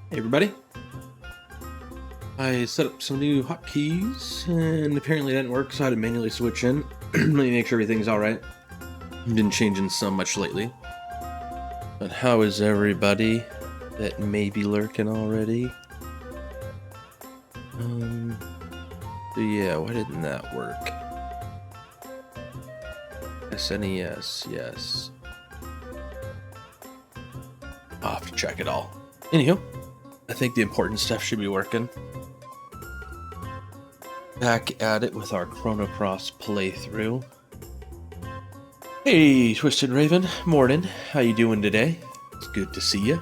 Hey everybody. I set up some new hotkeys and apparently that didn't work, so I had to manually switch in. Let me make sure everything's alright. Been changing so much lately. But how is everybody that may be lurking already? So yeah, why didn't that work? SNES, yes. I'll have to check it all. Anywho, I think the important stuff should be working. Back at it with our Chrono Cross playthrough. Hey, Twisted Raven. Morning. How you doing today? It's good to see you.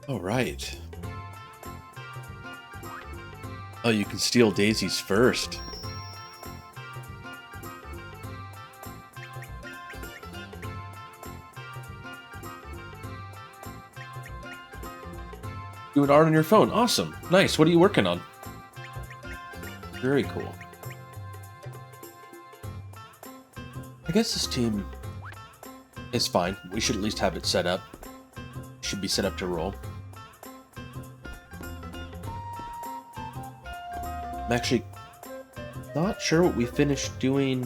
All right. Oh, you can steal daisies first. Doing art on your phone. Awesome. Nice. What are you working on? Very cool. I guess this team is fine. We should at least have it set up. Should be set up to roll. I'm actually not sure what we finished doing.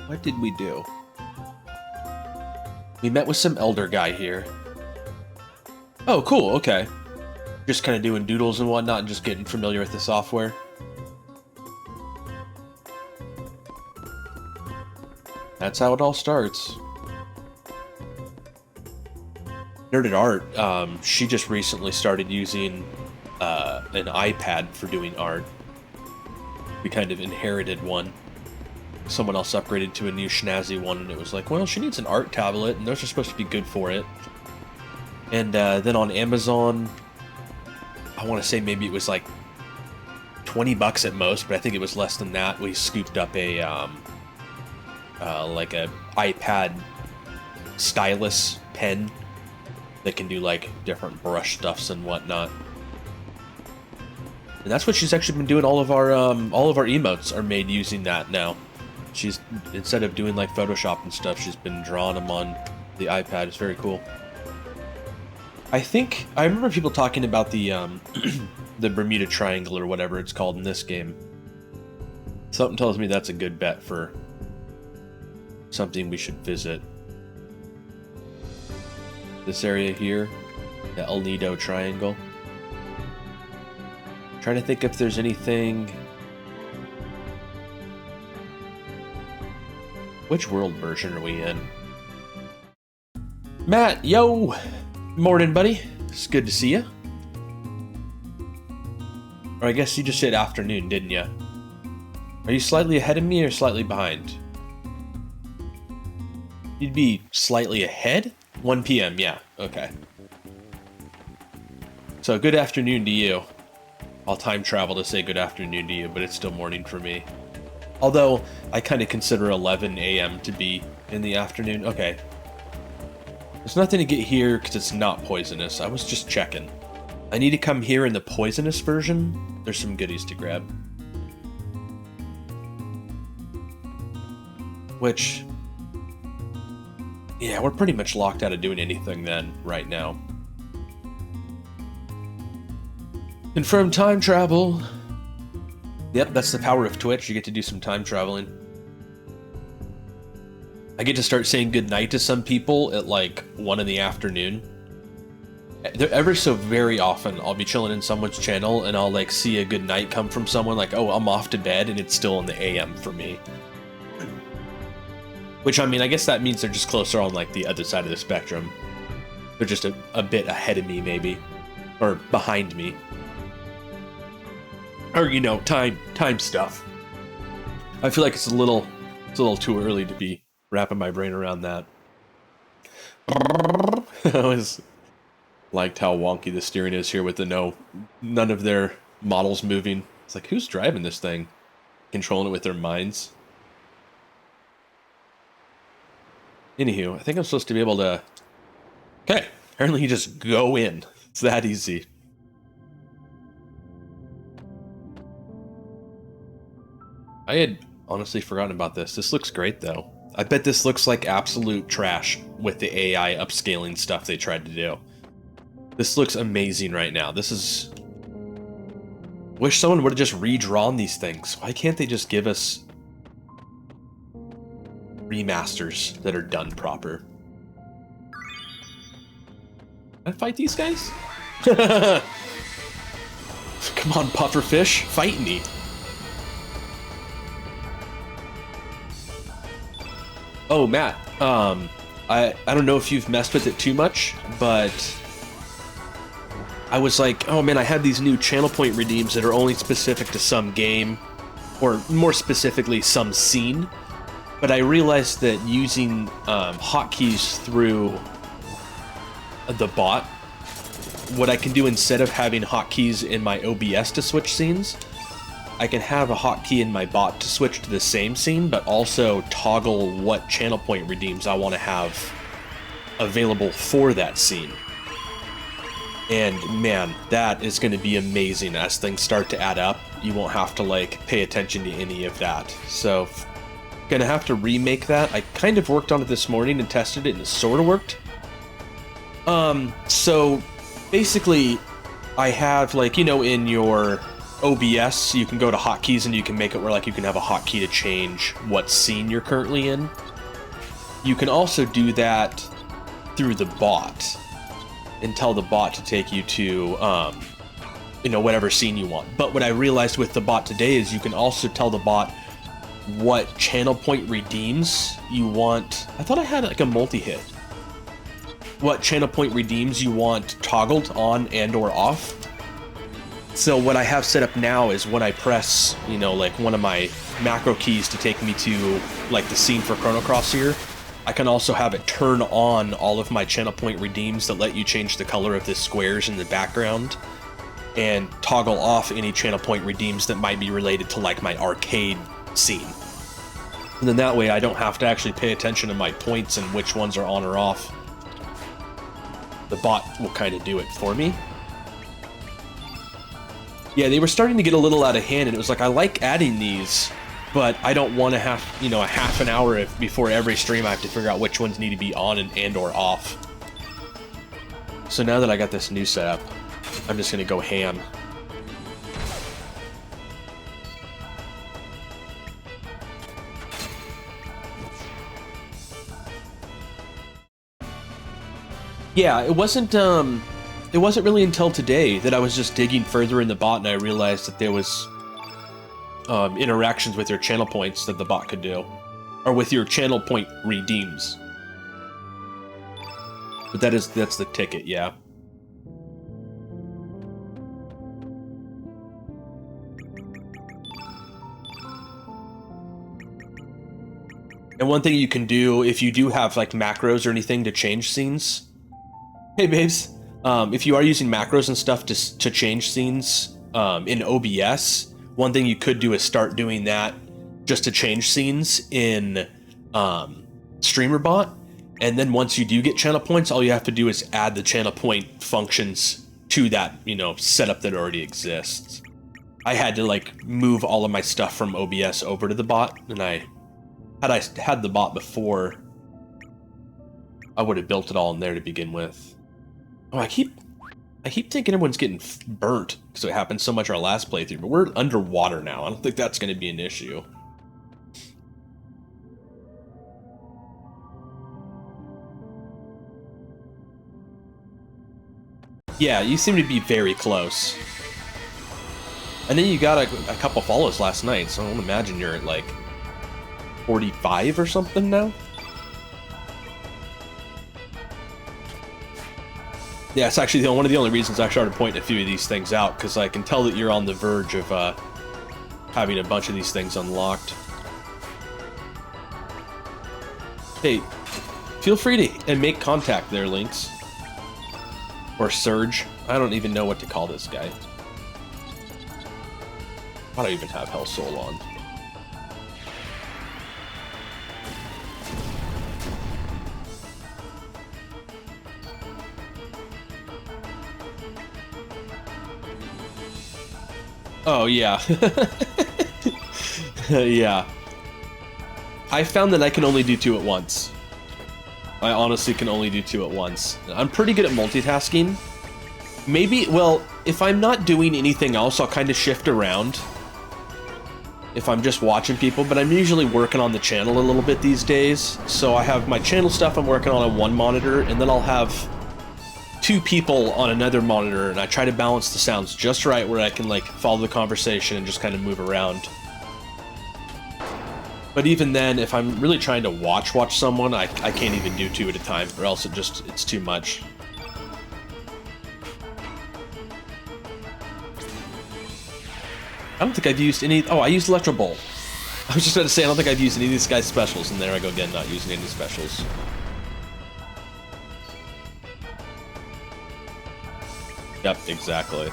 What did we do? We met with some elder guy here. Oh, cool, okay. Just kind of doing doodles and whatnot and just getting familiar with the software. That's how it all starts. Nerded Art, she just recently started using an iPad for doing art. We kind of inherited one. Someone else upgraded to a new snazzy one, and it was like, well, she needs an art tablet, and those are supposed to be good for it. And then on Amazon, I want to say maybe it was like 20 bucks at most, but I think it was less than that. We scooped up a like a iPad stylus pen that can do like different brush stuffs and whatnot. And that's what she's actually been doing. All of our emotes are made using that now. She's, instead of doing like Photoshop and stuff, she's been drawing them on the iPad. It's very cool. I think I remember people talking about the the Bermuda Triangle or whatever it's called in this game. Something tells me that's a good bet for something we should visit. This area here, the El Nido Triangle. Trying to think if there's anything. Which world version are we in? Matt, yo! Morning, buddy. It's good to see you. Or I guess you just said afternoon, didn't you? Are you slightly ahead of me or slightly behind? You'd be slightly ahead? 1 p.m., yeah. Okay. So, good afternoon to you. I'll time travel to say good afternoon to you, but it's still morning for me. Although, I kind of consider 11 a.m. to be in the afternoon. Okay. There's nothing to get here because it's not poisonous. I was just checking. I need to come here in the poisonous version. There's some goodies to grab. Which... yeah, we're pretty much locked out of doing anything then, right now. Confirm time travel. Yep, that's the power of Twitch. You get to do some time traveling. I get to start saying goodnight to some people at like 1 in the afternoon. Every so very often, I'll be chilling in someone's channel and I'll like see a goodnight come from someone like, oh, I'm off to bed, and it's still in the AM for me. Which, I mean, I guess that means they're just closer on like the other side of the spectrum. They're just a bit ahead of me, maybe. Or behind me. Or, you know, time stuff. I feel like it's a little too early to be wrapping my brain around that. I always liked how wonky the steering is here with none of their models moving. It's like, who's driving this thing? Controlling it with their minds? Anywho, I think I'm supposed to be able to... Okay, apparently you just go in. It's that easy. I had honestly forgotten about this. This looks great, though. I bet this looks like absolute trash with the AI upscaling stuff they tried to do. This looks amazing right now. This is... Wish someone would have just redrawn these things. Why can't they just give us remasters that are done proper? Can I fight these guys? Come on, pufferfish, fight me. Oh, Matt, I don't know if you've messed with it too much, but I was like, oh man, I have these new channel point redeems that are only specific to some game, or more specifically, some scene. But I realized that using hotkeys through the bot, what I can do instead of having hotkeys in my OBS to switch scenes, I can have a hotkey in my bot to switch to the same scene, but also toggle what channel point redeems I want to have available for that scene. And man, that is going to be amazing as things start to add up. You won't have to like pay attention to any of that. So, gonna have to remake that. I kind of worked on it this morning and tested it, and it sort of worked. So basically, I have like, you know, in your OBS, you can go to hotkeys and you can make it where like you can have a hotkey to change what scene you're currently in. You can also do that through the bot and tell the bot to take you to, you know, whatever scene you want. But what I realized with the bot today is you can also tell the bot what channel point redeems you want. I thought I had like a multi-hit. What channel point redeems you want toggled on and or off. So what I have set up now is when I press, you know, like one of my macro keys to take me to like the scene for Chrono Cross here, I can also have it turn on all of my channel point redeems that let you change the color of the squares in the background, and toggle off any channel point redeems that might be related to like my arcade scene. And then that way I don't have to actually pay attention to my points and which ones are on or off. The bot will kind of do it for me. Yeah, they were starting to get a little out of hand, and it was like, I like adding these, but I don't want to have, you know, a half an hour before every stream I have to figure out which ones need to be on and or off. So now that I got this new setup, I'm just going to go ham. Yeah, it wasn't really until today that I was just digging further in the bot and I realized that there was interactions with your channel points that the bot could do, or with your channel point redeems. But that's the ticket, yeah. And one thing you can do if you do have like macros or anything to change scenes. Hey babes, if you are using macros and stuff to change scenes in OBS, one thing you could do is start doing that just to change scenes in StreamerBot, and then once you do get channel points, all you have to do is add the channel point functions to that, you know, setup that already exists. I had to like move all of my stuff from OBS over to the bot, and I had the bot before, I would have built it all in there to begin with. Oh, I keep thinking everyone's getting burnt because it happened so much our last playthrough, but we're underwater now. I don't think that's going to be an issue. Yeah, you seem to be very close. And then you got a couple follows last night, so I don't imagine you're at like 45 or something now. Yeah, it's actually one of the only reasons I started pointing a few of these things out, because I can tell that you're on the verge of having a bunch of these things unlocked. Hey, feel free to make contact there, Lynx. Or Surge. I don't even know what to call this guy. I don't even have Hell Soul on. Oh, yeah. Yeah. I found that I can only do 2 at once. I honestly can only do 2 at once. I'm pretty good at multitasking. Maybe, well, if I'm not doing anything else, I'll kind of shift around. If I'm just watching people, but I'm usually working on the channel a little bit these days. So I have my channel stuff I'm working on one monitor, and then I'll have 2 people on another monitor, and I try to balance the sounds just right where I can like follow the conversation and just kind of move around. But even then, if I'm really trying to watch someone, I can't even do 2 at a time, or else it's too much. I don't think I've used any... Oh, I used Electro Bowl. I was just about to say, I don't think I've used any of these guys' specials, and there I go again, not using any specials. Yep, exactly.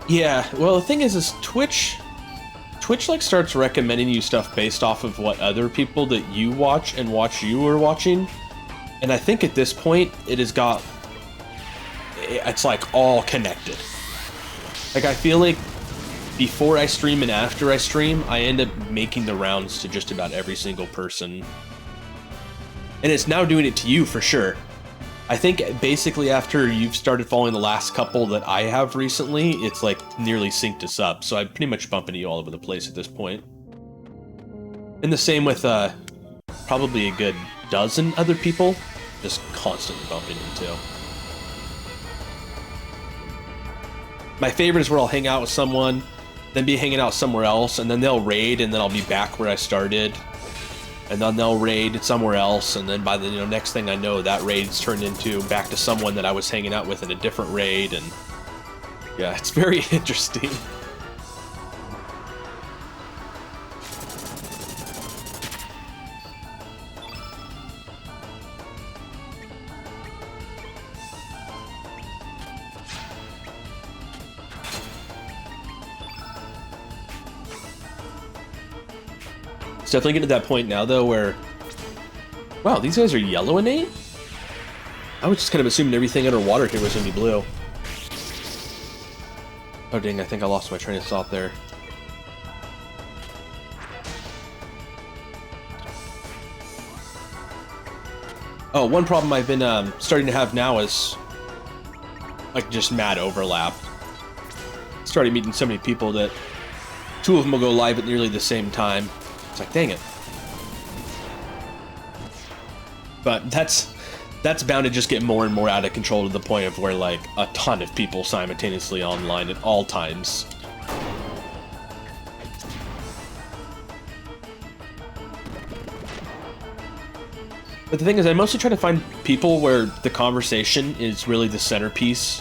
Yeah, well, the thing is Twitch like starts recommending you stuff based off of what other people that you watch and watch you are watching. And I think at this point, it's like all connected. Like, I feel like before I stream and after I stream, I end up making the rounds to just about every single person. And it's now doing it to you for sure. I think basically after you've started following the last couple that I have recently, it's like nearly synced us up. So I'm pretty much bumping you all over the place at this point. And the same with probably a good dozen other people, just constantly bumping into. My favorite is where I'll hang out with someone, then be hanging out somewhere else, and then they'll raid, and then I'll be back where I started. And then they'll raid somewhere else, and then by the next thing I know, that raid's turned into back to someone that I was hanging out with in a different raid, and yeah, it's very interesting. It's definitely getting to that point now, though, where... Wow, these guys are yellow innate? I was just kind of assuming everything underwater here was going to be blue. Oh, dang, I think I lost my train of thought there. Oh, one problem I've been starting to have now is... like, just mad overlap. Started meeting so many people that 2 of them will go live at nearly the same time. It's like, dang it. But that's bound to just get more and more out of control to the point of where, like, a ton of people simultaneously online at all times. But the thing is, I mostly try to find people where the conversation is really the centerpiece.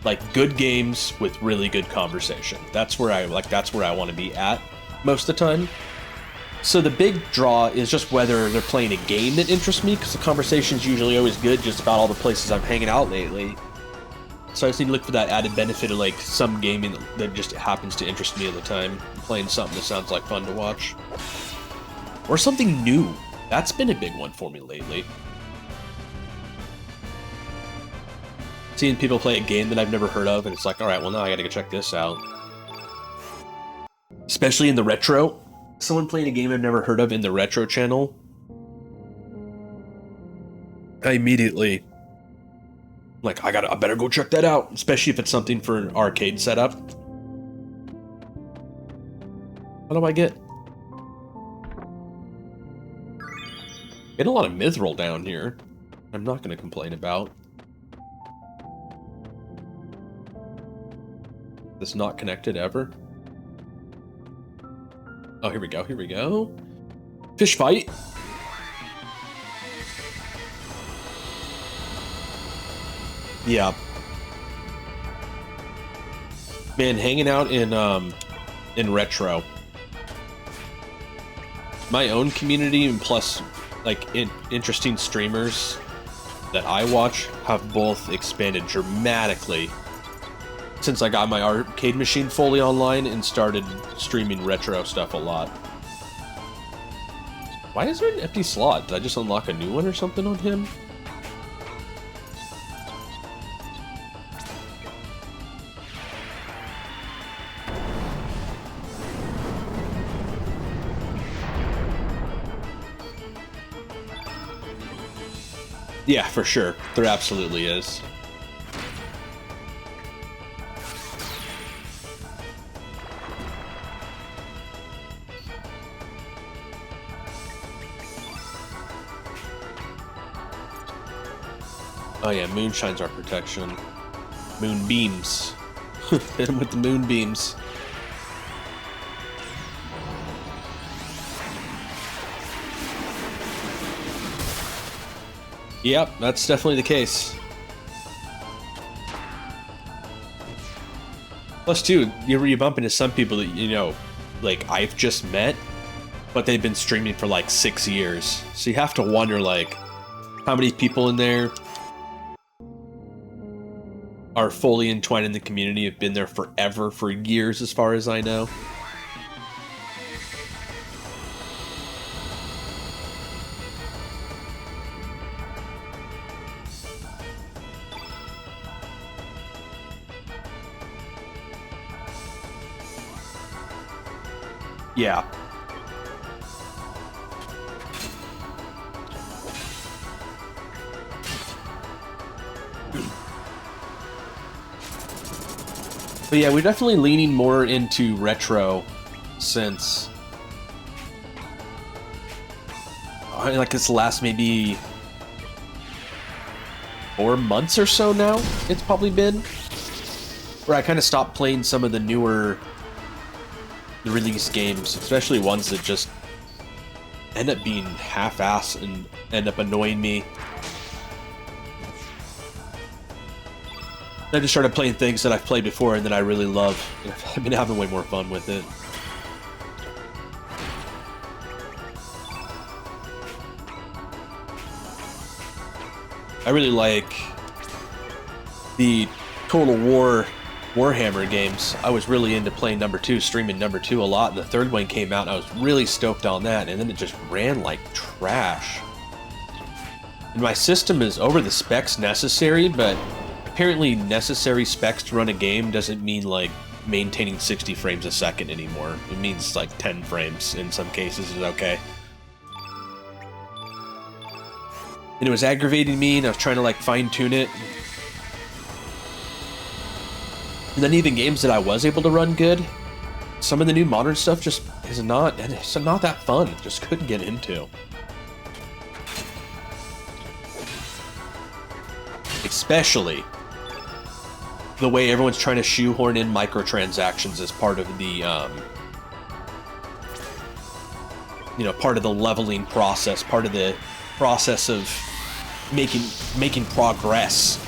Like, good games with really good conversation. That's where I want to be at most of the time. So the big draw is just whether they're playing a game that interests me, because the conversation's usually always good just about all the places I'm hanging out lately. So I just need to look for that added benefit of, like, some gaming that just happens to interest me at the time. Playing something that sounds like fun to watch. Or something new. That's been a big one for me lately. Seeing people play a game that I've never heard of, and it's like, alright, well now I gotta go check this out. Especially in the retro. Someone playing a game I've never heard of in the retro channel, I immediately, like, I better go check that out, especially if it's something for an arcade setup. What do I get? Getting a lot of mithril down here. I'm not going to complain about. This not connected ever. Oh, here we go, here we go. Fish fight. Yeah. Man, hanging out in retro. My own community, and plus, like, interesting streamers that I watch have both expanded dramatically since I got my arcade machine fully online and started streaming retro stuff a lot. Why is there an empty slot? Did I just unlock a new one or something on him? Yeah, for sure. There absolutely is. Oh yeah, moonshine's our protection. Moonbeams. Hit him with the moonbeams. Yep, that's definitely the case. Plus, too, you bump into some people that, you know, like, I've just met, but they've been streaming for, like, 6 years. So you have to wonder, like, how many people in there are fully entwined in the community, have been there forever, for years, as far as I know. Yeah. But yeah, we're definitely leaning more into retro since like this last maybe 4 months or so now, it's probably been, where I kind of stopped playing some of the newer release games, especially ones that just end up being half-assed and end up annoying me. I just started playing things that I've played before and that I really love. I've been having way more fun with it. I really like the Total War Warhammer games. I was really into playing number 2, streaming number 2 a lot, and the third one came out and I was really stoked on that, and then it just ran like trash. And my system is over the specs necessary, but apparently necessary specs to run a game doesn't mean like maintaining 60 frames a second anymore. It means like 10 frames in some cases is okay. And it was aggravating me, and I was trying to like fine-tune it. And then even games that I was able to run good, some of the new modern stuff just is not that fun. Just couldn't get into. Especially the way everyone's trying to shoehorn in microtransactions as part of the, you know, part of the leveling process, part of the process of making progress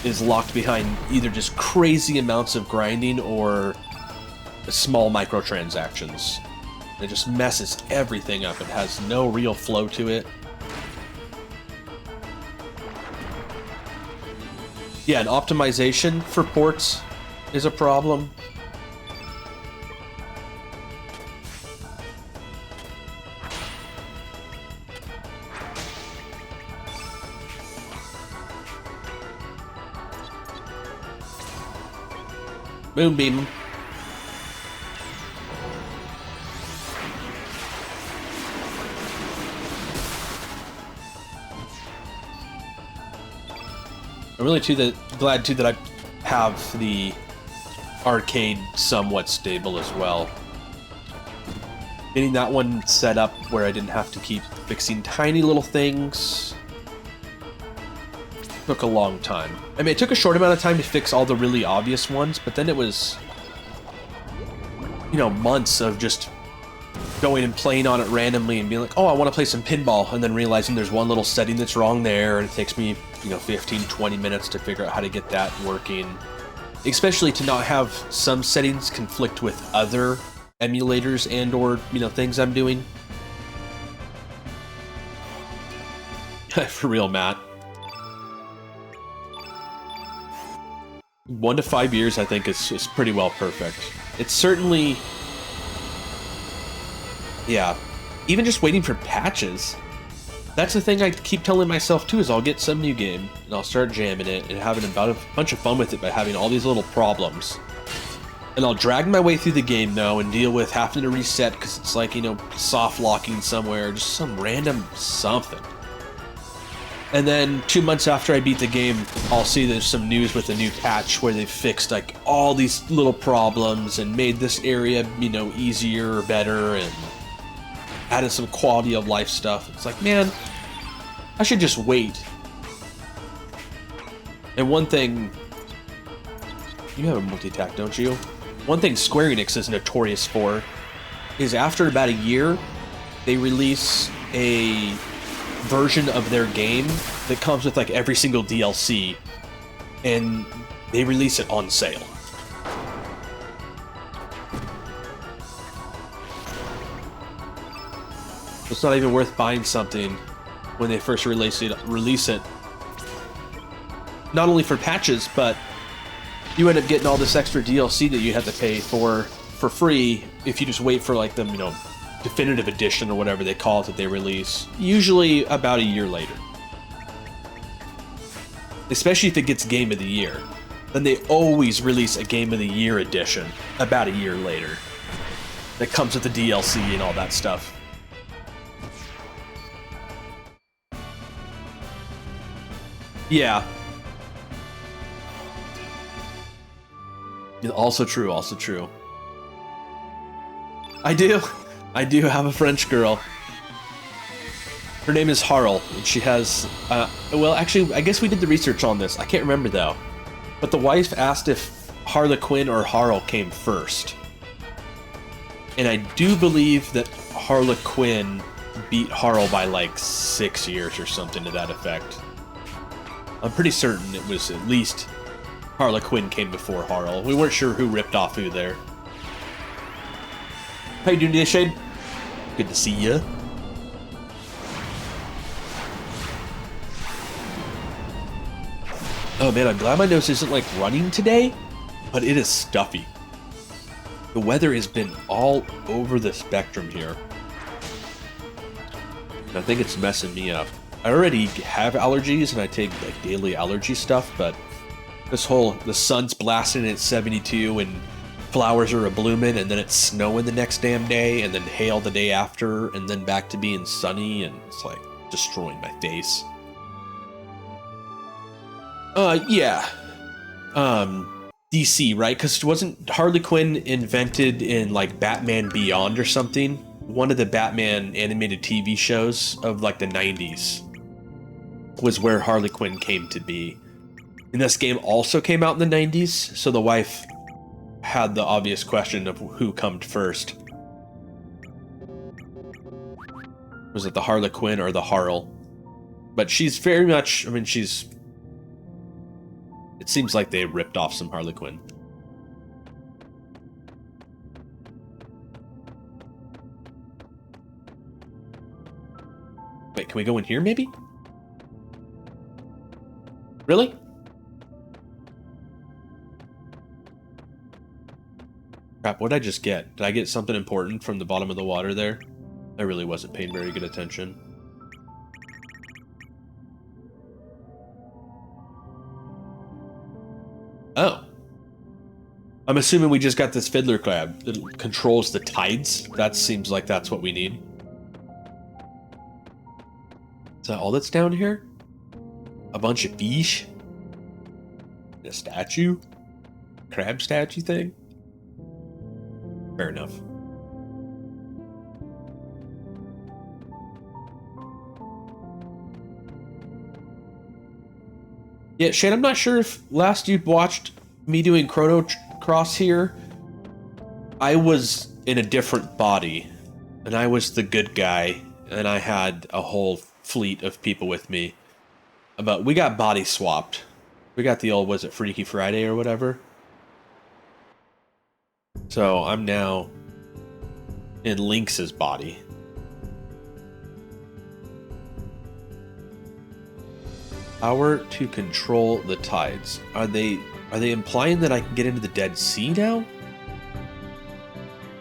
is locked behind either just crazy amounts of grinding or small microtransactions. It just messes everything up. It has no real flow to it. Yeah, and optimization for ports is a problem. Moonbeam. I'm really glad too that I have the arcade somewhat stable as well. Getting that one set up where I didn't have to keep fixing tiny little things took a long time. I mean, it took a short amount of time to fix all the really obvious ones, but then it was, you know, months of just going and playing on it randomly and being like, oh, I want to play some pinball, and then realizing there's one little setting that's wrong there, and it takes me, you know, 15, 20 minutes to figure out how to get that working. Especially to not have some settings conflict with other emulators and or, you know, things I'm doing. For real, Matt. 1 to 5 years, I think, is pretty well perfect. It's certainly... yeah. Even just waiting for patches. That's the thing I keep telling myself, too, is I'll get some new game, and I'll start jamming it, and having about a bunch of fun with it by having all these little problems. And I'll drag my way through the game, though, and deal with having to reset, because it's like, you know, soft locking somewhere, just some random something. And then 2 months after I beat the game, I'll see there's some news with a new patch where they've fixed like all these little problems and made this area, you know, easier or better and added some quality of life stuff. It's like, man, I should just wait. And one thing, you have a multi-attack, don't you? One thing Square Enix is notorious for is after about a year, they release a version of their game that comes with like every single DLC, and they release it on sale. It's not even worth buying something when they first release it. Not only for patches, but you end up getting all this extra DLC that you have to pay for free if you just wait for like the, you know, definitive edition or whatever they call it that they release, usually about a year later. Especially if it gets Game of the Year. Then they always release a Game of the Year edition about a year later that comes with the DLC and all that stuff. Yeah. Also true, also true. I do have a French girl. Her name is Harl, and she has, well, actually, I guess we did the research on this. I can't remember, though. But the wife asked if Harlequin or Harl came first. And I do believe that Harlequin beat Harl by, like, 6 years or something to that effect. I'm pretty certain it was at least Harlequin came before Harl. We weren't sure who ripped off who there. How you doing today, Shade? Good to see ya. Oh man, I'm glad my nose isn't like running today, but it is stuffy. The weather has been all over the spectrum here. I think it's messing me up. I already have allergies and I take like daily allergy stuff, but this whole, the sun's blasting at 72 and flowers are a-blooming, and then it's snowing the next damn day, and then hail the day after, and then back to being sunny, and it's like destroying my face. Yeah. DC, right? Because wasn't Harley Quinn invented in like Batman Beyond or something? One of the Batman animated TV shows of like the 90s was where Harley Quinn came to be. And this game also came out in the 90s, so the wife had the obvious question of who come first. Was it the Harlequin or the Harl? But she's very much, I mean, she's... It seems like they ripped off some Harlequin. Wait, can we go in here maybe? Really? Crap, what did I just get? Did I get something important from the bottom of the water there? I really wasn't paying very good attention. Oh. I'm assuming we just got this fiddler crab that controls the tides. That seems like that's what we need. Is that all that's down here? A bunch of fish? A statue? Crab statue thing? Fair enough. Yeah, Shane, I'm not sure if last you watched me doing Chrono Cross here, I was in a different body, and I was the good guy, and I had a whole fleet of people with me. But we got body swapped. We got the old, was it Freaky Friday or whatever? So I'm now in Lynx's body. Power to control the tides. Are they implying that I can get into the Dead Sea now?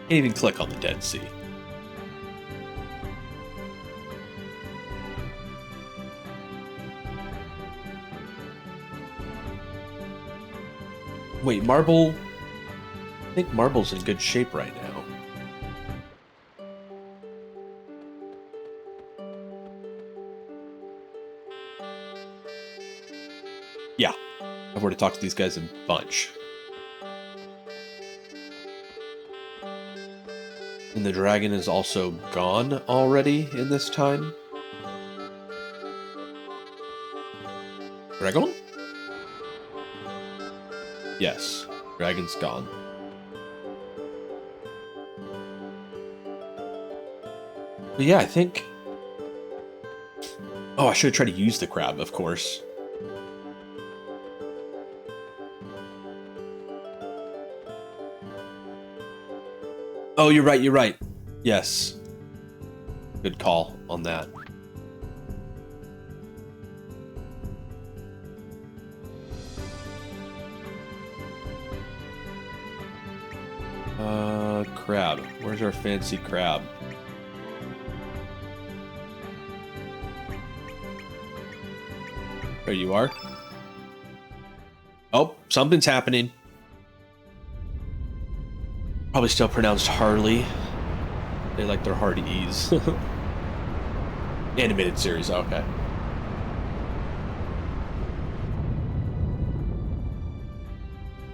Can't even click on the Dead Sea. Wait, Marble... I think Marble's in good shape right now. Yeah, I've already talked to these guys a bunch. And the dragon is also gone already in this time. Dragon? Yes, dragon's gone. But yeah, I think... Oh, I should have tried to use the crab, of course. Oh, you're right, you're right. Yes. Good call on that. Crab. Where's our fancy crab? There you are. Oh, something's happening. Probably still pronounced Harley. They like their hard E's. Animated series, okay.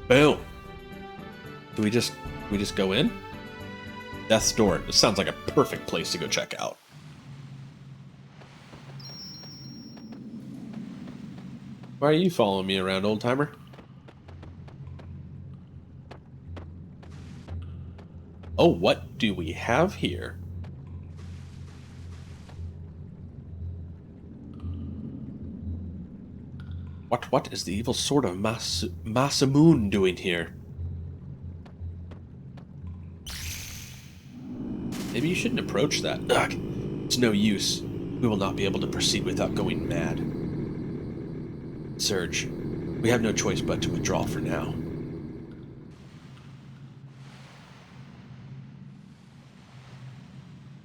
Boom. Do we just go in? Death's Door. This sounds like a perfect place to go check out. Why are you following me around, old timer? Oh, what do we have here? What is the evil sword of Masamune doing here? Maybe you shouldn't approach that. Ugh, it's no use. We will not be able to proceed without going mad. Surge, we have no choice but to withdraw for now.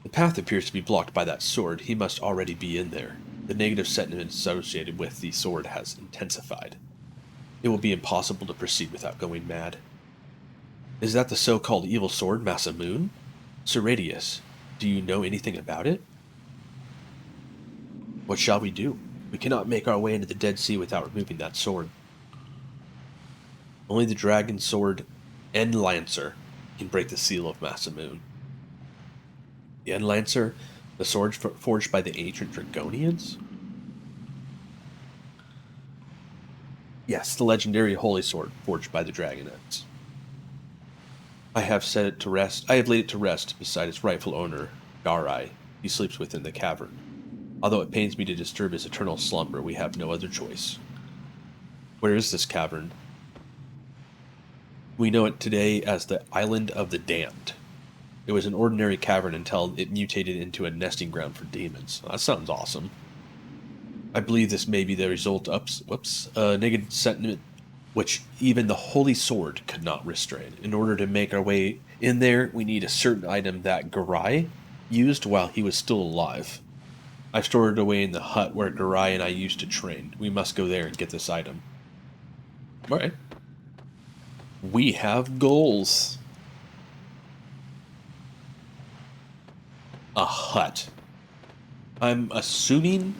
The path appears to be blocked by that sword. He must already be in there. The negative sentiment associated with the sword has intensified. It will be impossible to proceed without going mad. Is that the so-called evil sword, Masamune? Sir Radius, do you know anything about it? What shall we do? We cannot make our way into the Dead Sea without removing that sword. Only the dragon sword Lancer can break the seal of Masamune. The Lancer, the sword forged by the ancient Dragonians? Yes, the legendary holy sword forged by the Dragonets. I have laid it to rest beside its rightful owner, Garai. He sleeps within the cavern. Although it pains me to disturb his eternal slumber, we have no other choice. Where is this cavern? We know it today as the Island of the Damned. It was an ordinary cavern until it mutated into a nesting ground for demons. That sounds awesome. I believe this may be the result of negative sentiment which even the holy sword could not restrain. In order to make our way in there, we need a certain item that Garai used while he was still alive. I've stored it away in the hut where Garai and I used to train. We must go there and get this item. Alright. We have goals. A hut. I'm assuming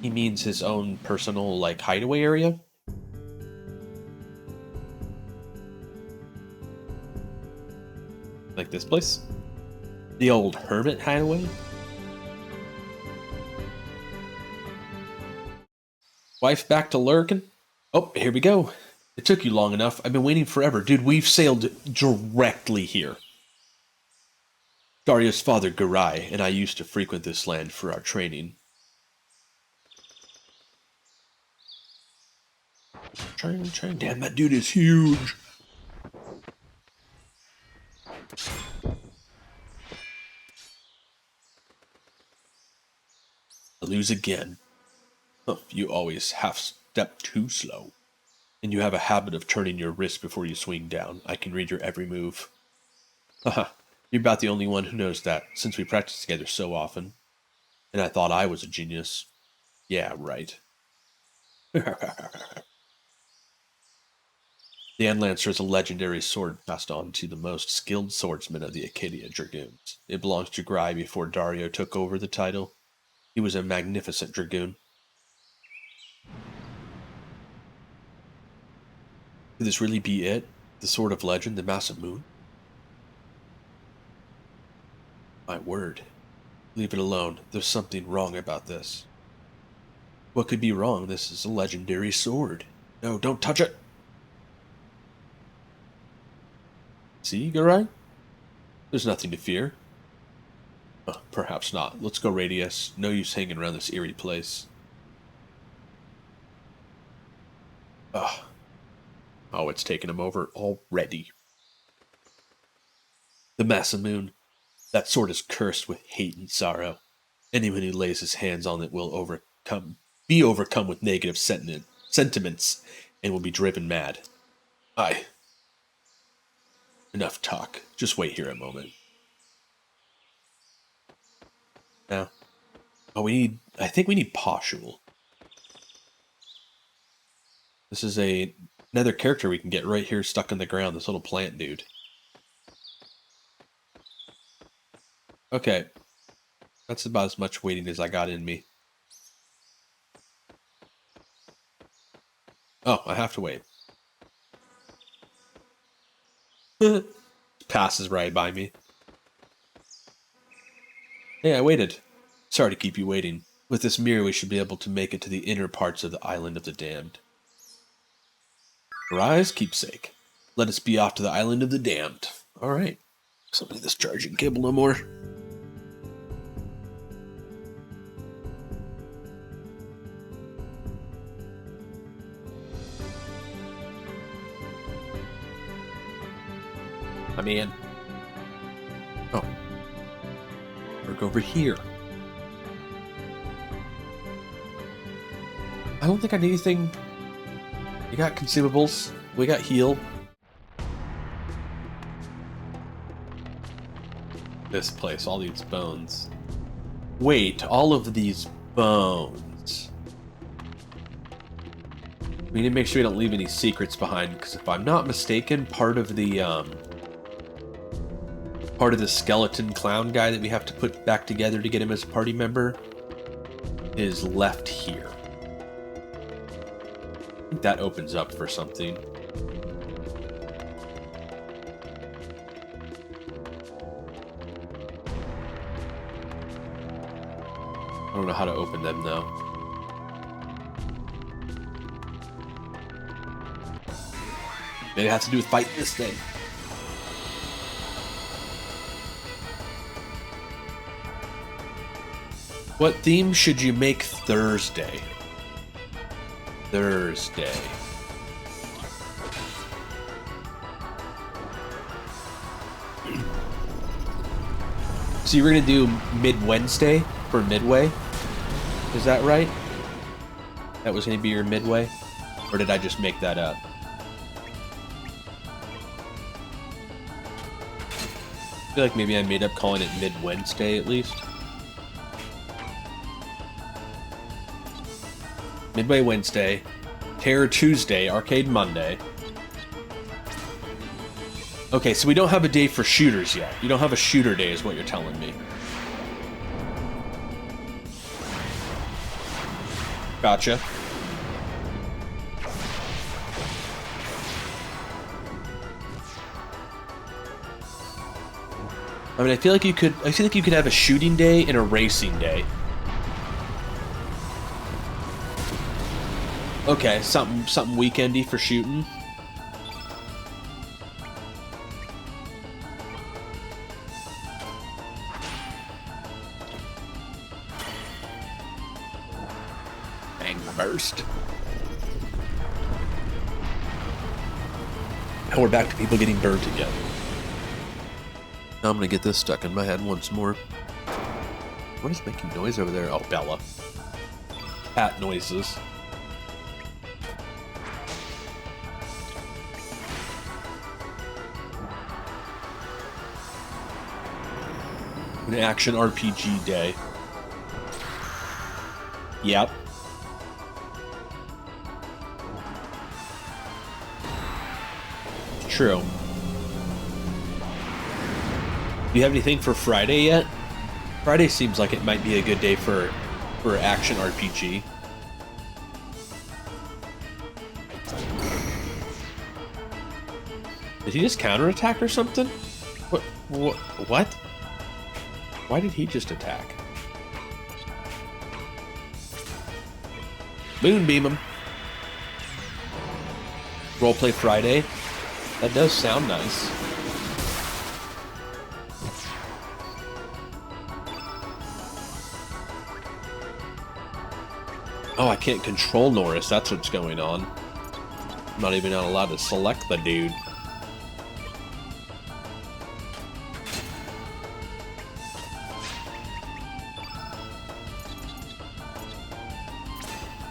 he means his own personal, hideaway area? Like this place? The old hermit hideaway? Wife back to lurking? Oh, here we go. It took you long enough. I've been waiting forever. Dude, we've sailed directly here. Dario's father, Garai, and I used to frequent this land for our training. Trying. Damn, that dude is huge. I lose again. Oh, you always half-step too slow. And you have a habit of turning your wrist before you swing down. I can read your every move. Haha, you're about the only one who knows that, since we practice together so often. And I thought I was a genius. Yeah, right. The Lancer is a legendary sword passed on to the most skilled swordsmen of the Acadia Dragoons. It belongs to Grai before Dario took over the title. He was a magnificent dragoon. Could this really be it? The Sword of Legend, the Massive Moon? My word. Leave it alone. There's something wrong about this. What could be wrong? This is a legendary sword. No, don't touch it! See, Garai? There's nothing to fear. Perhaps not. Let's go, Radius. No use hanging around this eerie place. Ugh. Oh, it's taken him over already. The Massive Moon. That sword is cursed with hate and sorrow. Anyone who lays his hands on it will be overcome with negative sentiments and will be driven mad. Aye. Enough talk. Just wait here a moment. Now, I think we need Poshul. This is another character we can get right here stuck in the ground, this little plant dude. Okay. That's about as much waiting as I got in me. Oh, I have to wait. Passes right by me. Hey, I waited. Sorry to keep you waiting. With this mirror, we should be able to make it to the inner parts of the Island of the Damned. Arise, keepsake. Let us be off to the Island of the Damned. Alright. Somebody this charging cable no more. I'm in. Oh. Work over here. I don't think I need anything. You got consumables. We got heal. This place, all these bones. Wait, all of these bones. We need to make sure we don't leave any secrets behind, because if I'm not mistaken, part of the skeleton clown guy that we have to put back together to get him as a party member is left here. I think that opens up for something. I don't know how to open them though. Maybe it has to do with fighting this thing. What theme should you make Thursday? Thursday. So you were gonna do mid-Wednesday for Midway? Is that right? That was gonna be your Midway? Or did I just make that up? I feel like maybe I made up calling it mid-Wednesday at least. Midway Wednesday, Terror Tuesday, Arcade Monday. Okay, so we don't have a day for shooters yet. You don't have a shooter day is what you're telling me. Gotcha. I mean, I feel like you could have a shooting day and a racing day. Okay, something weekendy for shooting. Bang burst. Now we're back to people getting burnt again. Now I'm gonna get this stuck in my head once more. What is making noise over there? Oh, Bella. Cat noises. An action RPG day. Yep. True. Do you have anything for Friday yet? Friday seems like it might be a good day for action RPG. Did he just counterattack or something? What? Why did he just attack? Moonbeam him. Roleplay Friday. That does sound nice. Oh, I can't control Norris. That's what's going on. I'm not even allowed to select the dude.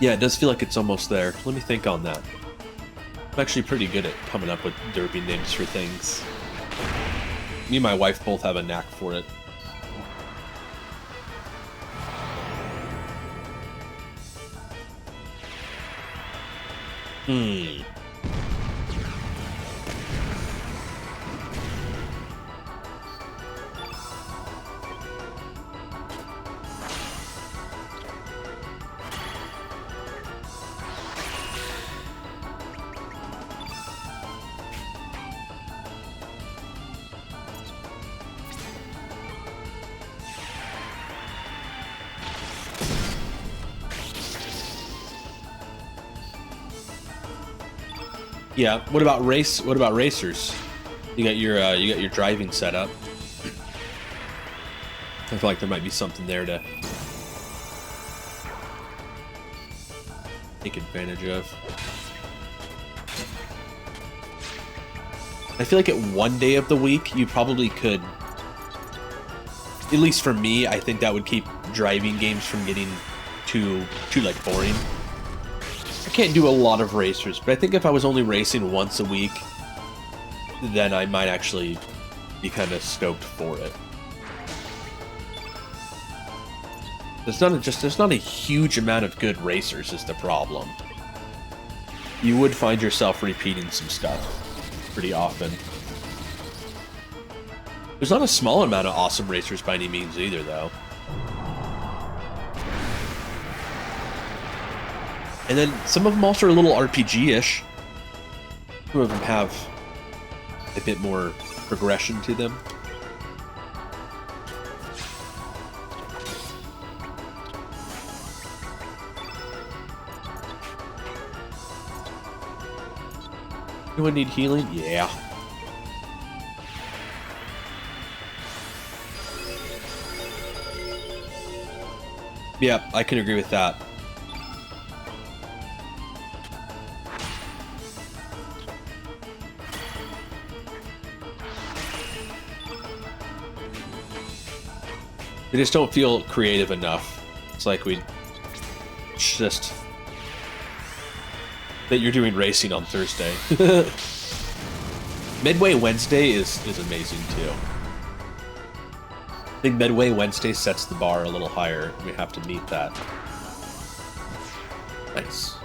Yeah, it does feel like it's almost there. Let me think on that. I'm actually pretty good at coming up with derby names for things. Me and my wife both have a knack for it. Yeah. What about racers? You got your driving set up. I feel like there might be something there to take advantage of. I feel like at one day of the week you probably could, at least for me, I think that would keep driving games from getting too like boring. I can't do a lot of racers, but I think if I was only racing once a week, then I might actually be kind of stoked for it. There's not a huge amount of good racers is the problem. You would find yourself repeating some stuff pretty often. There's not a small amount of awesome racers by any means either, though. And then some of them also are a little RPG-ish. Some of them have a bit more progression to them. Anyone need healing? Yeah. Yeah, I can agree with that. They just don't feel creative enough. It's like it's just that you're doing racing on Thursday. Midway Wednesday is amazing too. I think Midway Wednesday sets the bar a little higher. We have to meet that. Nice.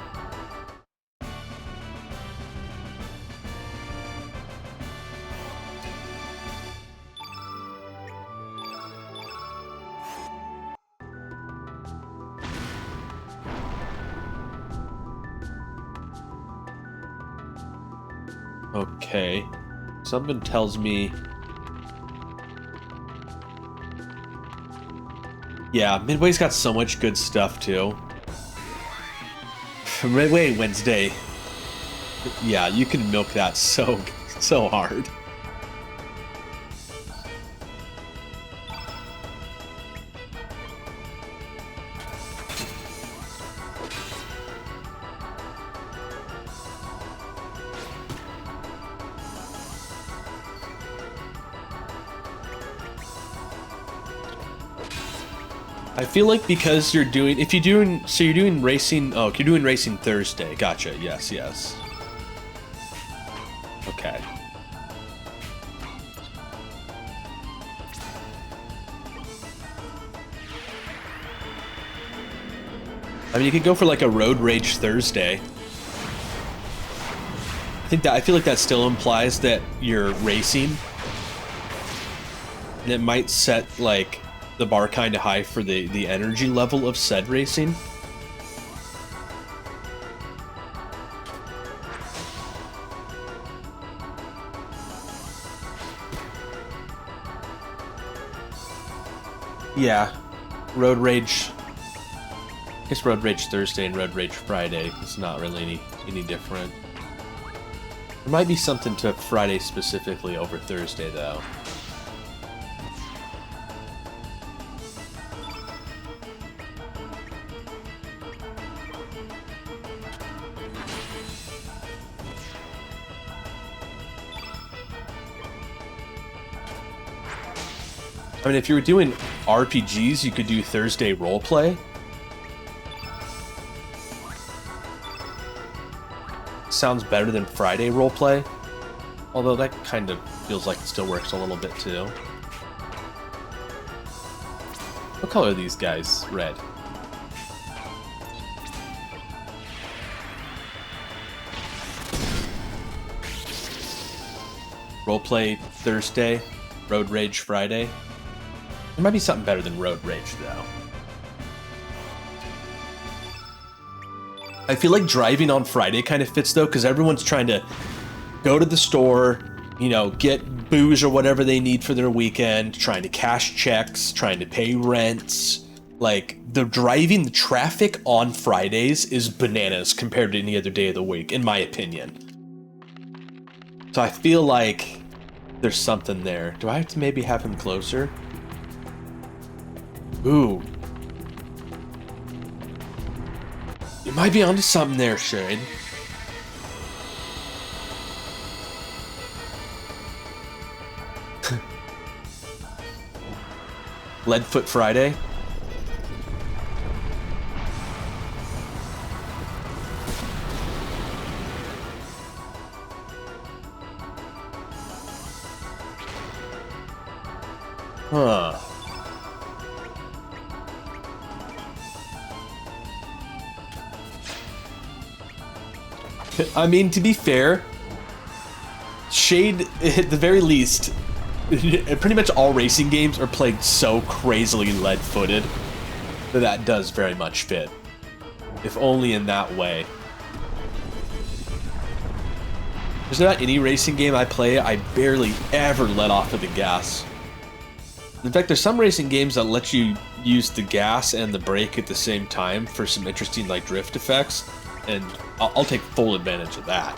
Okay. Something tells me... Yeah, Midway's got so much good stuff, too. Midway Wednesday... Yeah, you can milk that so hard. I feel like because you're doing, you're doing racing, oh, you're doing racing Thursday. Gotcha, yes. Okay. I mean, you could go for like a Road Rage Thursday. I feel like that still implies that you're racing. And it might set, like, the bar kind of high for the energy level of said racing. Yeah, Road Rage. I guess Road Rage Thursday and Road Rage Friday is not really any different. There might be something to Friday specifically over Thursday, though. I mean, if you were doing RPGs, you could do Thursday roleplay. Sounds better than Friday roleplay. Although that kind of feels like it still works a little bit too. What color are these guys? Red. Roleplay Thursday, Road Rage Friday. There might be something better than Road Rage, though. I feel like driving on Friday kind of fits, though, because everyone's trying to go to the store, you know, get booze or whatever they need for their weekend, trying to cash checks, trying to pay rents. Like, the traffic on Fridays is bananas compared to any other day of the week, in my opinion. So I feel like there's something there. Do I have to maybe have him closer? Ooh. You might be onto something there, Shade. Leadfoot Friday? Huh. I mean, to be fair, Shade, at the very least, pretty much all racing games are played so crazily lead-footed that does very much fit. If only in that way. There's not any racing game I play I barely ever let off of the gas. In fact, there's some racing games that let you use the gas and the brake at the same time for some interesting like drift effects, and I'll take full advantage of that.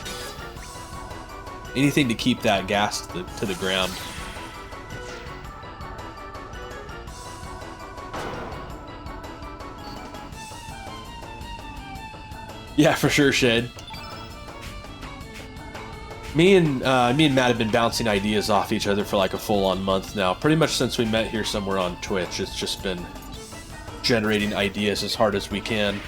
Anything to keep that gas to the ground. Yeah, for sure, Shade. Me and Matt have been bouncing ideas off each other for like a full-on month now. Pretty much since we met here somewhere on Twitch, it's just been generating ideas as hard as we can.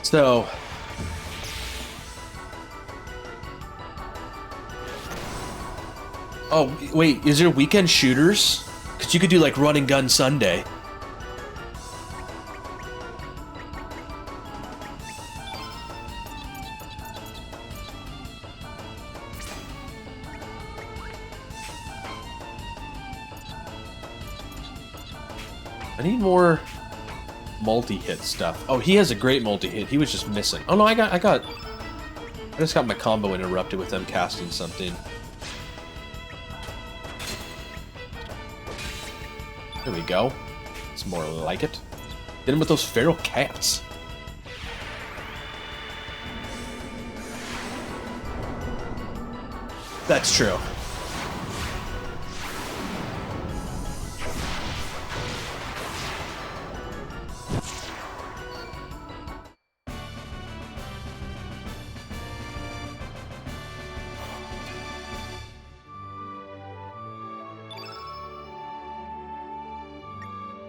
So, oh wait, is there weekend shooters? Because you could do like Run and Gun Sunday. I need more multi-hit stuff. Oh, he has a great multi-hit. He was just missing. Oh no, I just got my combo interrupted with them casting something. There we go. It's more like it. Get him with those feral cats. That's true.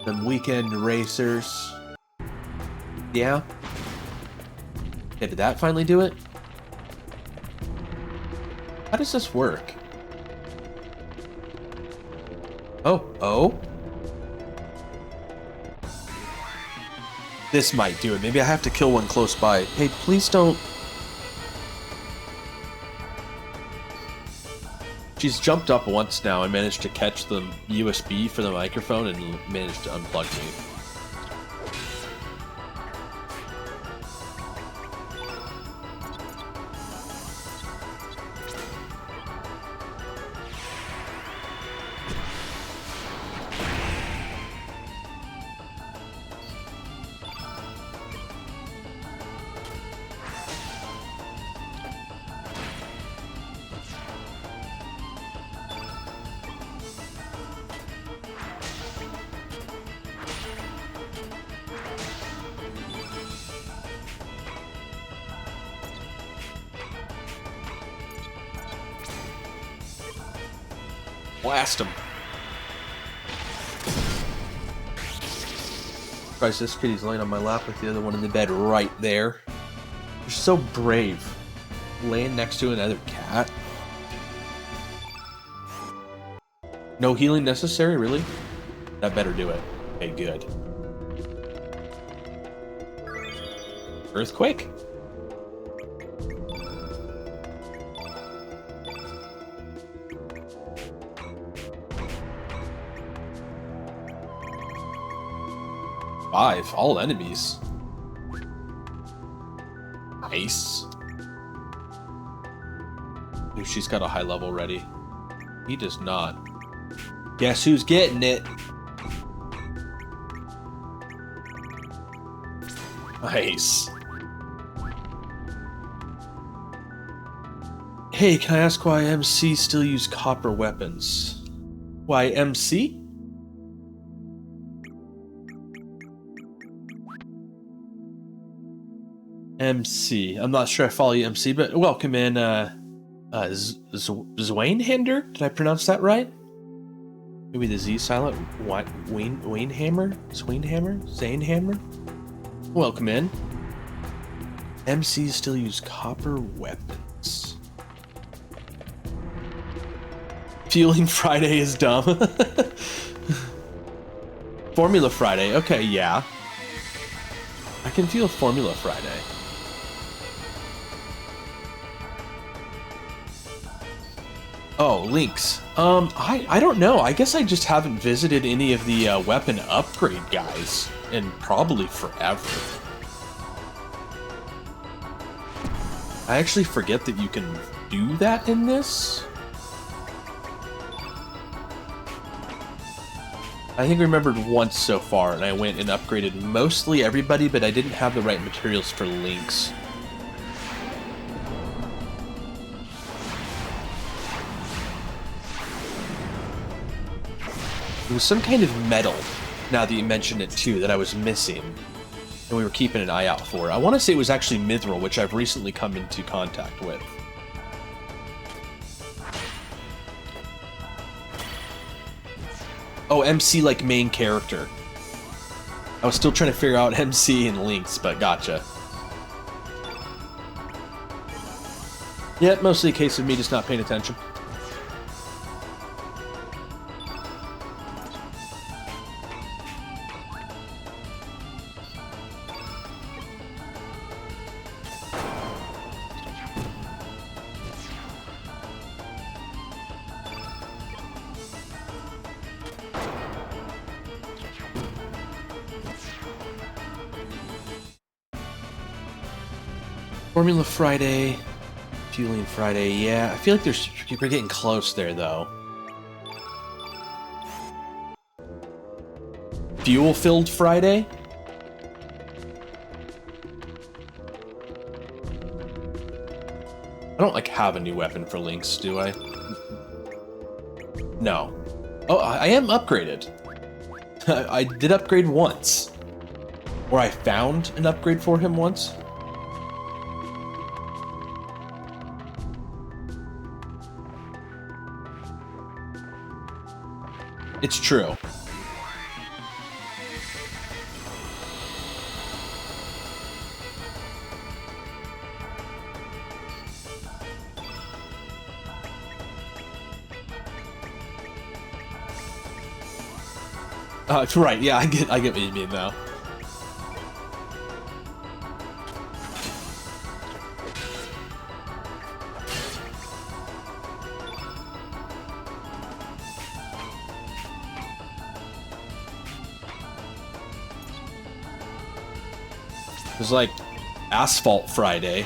Them weekend racers. Yeah. Yeah, did that finally do it? How does this work? Oh. This might do it. Maybe I have to kill one close by. Hey, please don't. She's jumped up once now and managed to catch the USB for the microphone and managed to unplug me. Blast him. Christ, this kitty's laying on my lap with the other one in the bed right there. You're so brave. Laying next to another cat. No healing necessary, really? That better do it. Okay, good. Earthquake? Five, all enemies. Nice. Dude, she's got a high level ready. He does not. Guess who's getting it? Nice. Hey, can I ask why MC still use copper weapons? Why MC? MC. I'm not sure I follow you, MC, but welcome in, Zwainhander? Did I pronounce that right? Maybe the Z silent. Wainhammer? Zwainhammer? Zanehammer? Welcome in. MCs still use copper weapons. Fueling Friday is dumb. Formula Friday. Okay, yeah. I can feel Formula Friday. Oh, links. I don't know. I guess I just haven't visited any of the weapon upgrade guys in probably forever. I actually forget that you can do that in this. I think I remembered once so far, and I went and upgraded mostly everybody, but I didn't have the right materials for links. It was some kind of metal, now that you mention it too, that I was missing, and we were keeping an eye out for. I want to say it was actually mithril, which I've recently come into contact with. Oh, MC like main character. I was still trying to figure out MC and links, but gotcha. Yeah, mostly a case of me just not paying attention. Formula Friday, Fueling Friday, yeah. I feel like we're getting close there, though. Fuel-filled Friday? I don't, like, have a new weapon for links, do I? No. Oh, I am upgraded. I did upgrade once. Or I found an upgrade for him once. It's true. Right, yeah, I get what you mean now. It was like Asphalt Friday.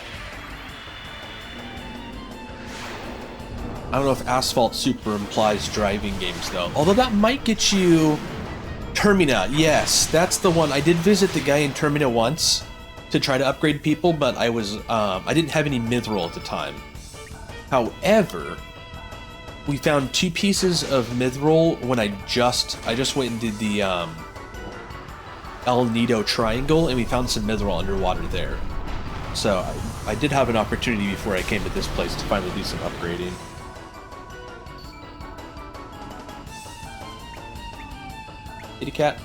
I don't know if Asphalt super implies driving games though. Although that might get you Termina. Yes, that's the one. I did visit the guy in Termina once to try to upgrade people, but I didn't have any mithril at the time. However, we found 2 pieces of mithril when I just went and did the El Nido Triangle, and we found some mithril underwater there. So I did have an opportunity before I came to this place to finally do some upgrading. Kitty cat.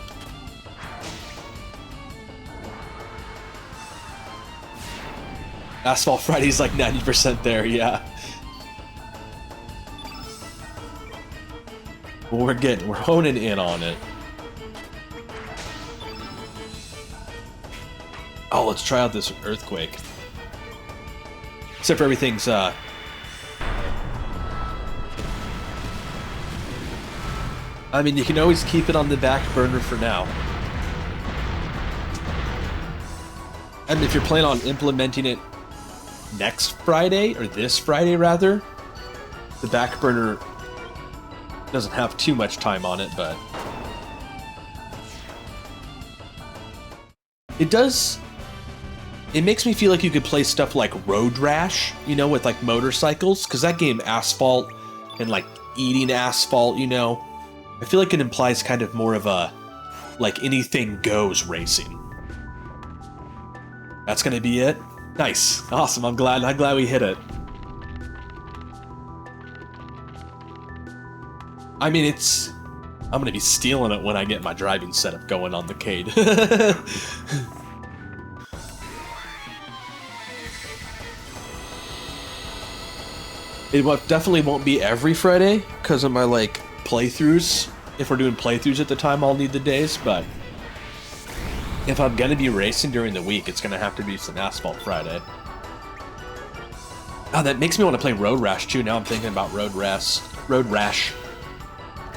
Asphalt Friday's like 90% there, yeah. Well, we're honing in on it. Oh, let's try out this earthquake. Except for everything's, I mean, you can always keep it on the back burner for now. And if you're planning on implementing it next Friday, or this Friday rather, the back burner doesn't have too much time on it, but it does. It makes me feel like you could play stuff like Road Rash, you know, with like motorcycles, because that game, asphalt and like eating asphalt, you know, I feel like it implies kind of more of a like anything goes racing. That's gonna be it. Nice, awesome. I'm glad we hit it. I mean, I'm gonna be stealing it when I get my driving setup going on the Cade. It definitely won't be every Friday because of my like playthroughs. If we're doing playthroughs at the time, I'll need the days, but if I'm gonna be racing during the week, it's gonna have to be some Asphalt Friday. Oh, that makes me want to play Road Rash too. Now I'm thinking about Road Rash.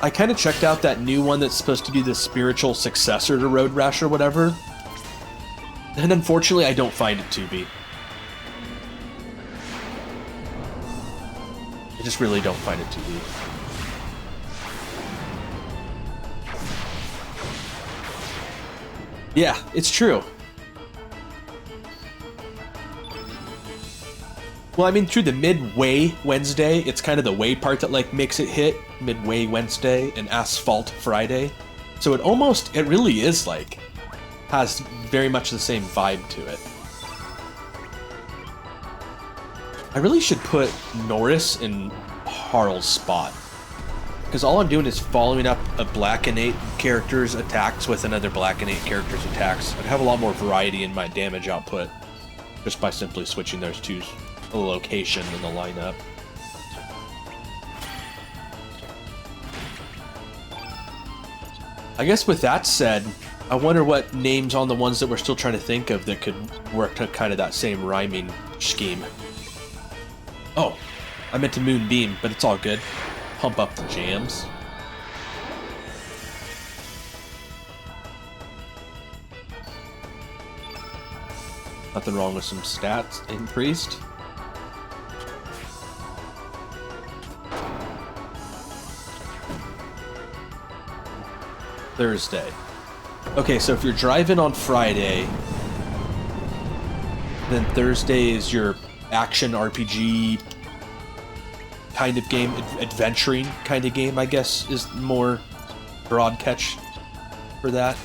I kind of checked out that new one that's supposed to be the spiritual successor to Road Rash or whatever, and unfortunately, I don't find it to be. I just really don't find it to be. Yeah, it's true. Well, I mean, through the Midway Wednesday, it's kind of the way part that like makes it hit. Midway Wednesday and Asphalt Friday. So it really is like, has very much the same vibe to it. I really should put Norris in Harl's spot, because all I'm doing is following up a Black Innate character's attacks with another Black Innate character's attacks. I'd have a lot more variety in my damage output just by simply switching those two the location in the lineup. I guess with that said, I wonder what names on the ones that we're still trying to think of that could work to kind of that same rhyming scheme. Oh, I meant to Moonbeam, but it's all good. Pump up the jams. Nothing wrong with some stats increased. Thursday. Okay, so if you're driving on Friday, then Thursday is your action RPG kind of game, adventuring kind of game, I guess, is more broad catch for that.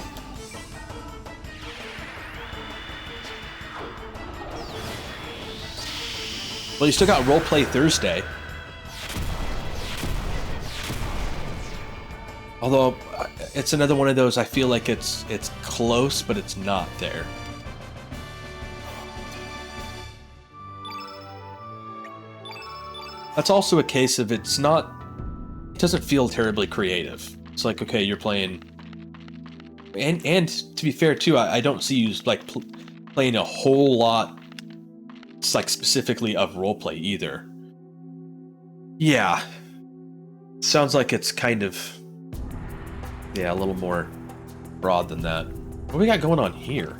Well, you still got Roleplay Thursday. Although, it's another one of those, I feel like it's close, but it's not there. That's also a case of it doesn't feel terribly creative. It's like, okay, you're playing, and to be fair too, I don't see you like playing a whole lot, it's like specifically of roleplay either. Yeah, sounds like it's kind of, yeah, a little more broad than that. What do we got going on here?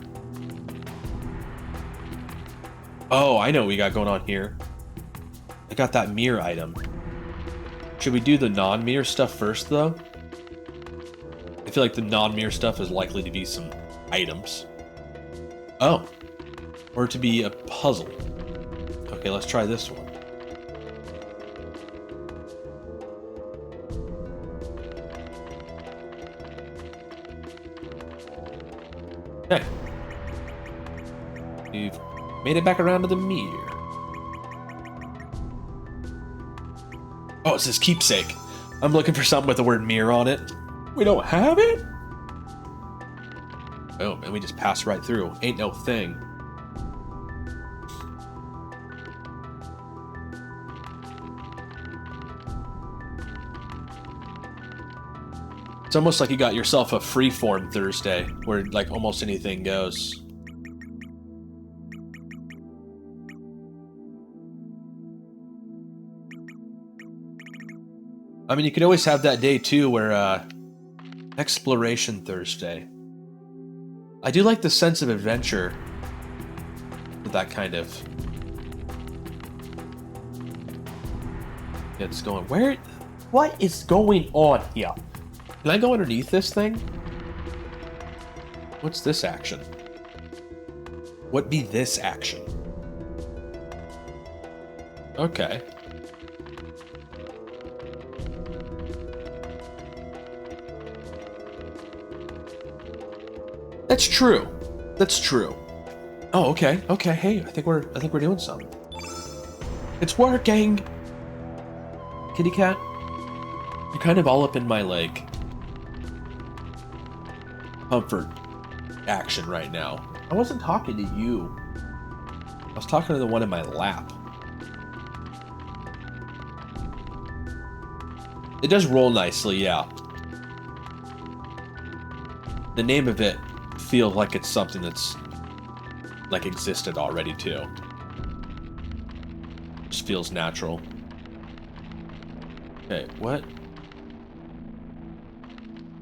Oh, I know what we got going on here. I got that mirror item. Should we do the non-mirror stuff first, though? I feel like the non-mirror stuff is likely to be some items. Oh. Or to be a puzzle. Okay, let's try this one. Okay. You've made it back around to the mirror. Oh, it says keepsake. I'm looking for something with the word mirror on it. We don't have it? Boom, and we just pass right through. Ain't no thing. It's almost like you got yourself a freeform Thursday, where like almost anything goes. I mean, you could always have that day too, where Exploration Thursday. I do like the sense of adventure with that kind of. It's going where? What is going on here? Can I go underneath this thing? What's this action? What be this action? Okay. That's true. That's true. Oh, okay. Okay. Hey, I think we're doing something. It's working. Kitty cat. You're kind of all up in my like comfort action right now. I wasn't talking to you. I was talking to the one in my lap. It does roll nicely, yeah. The name of it feels like it's something that's like existed already too. Just feels natural. Okay, what?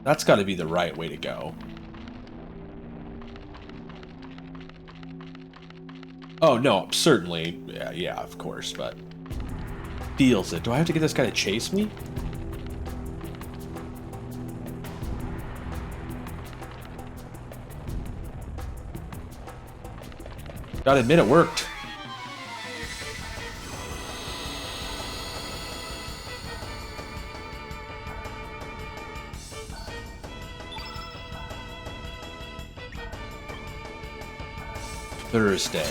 That's got to be the right way to go. Oh, no, certainly. Yeah, of course, but... Feels it. Do I have to get this guy to chase me? Gotta admit, it worked. Thursday.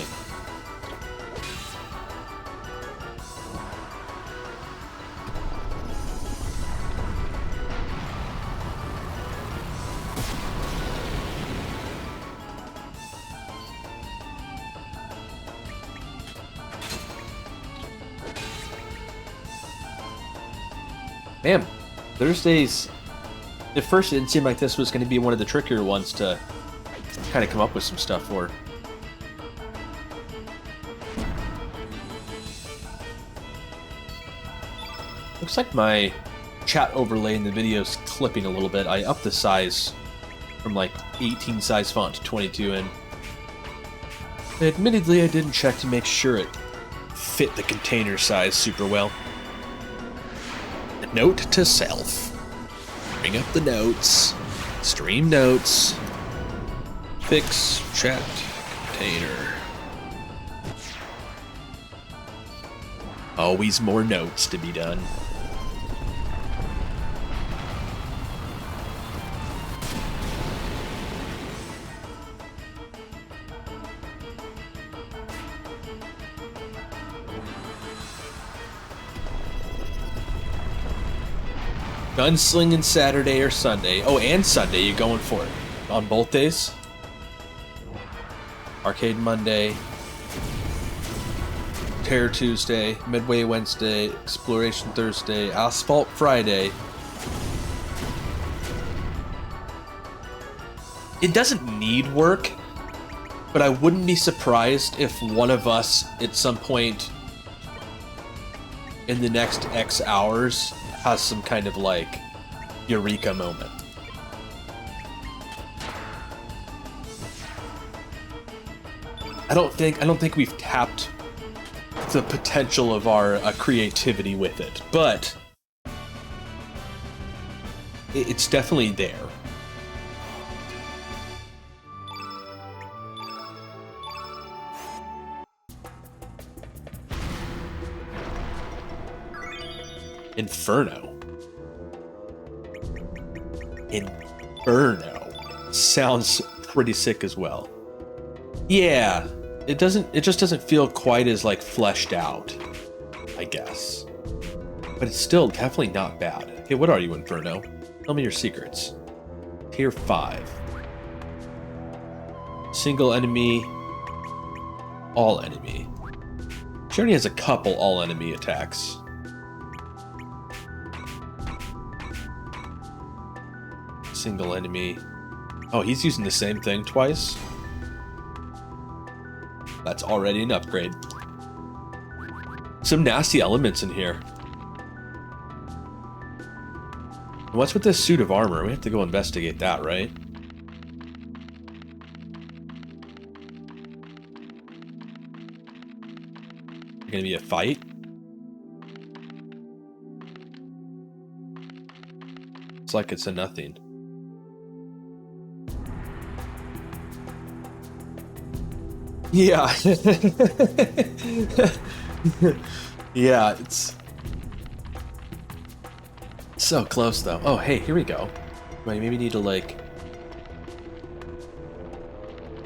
Damn, Thursdays, at first it didn't seem like this was going to be one of the trickier ones to kind of come up with some stuff for. Looks like my chat overlay in the video's clipping a little bit. I upped the size from like 18 size font to 22, and admittedly I didn't check to make sure it fit the container size super well. Note to self. Bring up the notes. Stream notes. Fix chat container. Always more notes to be done. Gunslinging Saturday or Sunday. Oh, and Sunday, you going for it? On both days? Arcade Monday. Terror Tuesday. Midway Wednesday. Exploration Thursday. Asphalt Friday. It doesn't need work, but I wouldn't be surprised if one of us, at some point in the next X hours, has some kind of like eureka moment. I don't think we've tapped the potential of our creativity with it, but it's definitely there. Inferno. Inferno sounds pretty sick as well. Yeah, it just doesn't feel quite as like fleshed out, I guess. But it's still definitely not bad. Okay, what are you, Inferno? Tell me your secrets. Tier 5. Single enemy, all enemy. She already has a couple all enemy attacks. Single enemy. Oh, he's using the same thing twice? That's already an upgrade. Some nasty elements in here. What's with this suit of armor? We have to go investigate that, right? Gonna be a fight? It's like it's a nothing. Yeah. Yeah, it's so close though. Oh, hey, here we go. Might maybe need to like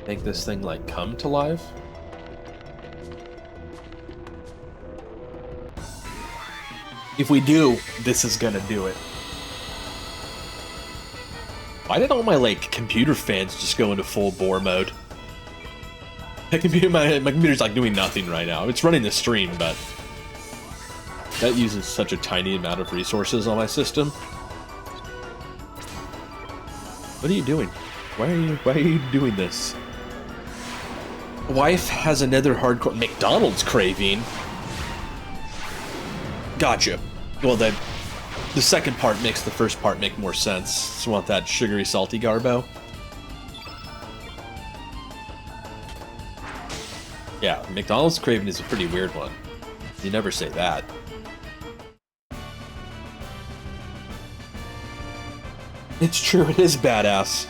make this thing like come to life. If we do, this is gonna do it. Why did all my like computer fans just go into full bore mode? My computer's like doing nothing right now. It's running the stream, but that uses such a tiny amount of resources on my system. What are you doing? Why are you doing this? Wife has another hardcore McDonald's craving. Gotcha. Well, the second part makes the first part make more sense. Just want that sugary, salty garbo. Yeah, McDonald's craving is a pretty weird one. You never say that. It's true, it is badass.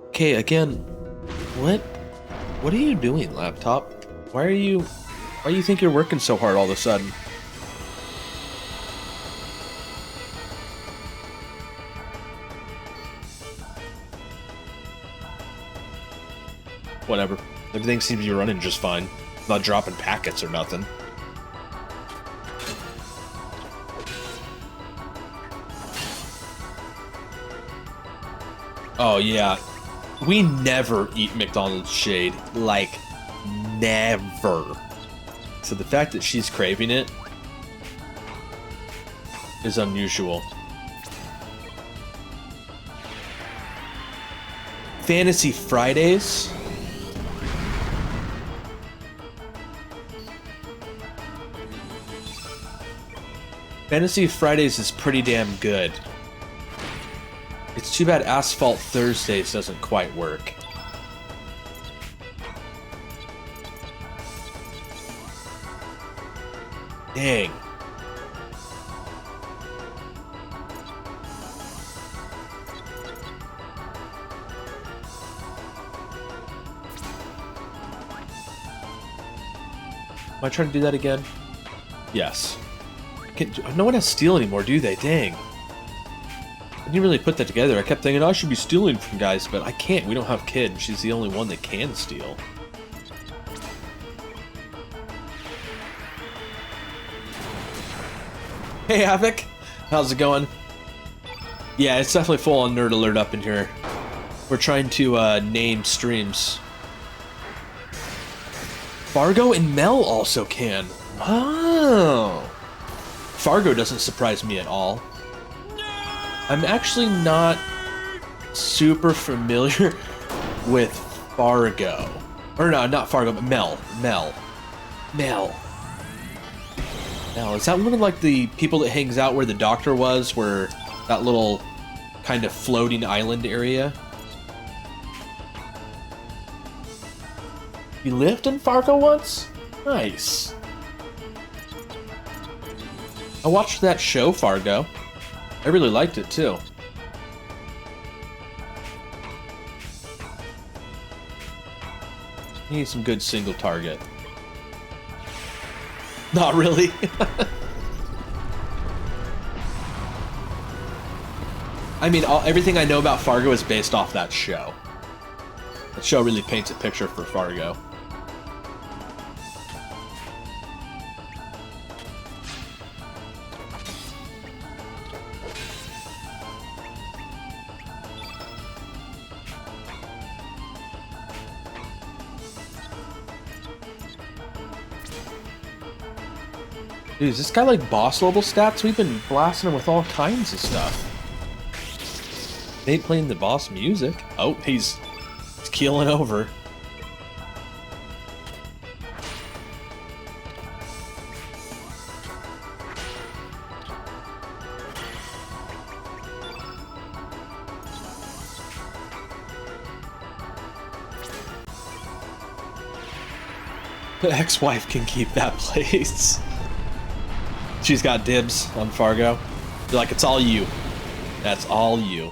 Okay, again, what are you doing, laptop? Why do you think you're working so hard all of a sudden? Whatever. Everything seems to be running just fine. Not dropping packets or nothing. Oh, yeah. We never eat McDonald's shade. Like, never. So the fact that she's craving it is unusual. Fantasy Fridays? Fantasy Fridays is pretty damn good. It's too bad Asphalt Thursdays doesn't quite work. Dang. Am I trying to do that again? Yes. No one has steel anymore, do they? Dang. I didn't really put that together. I kept thinking, oh, I should be stealing from guys, but I can't. We don't have Kid. She's the only one that can steal. Hey, Havoc. How's it going? Yeah, it's definitely full on nerd alert up in here. We're trying to name streams. Fargo and Mel also can. Wow. Fargo doesn't surprise me at all. I'm actually not super familiar with Fargo. Or no, not Fargo, but Mel. Mel. Is that one of like the people that hangs out where the doctor was, where that little kind of floating island area? You lived in Fargo once? Nice. I watched that show, Fargo. I really liked it, too. Need some good single target. Not really. I mean, everything I know about Fargo is based off that show. That show really paints a picture for Fargo. Dude, is this guy like boss level stats? We've been blasting him with all kinds of stuff. They ain't playing the boss music. Oh, he's keeling over. The ex-wife can keep that place. She's got dibs on Fargo. They're like, it's all you. That's all you.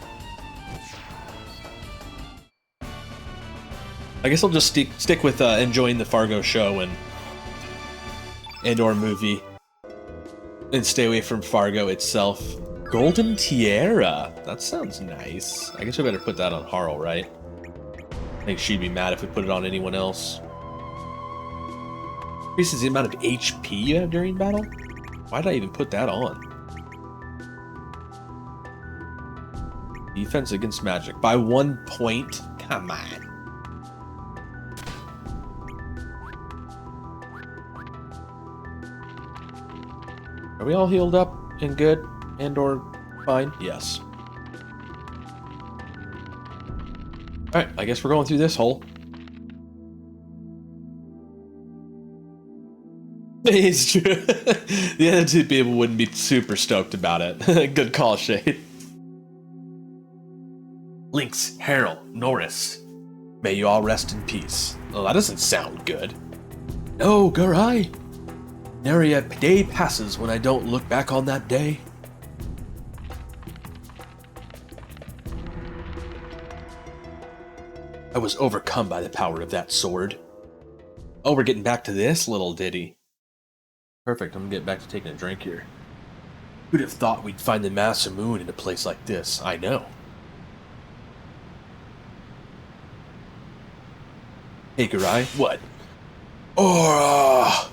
I guess I'll just stick with enjoying the Fargo show and/or movie, and stay away from Fargo itself. Golden Tiara. That sounds nice. I guess we better put that on Harl, right? I think she'd be mad if we put it on anyone else. Increases the amount of HP you have during battle? Why did I even put that on? Defense against magic. By 1 point? Come on. Are we all healed up and good and/or fine? Yes. Alright, I guess we're going through this hole. It's true. The other two people wouldn't be super stoked about it. Good call, Shade. Lynx, Harold, Norris. May you all rest in peace. Oh, that doesn't sound good. No, Gurai. Nary a day passes when I don't look back on that day. I was overcome by the power of that sword. Oh, we're getting back to this little ditty. Perfect, I'm gonna get back to taking a drink here. Who'd have thought we'd find the Massa Moon in a place like this? I know. Hey, Gurai. What? Oh,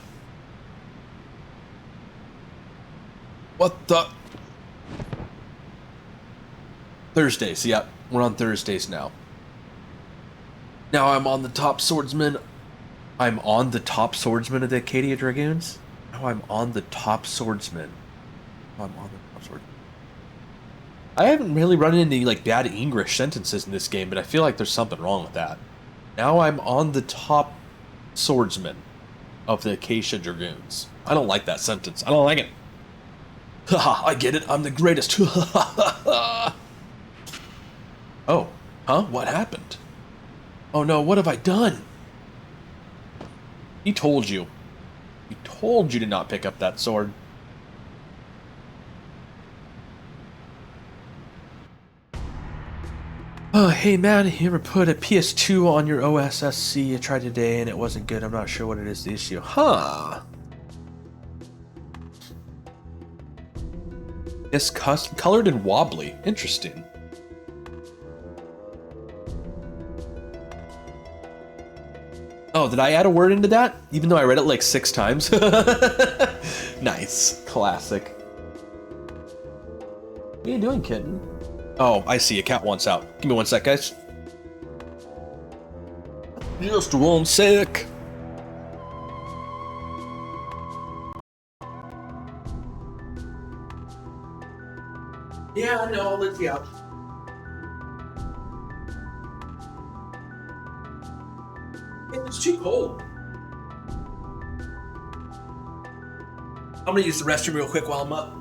what the? Thursdays, yeah. We're on Thursdays now. Now I'm on the top swordsman. I'm on the top swordsman of the Acadia Dragoons? Now I'm on the top swordsman. Now I'm on the top swordsman. I haven't really run into any like bad English sentences in this game, but I feel like there's something wrong with that. Now I'm on the top swordsman of the Acacia Dragoons. I don't like that sentence. I don't like it. Haha, I get it. I'm the greatest. Oh, huh? What happened? Oh no, what have I done? He told you. He told you to not pick up that sword. Oh, hey man, you ever put a PS2 on your OSSC? I tried today and it wasn't good. I'm not sure what it is the issue. Huh. It's colored and wobbly. Interesting. Oh, did I add a word into that? Even though I read it like 6 times? Nice. Classic. What are you doing, kitten? Oh, I see. A cat wants out. Give me 1 sec, guys. Just 1 sec. Yeah, I know. I'll let you out. It's too cold. I'm gonna use the restroom real quick while I'm up.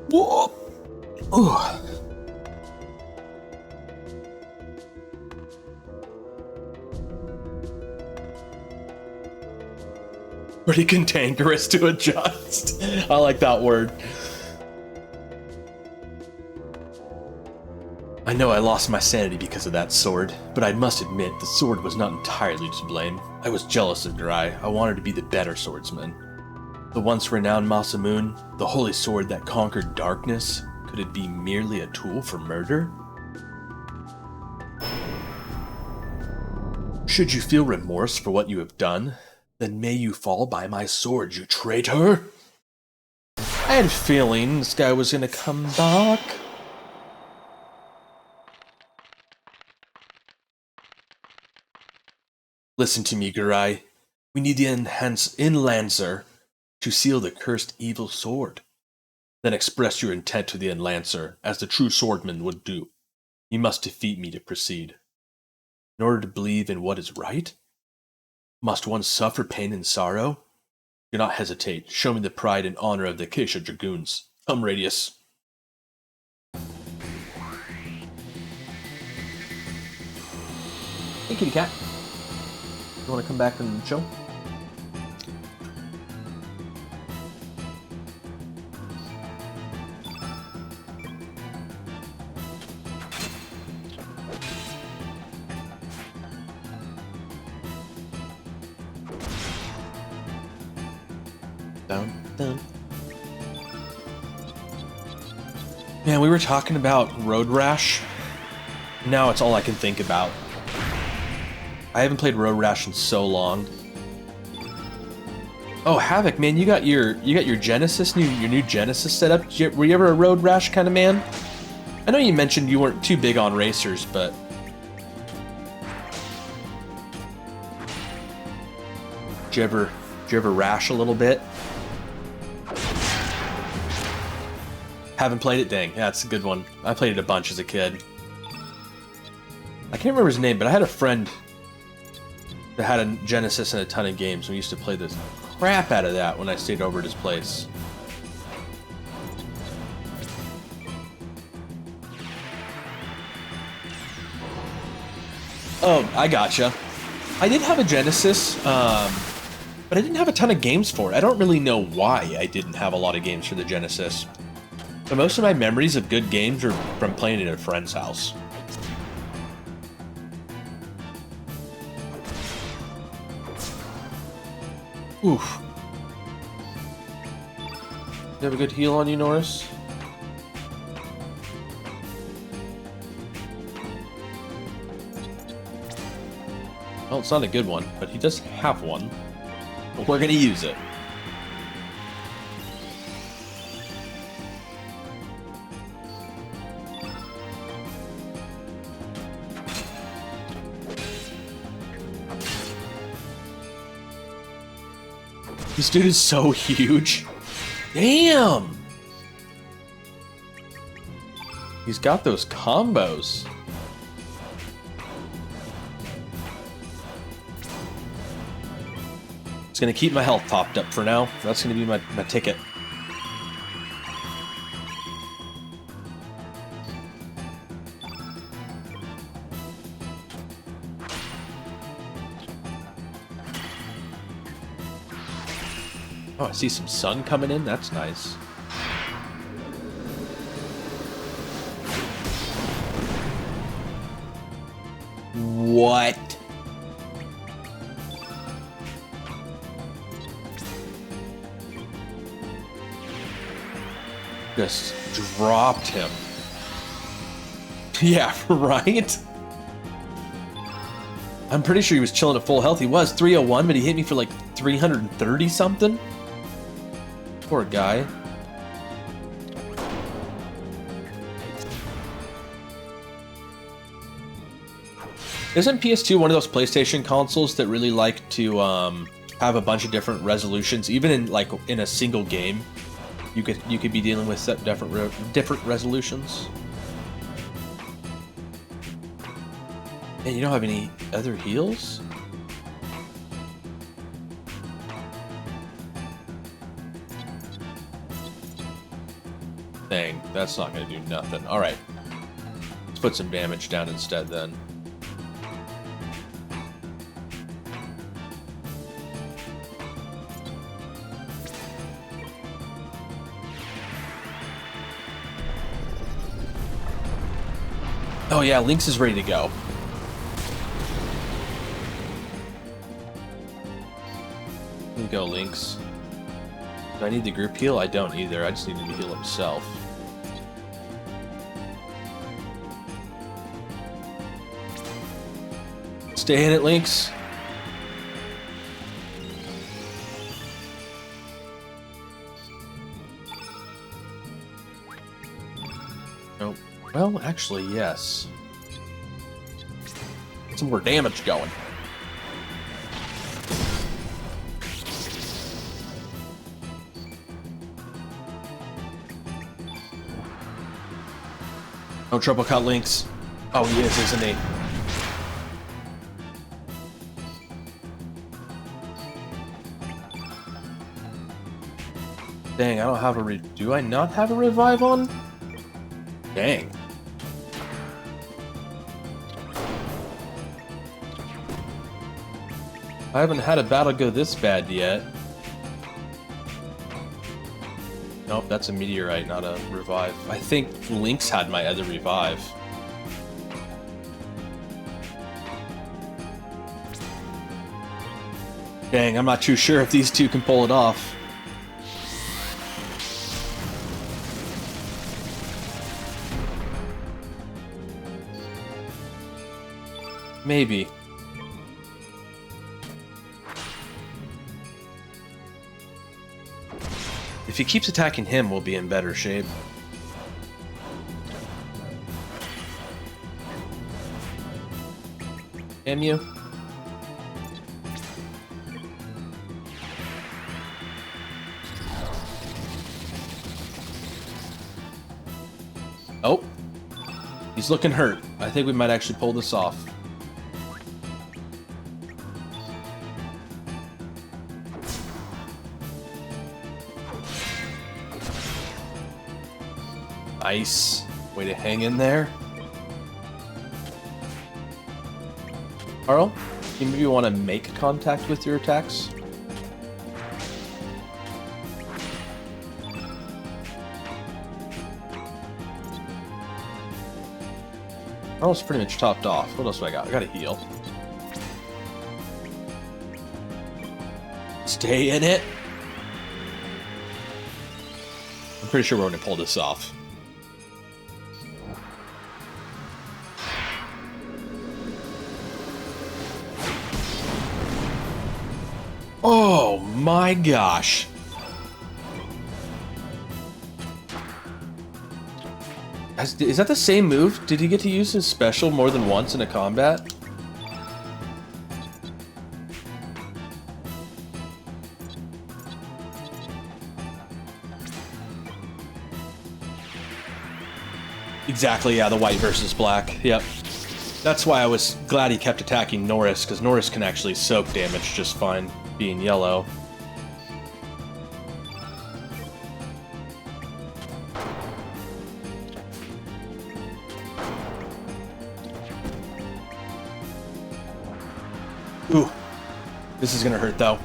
Whoa. Oh. Pretty cantankerous to adjust. I like that word. I know I lost my sanity because of that sword, but I must admit the sword was not entirely to blame. I was jealous of Jirai. I wanted to be the better swordsman. The once renowned Masamune, the holy sword that conquered darkness, could it be merely a tool for murder? Should you feel remorse for what you have done, then may you fall by my sword, you traitor! I had a feeling this guy was gonna come back. Listen to me, Gurai. We need the Enlancer to seal the cursed evil sword. Then express your intent to the Enlancer, as the true swordman would do. You must defeat me to proceed. In order to believe in what is right? Must one suffer pain and sorrow? Do not hesitate. Show me the pride and honor of the Acacia Dragoons. Come, Radius. Hey, kitty cat. You want to come back and chill? Dun. Man, we were talking about Road Rash. Now it's all I can think about. I haven't played Road Rash in so long. Oh, Havoc, man, you got your Genesis, your new Genesis set up. Were you ever a Road Rash kind of man? I know you mentioned you weren't too big on racers, but did you ever rash a little bit? Haven't played it? Dang, yeah, it's a good one. I played it a bunch as a kid. I can't remember his name, but I had a friend that had a Genesis and a ton of games. We used to play the crap out of that when I stayed over at his place. Oh, I gotcha. I did have a Genesis, but I didn't have a ton of games for it. I don't really know why I didn't have a lot of games for the Genesis. But most of my memories of good games are from playing it at a friend's house. Oof. You have a good heal on you, Norris? Well, it's not a good one, but he does have one. But we're gonna use it. This dude is so huge. Damn! He's got those combos. It's gonna keep my health topped up for now. That's gonna be my ticket. Oh, I see some sun coming in. That's nice. What? Just dropped him. Yeah, right? I'm pretty sure he was chilling at full health. He was 301, but he hit me for like 330 something. Poor guy. Isn't PS2 one of those PlayStation consoles that really like to have a bunch of different resolutions, even in a single game? You could be dealing with different resolutions. And you don't have any other heals? Dang, that's not gonna do nothing. Alright. Let's put some damage down instead then. Oh yeah, Lynx is ready to go. Here you go, Lynx. Do I need the group heal? I don't either. I just need him to heal himself. Stay in it, Lynx. Oh, well, actually, yes. Get some more damage going. No trouble cut Lynx. Oh, he is, isn't he? Dang, I don't have a do I not have a revive on? Dang. I haven't had a battle go this bad yet. Nope, that's a meteorite, not a revive. I think Lynx had my other revive. Dang, I'm not too sure if these two can pull it off. Maybe. If he keeps attacking him, we'll be in better shape. Damn you. Oh. He's looking hurt. I think we might actually pull this off. Nice. Way to hang in there. Carl, you maybe want to make contact with your attacks? Carl's pretty much topped off. What else do I got? I got a heal. Stay in it. I'm pretty sure we're going to pull this off. Oh my gosh. Is that the same move? Did he get to use his special more than once in a combat? Exactly, yeah, the white versus black. Yep. That's why I was glad he kept attacking Norris, because Norris can actually soak damage just fine, being yellow. Ooh. This is gonna hurt, though.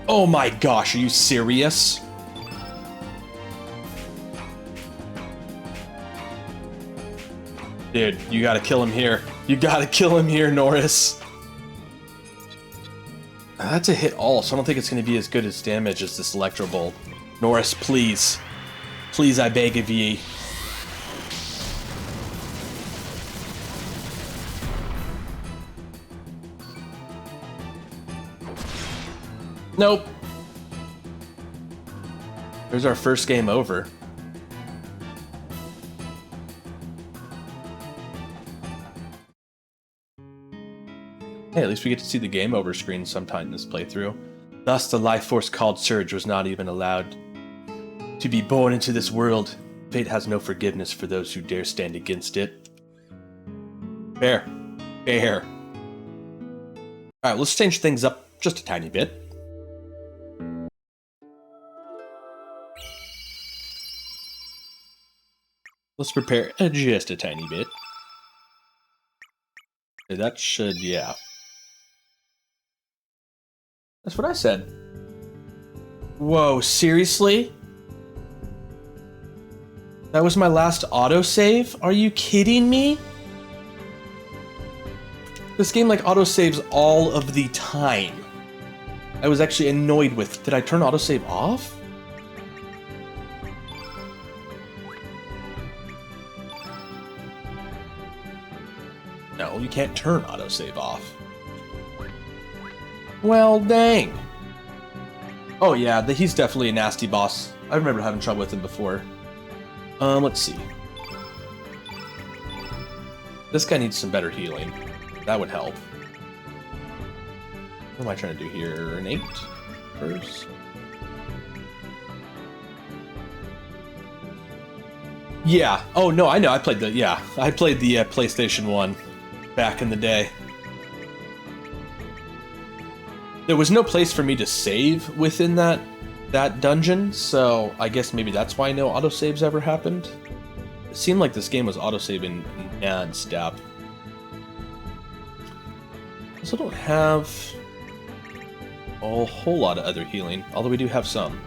Oh my gosh, are you serious? Dude, you gotta kill him here. You gotta kill him here, Norris. That's a hit all, so I don't think it's gonna be as good as damage as this Electro Bolt. Norris, please. Please, I beg of ye. Nope. There's our first game over. Hey, at least we get to see the game over screen sometime in this playthrough. Thus, the life force called Surge was not even allowed to be born into this world. Fate has no forgiveness for those who dare stand against it. Fair. Fair. Alright, let's change things up just a tiny bit. Let's prepare just a tiny bit. That should, yeah. That's what I said. Whoa, seriously? That was my last autosave? Are you kidding me? This game like autosaves all of the time. I was actually annoyed with. Did I turn autosave off? No, you can't turn autosave off. Well, dang. Oh yeah, he's definitely a nasty boss. I remember having trouble with him before. Let's see. This guy needs some better healing. That would help. What am I trying to do here? An 8 first? Yeah. Oh no, I know. I played the PlayStation 1 back in the day. There was no place for me to save within that dungeon, so I guess maybe that's why no autosaves ever happened. It seemed like this game was autosaving non-stop. I also don't have a whole lot of other healing, although we do have some.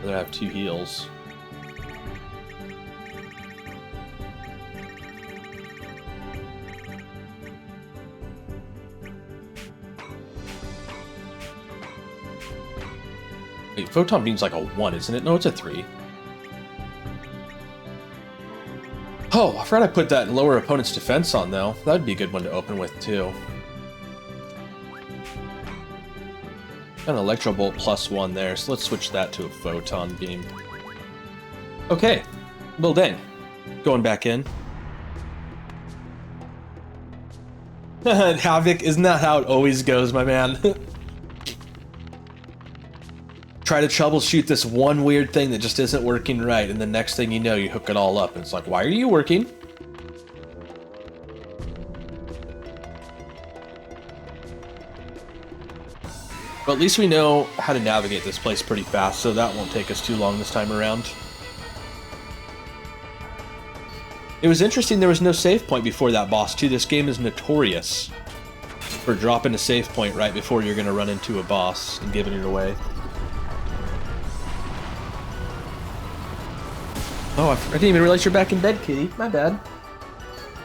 I have 2 heals. Wait, Photon Beam's like a 1, isn't it? No, it's a 3. Oh, I forgot I put that lower opponent's defense on, though. That'd be a good one to open with, too. Got an Electro Bolt +1 there, so let's switch that to a Photon Beam. Okay. Well, dang. Going back in. Havoc, isn't that how it always goes, my man? Try to troubleshoot this one weird thing that just isn't working right, and the next thing you know, you hook it all up, and it's like, why are you working? But at least we know how to navigate this place pretty fast, so that won't take us too long this time around. It was interesting there was no save point before that boss, too. This game is notorious for dropping a save point right before you're going to run into a boss and giving it away. Oh, I didn't even realize you're back in bed, kitty. My bad.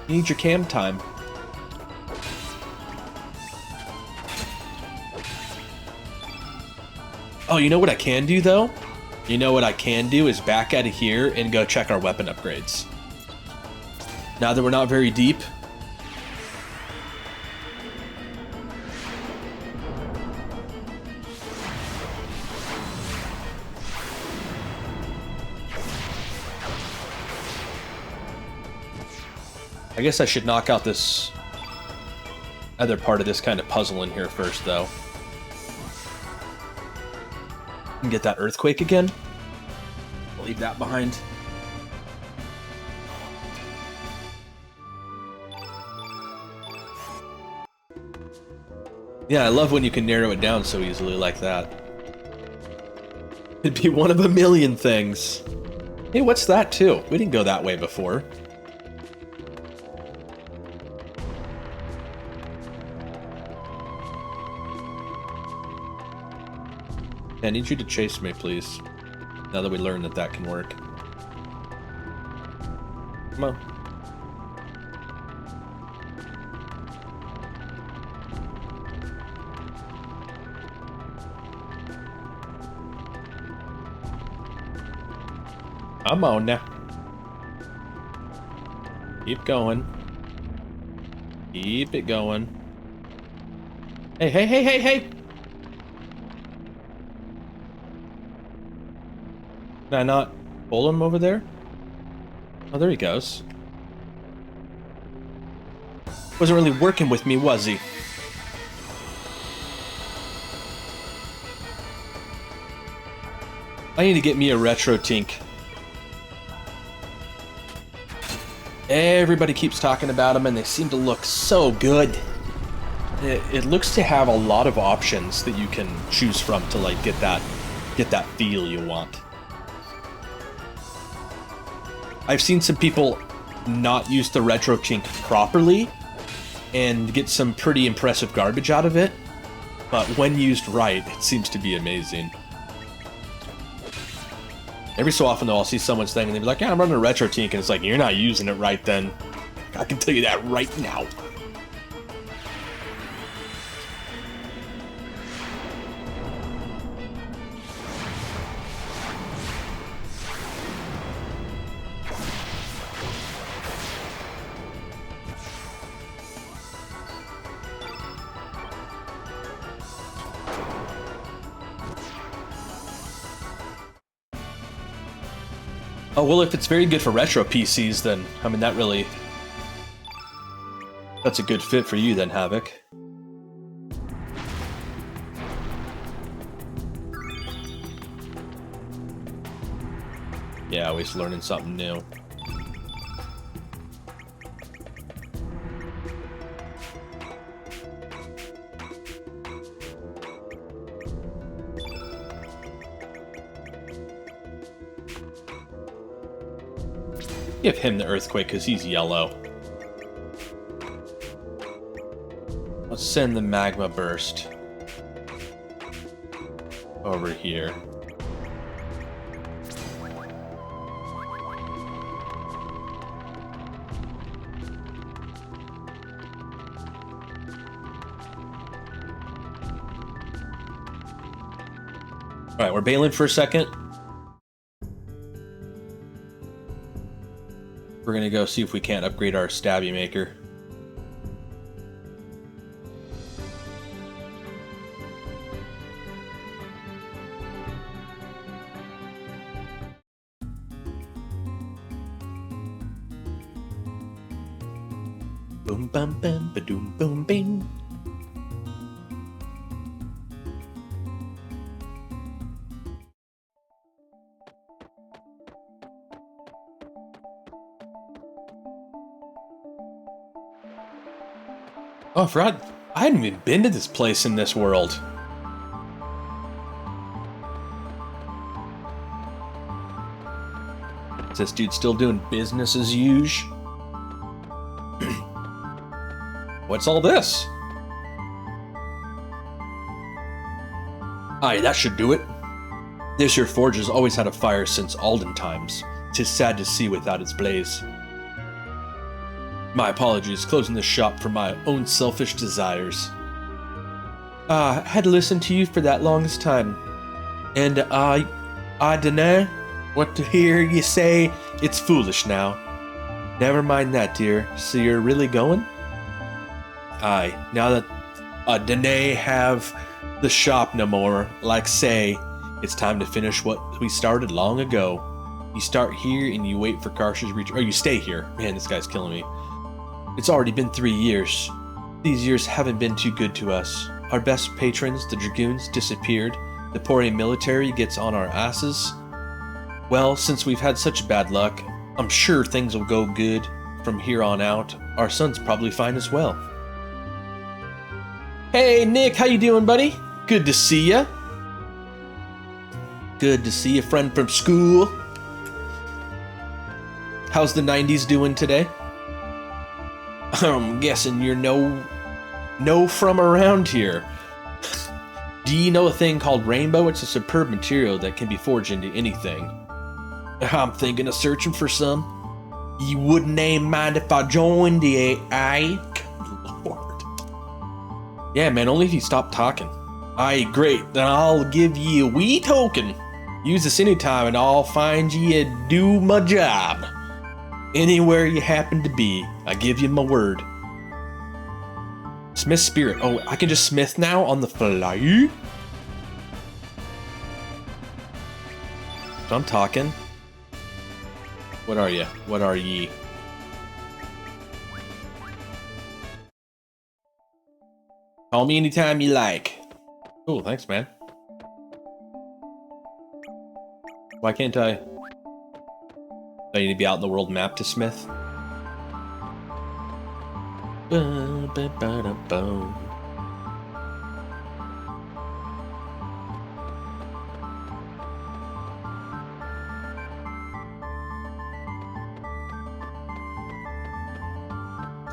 You need your cam time. Oh, you know what I can do, though? You know what I can do is back out of here and go check our weapon upgrades. Now that we're not very deep. I guess I should knock out this other part of this kind of puzzle in here first, though. And get that earthquake again. I'll leave that behind. Yeah, I love when you can narrow it down so easily like that. It'd be one of a million things. Hey, what's that too? We didn't go that way before. I need you to chase me, please. Now that we learned that that can work. Come on. Come on now. Keep going. Keep it going. Hey, hey, hey, hey, hey! Can I not pull him over there? Oh, there he goes. Wasn't really working with me, was he? I need to get me a retro tink. Everybody keeps talking about them, and they seem to look so good. It looks to have a lot of options that you can choose from to like get that feel you want. I've seen some people not use the retro tink properly and get some pretty impressive garbage out of it. but when used right, it seems to be amazing. Every so often, though, I'll see someone's thing and they'll be like, yeah, I'm running a retro tink, and it's like, you're not using it right then. I can tell you that right now. Oh, well, if it's very good for retro PCs, then, I mean, that's a good fit for you then, Havoc. Yeah, always learning something new. Give him the earthquake because he's yellow. Let's send the magma burst over here. Alright, we're bailing for a second. We're gonna go see if we can't upgrade our stabby maker. Boom bum bum ba doom boom bing. Oh, I forgot. I hadn't even been to this place in this world. Is this dude still doing business as usual? What's all this? Aye, that should do it. This here forge has always had a fire since Alden times. 'Tis sad to see without its blaze. My apologies, closing this shop for my own selfish desires. I had listened to you for that longest time. And I dunno what to hear you say. It's foolish now. Never mind that, dear. So you're really going? Aye, now that I dunno have the shop no more, like say, it's time to finish what we started long ago. You start here and you wait for Karsh's return. Or you stay here. Man, this guy's killing me. It's already been 3 years. These years haven't been too good to us. Our best patrons, the Dragoons, disappeared. The Pori military gets on our asses. Well, since we've had such bad luck, I'm sure things will go good from here on out. Our son's probably fine as well. Hey, Nick, how you doing, buddy? Good to see ya. Good to see a friend from school. How's the 90s doing today? I'm guessing you're no from around here. Do you know a thing called rainbow? It's a superb material that can be forged into anything. I'm thinking of searching for some. You wouldn't mind if I joined you, eh? Good Lord. Yeah, man, only if you stop talking. Aye, great. Then I'll give you a wee token. Use this anytime and I'll find you and do my job. Anywhere you happen to be, I give you my word. Smith Spirit. Oh, I can just smith now on the fly? So I'm talking. What are you? What are ye? Call me anytime you like. Cool, thanks, man. Why can't I? Do I need to be out in the world map to smith?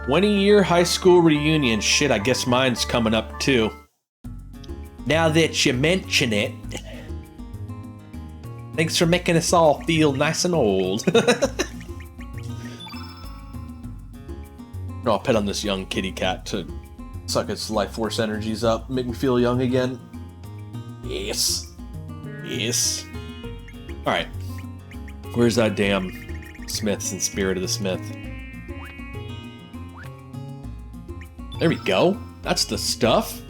$20-year high school reunion. Shit, I guess mine's coming up too. Now that you mention it, thanks for making us all feel nice and old. I'll pet on this young kitty cat to suck its life force energies up, make me feel young again. Yes. Yes. Alright. Where's that damn Smiths and Spirit of the Smith? There we go. That's the stuff.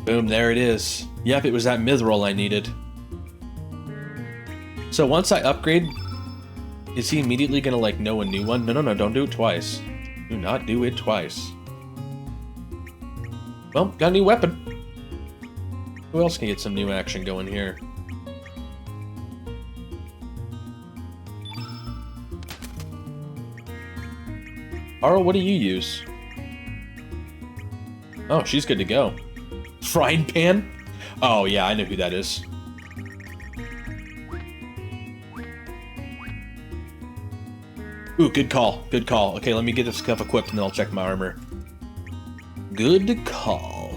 Boom, there it is. Yep, it was that Mithril I needed. So once I upgrade, is he immediately gonna, like, know a new one? No, don't do it twice. Do not do it twice. Well, got a new weapon. Who else can get some new action going here? Arl, what do you use? Oh, she's good to go. Frying pan? Oh, yeah, I know who that is. Ooh, good call. Good call. Okay, let me get this stuff equipped and then I'll check my armor. Good call.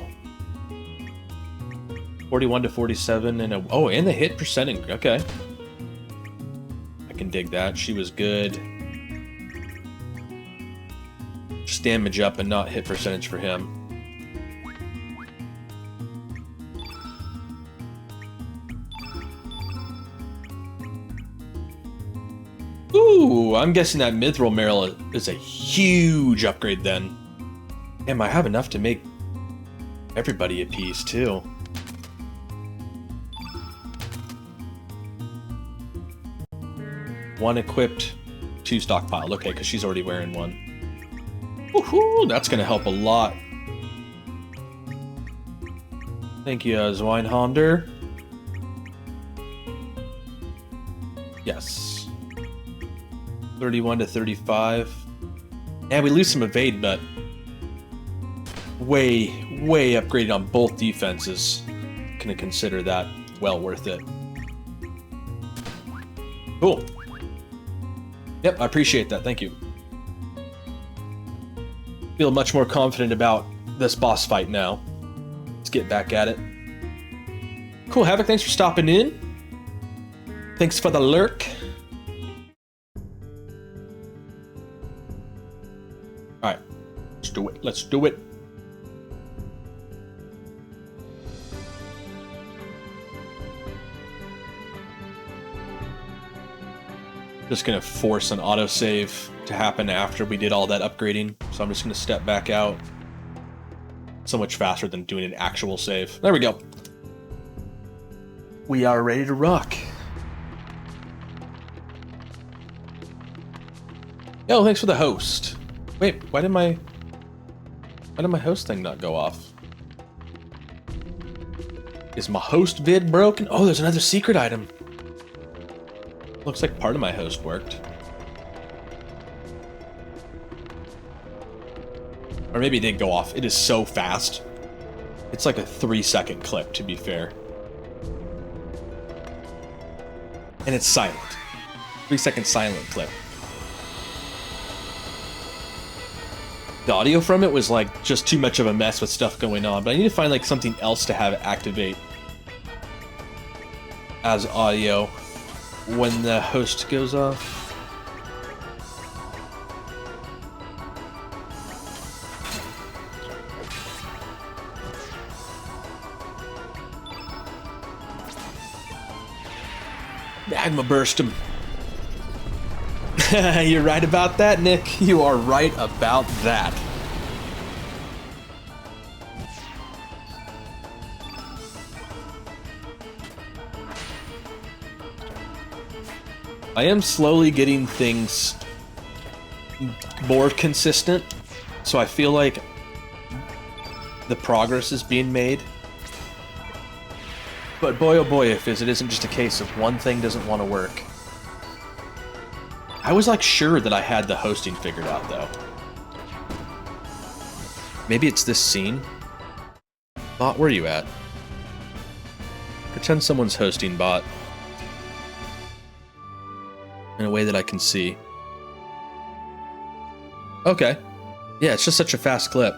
41 to 47 and oh, and the hit percentage. Okay. I can dig that. She was good. Just damage up and not hit percentage for him. Ooh, I'm guessing that Mithril Merrill is a huge upgrade then. Damn, I have enough to make everybody a piece too. One equipped, two stockpiled. Okay, because she's already wearing one. Woohoo! That's gonna help a lot. Thank you, Zweinhonder. Yes. 31 to 35. Yeah, we lose some evade, but way upgraded on both defenses. Gonna consider that well worth it. Cool. Yep, I appreciate that. Thank you. Feel much more confident about this boss fight now. Let's get back at it. Cool, Havoc, thanks for stopping in. Thanks for the lurk. Alright, let's do it. Let's do it. Just gonna force an autosave to happen after we did all that upgrading. So I'm just gonna step back out. So much faster than doing an actual save. There we go. We are ready to rock. Yo, thanks for the host. Wait, why did my host thing not go off? Is my host vid broken? Oh, there's another secret item. Looks like part of my host worked. Or maybe it did go off. It is so fast. It's like a 3-second clip, to be fair. And it's silent. 3-second silent clip. The audio from it was like just too much of a mess with stuff going on, but I need to find like something else to have it activate as audio when the host goes off. Magma burst him. You're right about that, Nick. You are right about that. I am slowly getting things more consistent, so I feel like the progress is being made. But boy oh boy, if it isn't just a case of one thing doesn't want to work. I was like sure that I had the hosting figured out though. Maybe it's this scene? Bot, where are you at? Pretend someone's hosting bot. In a way that I can see. Okay. Yeah, it's just such a fast clip.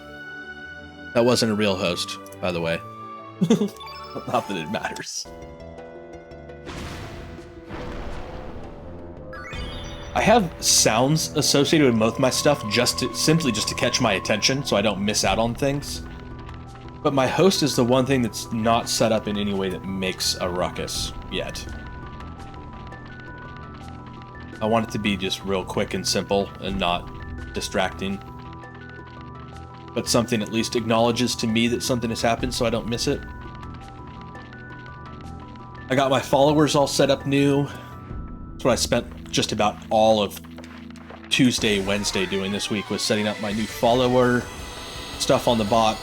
That wasn't a real host, by the way. Not that it matters. I have sounds associated with most of my stuff simply just to catch my attention so I don't miss out on things. But my host is the one thing that's not set up in any way that makes a ruckus yet. I want it to be just real quick and simple and not distracting. But something at least acknowledges to me that something has happened so I don't miss it. I got my followers all set up new. That's what I spent just about all of Tuesday, Wednesday doing this week, was setting up my new follower stuff on the bot.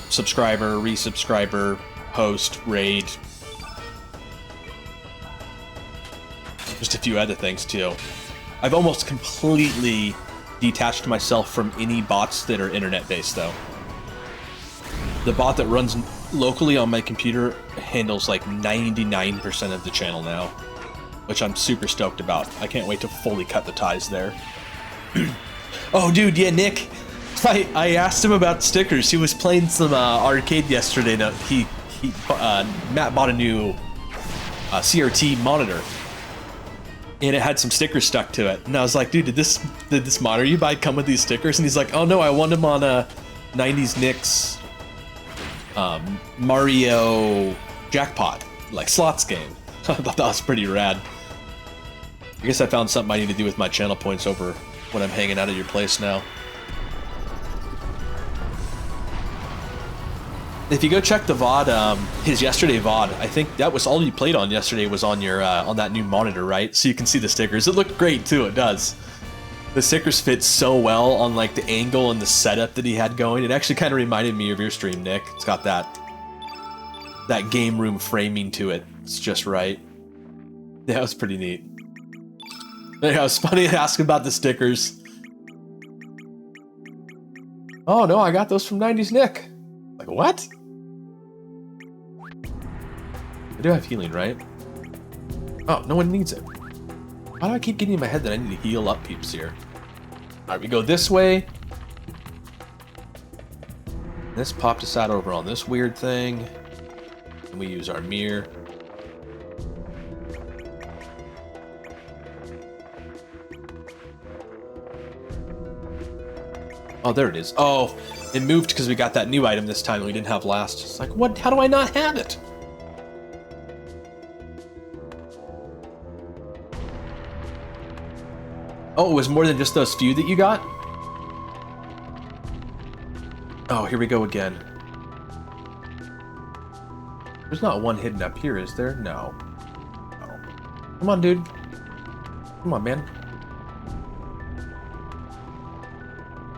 Subscriber, resubscriber, host, raid. Just a few other things too. I've almost completely detached myself from any bots that are internet-based though. The bot that runs locally on my computer handles like 99% of the channel now, which I'm super stoked about. I can't wait to fully cut the ties there. Oh dude, yeah, Nick. I asked him about stickers. He was playing some arcade yesterday. No, Matt bought a new CRT monitor, and it had some stickers stuck to it. And I was like, dude, did this monitor you buy come with these stickers? And he's like, oh no, I won them on a 90s Nick's Mario jackpot, like slots game. I thought that was pretty rad. I guess I found something I need to do with my channel points over when I'm hanging out at your place now. If you go check the VOD, his yesterday VOD, I think that was all you played on yesterday was on your on that new monitor, right? So you can see the stickers. It looked great too, it does. The stickers fit so well on like the angle and the setup that he had going. It actually kind of reminded me of your stream, Nick. It's got that game room framing to it. It's just right. Yeah, it was pretty neat. Yeah, it was funny to ask about the stickers. Oh no, I got those from 90s Nick. Like, what? I do have healing, right? Oh, no one needs it. Why do I keep getting in my head that I need to heal up peeps here? Alright, we go this way. This popped us out over on this weird thing. And we use our mirror. Oh, there it is. Oh, it moved because we got that new item this time that we didn't have last. It's like, what? How do I not have it? Oh, it was more than just those few that you got? Oh, here we go again. There's not one hidden up here, is there? No. No. Come on, dude. Come on, man.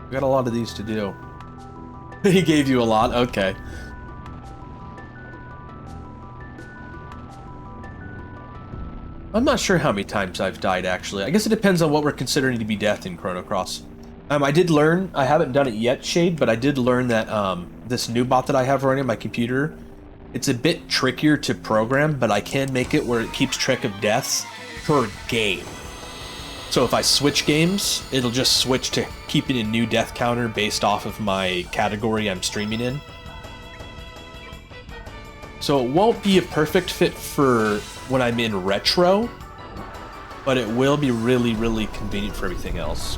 We got a lot of these to do. He gave you a lot? Okay. I'm not sure how many times I've died, actually. I guess it depends on what we're considering to be death in Chrono Cross. I did learn, I haven't done it yet, Shade, but I did learn that this new bot that I have running on my computer, it's a bit trickier to program, but I can make it where it keeps track of deaths per game. So if I switch games, it'll just switch to keeping a new death counter based off of my category I'm streaming in. So it won't be a perfect fit for when I'm in retro, but it will be really, really convenient for everything else.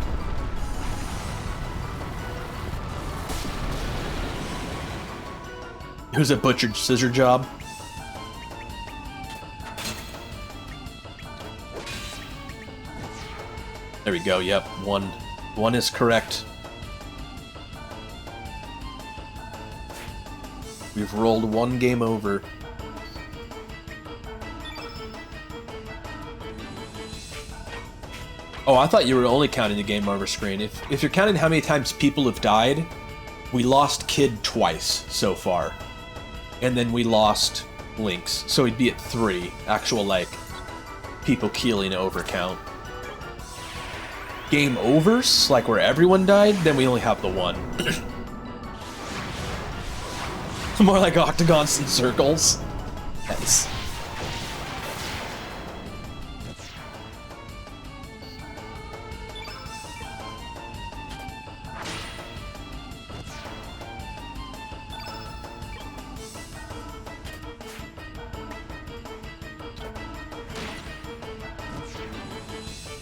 It was a butchered scissor job. There we go, yep, one is correct. We've rolled one game over. Oh, I thought you were only counting the game over screen. If you're counting how many times people have died, we lost Kid twice so far. And then we lost Lynx, so we'd be at 3 actual, like, people keeling over count. Game overs, like where everyone died, then we only have the 1. More like octagons and circles. Nice.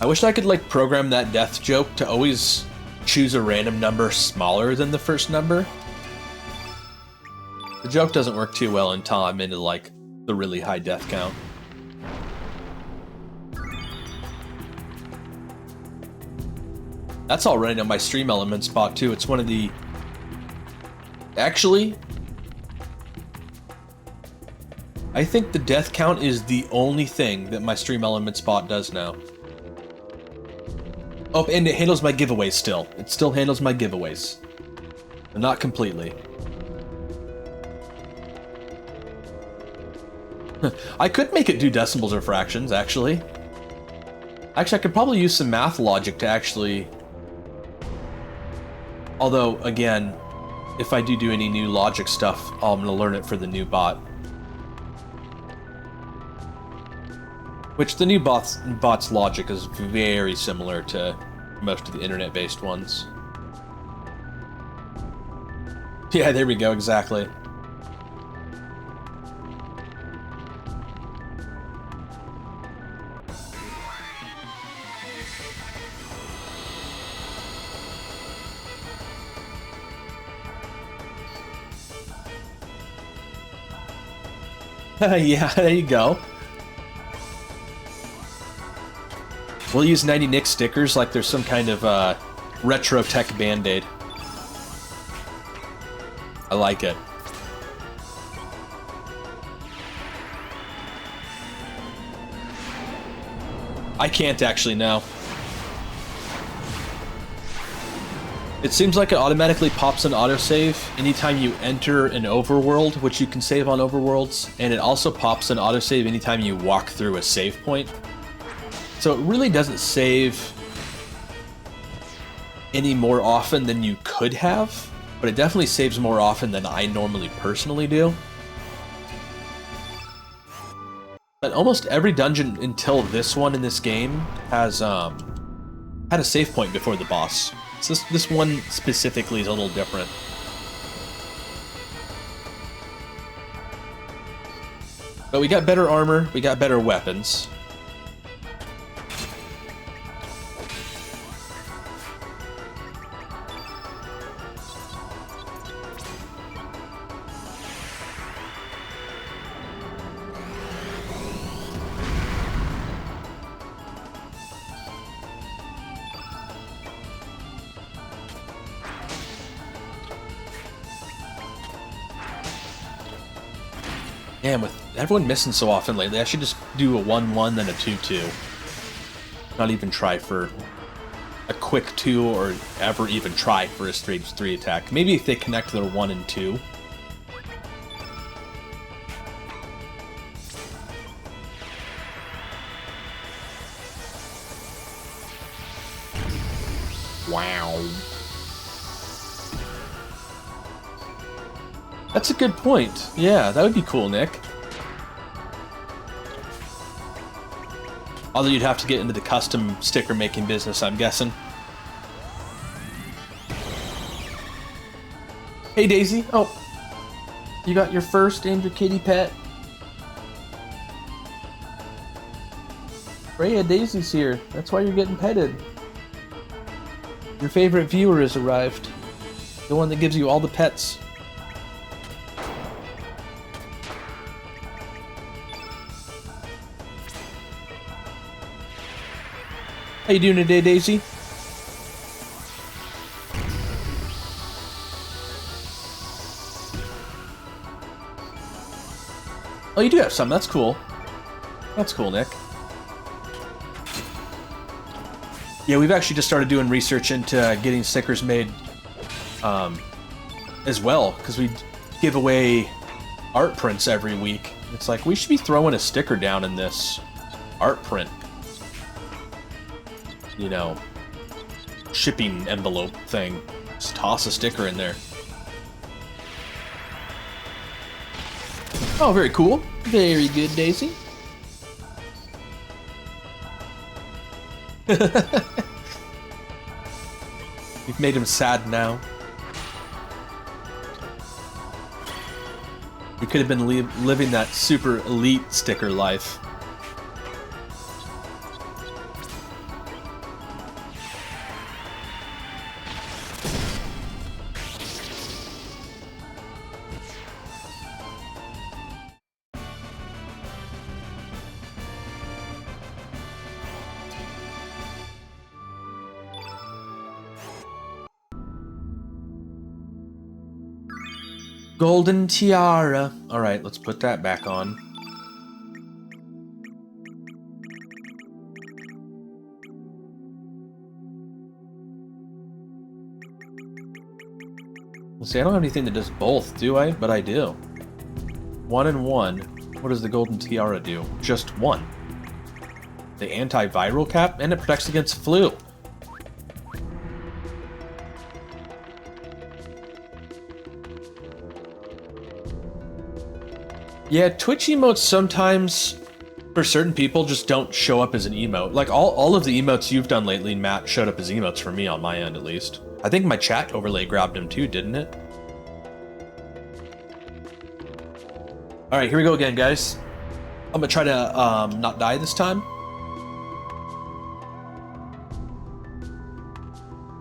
I wish I could, like, program that death joke to always choose a random number smaller than the first number. The joke doesn't work too well until I'm into, like, the really high death count. That's all running on my stream element spot, too. It's one of the... Actually, I think the death count is the only thing that my stream element spot does now. Oh, and it handles my giveaways still. It still handles my giveaways. But not completely. I could make it do decimals or fractions, actually. Actually, I could probably use some math logic to actually... Although, again, if I do any new logic stuff, I'm going to learn it for the new bot. Which the new bot's logic is very similar to most of the internet-based ones. Yeah, there we go, exactly. Yeah, there you go. We'll use 90 Nick stickers like there's some kind of retro tech band-aid. I like it. I can't actually now. It seems like it automatically pops an autosave anytime you enter an overworld, which you can save on overworlds, and it also pops an autosave anytime you walk through a save point. So it really doesn't save any more often than you could have, but it definitely saves more often than I normally personally do. But almost every dungeon until this one in this game has had a save point before the boss. So this one specifically is a little different. But we got better armor, we got better weapons. Damn, with everyone missing so often lately, I should just do a 1-1 then a 2-2. Not even try for a quick 2 or ever even try for a straight 3 attack. Maybe if they connect their 1 and 2. Wow. That's a good point. Yeah, that would be cool, Nick. Although you'd have to get into the custom sticker making business, I'm guessing. Hey, Daisy. Oh, you got your first and your kitty pet. Freya, Daisy's here. That's why you're getting petted. Your favorite viewer has arrived. The one that gives you all the pets. How you doing today, Daisy? Oh, you do have some. That's cool. That's cool, Nick. Yeah, we've actually just started doing research into getting stickers made as well, because we give away art prints every week. It's like, we should be throwing a sticker down in this art print, you know, shipping envelope thing. Just toss a sticker in there. Oh, very cool. Very good, Daisy. You've made him sad now. You could have been living that super elite sticker life. Golden tiara. All right, let's put that back on. Let's see, I don't have anything that does both, do I? But I do. 1 and 1. What does the golden tiara do? Just 1. The antiviral cap, and it protects against flu. Yeah, Twitch emotes sometimes, for certain people, just don't show up as an emote. Like, all of the emotes you've done lately, Matt, showed up as emotes for me on my end, at least. I think my chat overlay grabbed him too, didn't it? Alright, here we go again, guys. I'm gonna try to not die this time.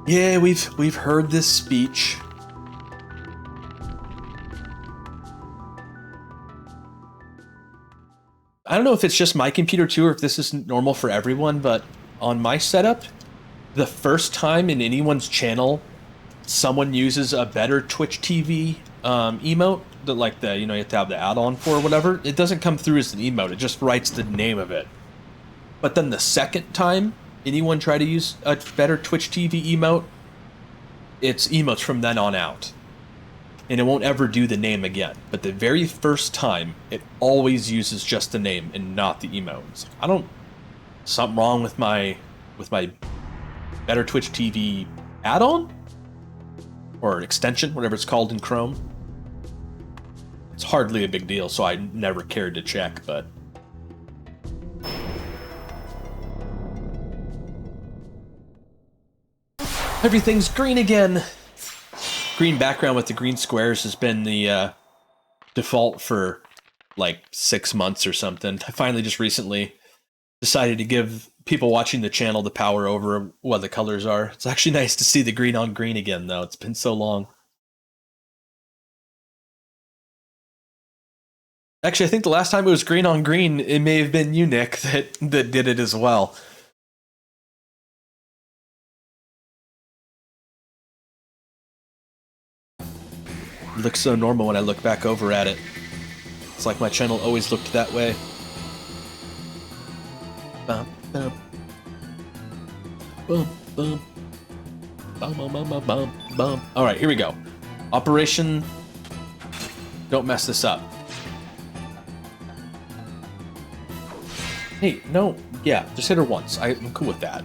Yeah, we've heard this speech. I don't know if it's just my computer too, or if this is normal for everyone, but on my setup, the first time in anyone's channel someone uses a better Twitch TV emote, that like the, you know, you have to have the add-on for or whatever, it doesn't come through as an emote, it just writes the name of it. But then the second time anyone try to use a better Twitch TV emote, it's emotes from then on out. And it won't ever do the name again. But the very first time, it always uses just the name and not the emotes. I don't... Something wrong with my better Twitch TV add-on? Or extension, whatever it's called in Chrome. It's hardly a big deal, so I never cared to check, but... Everything's green again! Green background with the green squares has been the default for like 6 months or something. I finally just recently decided to give people watching the channel the power over what the colors are. It's actually nice to see the green on green again, though. It's been so long. Actually, I think the last time it was green on green, it may have been you, Nick, that did it as well. It looks so normal when I look back over at it. It's like my channel always looked that way. Bum, bum. Bum, bum. Bum, bum, bum, bum, bum, bum. Alright, here we go. Operation... Don't mess this up. Hey, no. Yeah, just hit her once. I'm cool with that.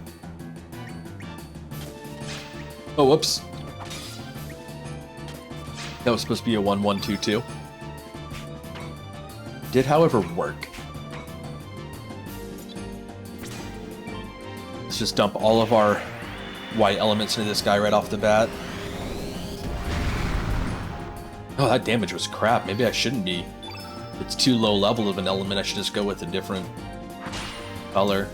Oh, whoops. That was supposed to be a 1-1-2-2. Did, however, work. Let's just dump all of our white elements into this guy right off the bat. Oh, that damage was crap. Maybe I shouldn't be. It's too low level of an element. I should just go with a different color.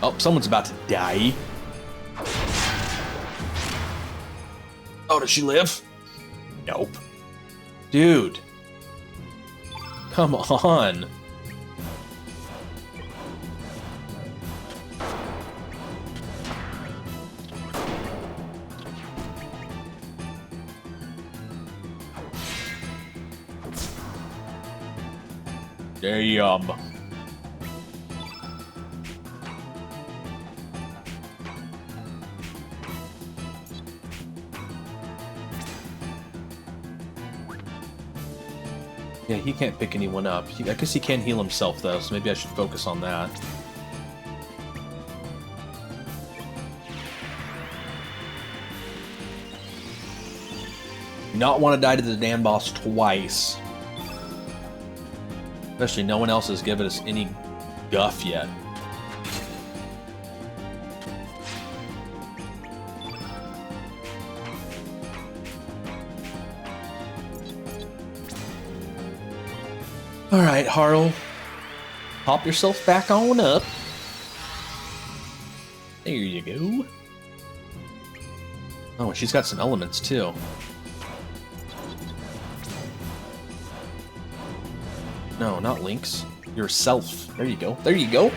Oh, someone's about to die. Oh, does she live? Nope. Dude. Come on. Damn. Yeah, he can't pick anyone up. I guess he can heal himself, though, so maybe I should focus on that. Not want to die to the damn boss twice. Especially no one else has given us any guff yet. Alright, Harl. Pop yourself back on up. There you go. Oh, she's got some elements, too. No, not Lynx. Yourself. There you go. There you go.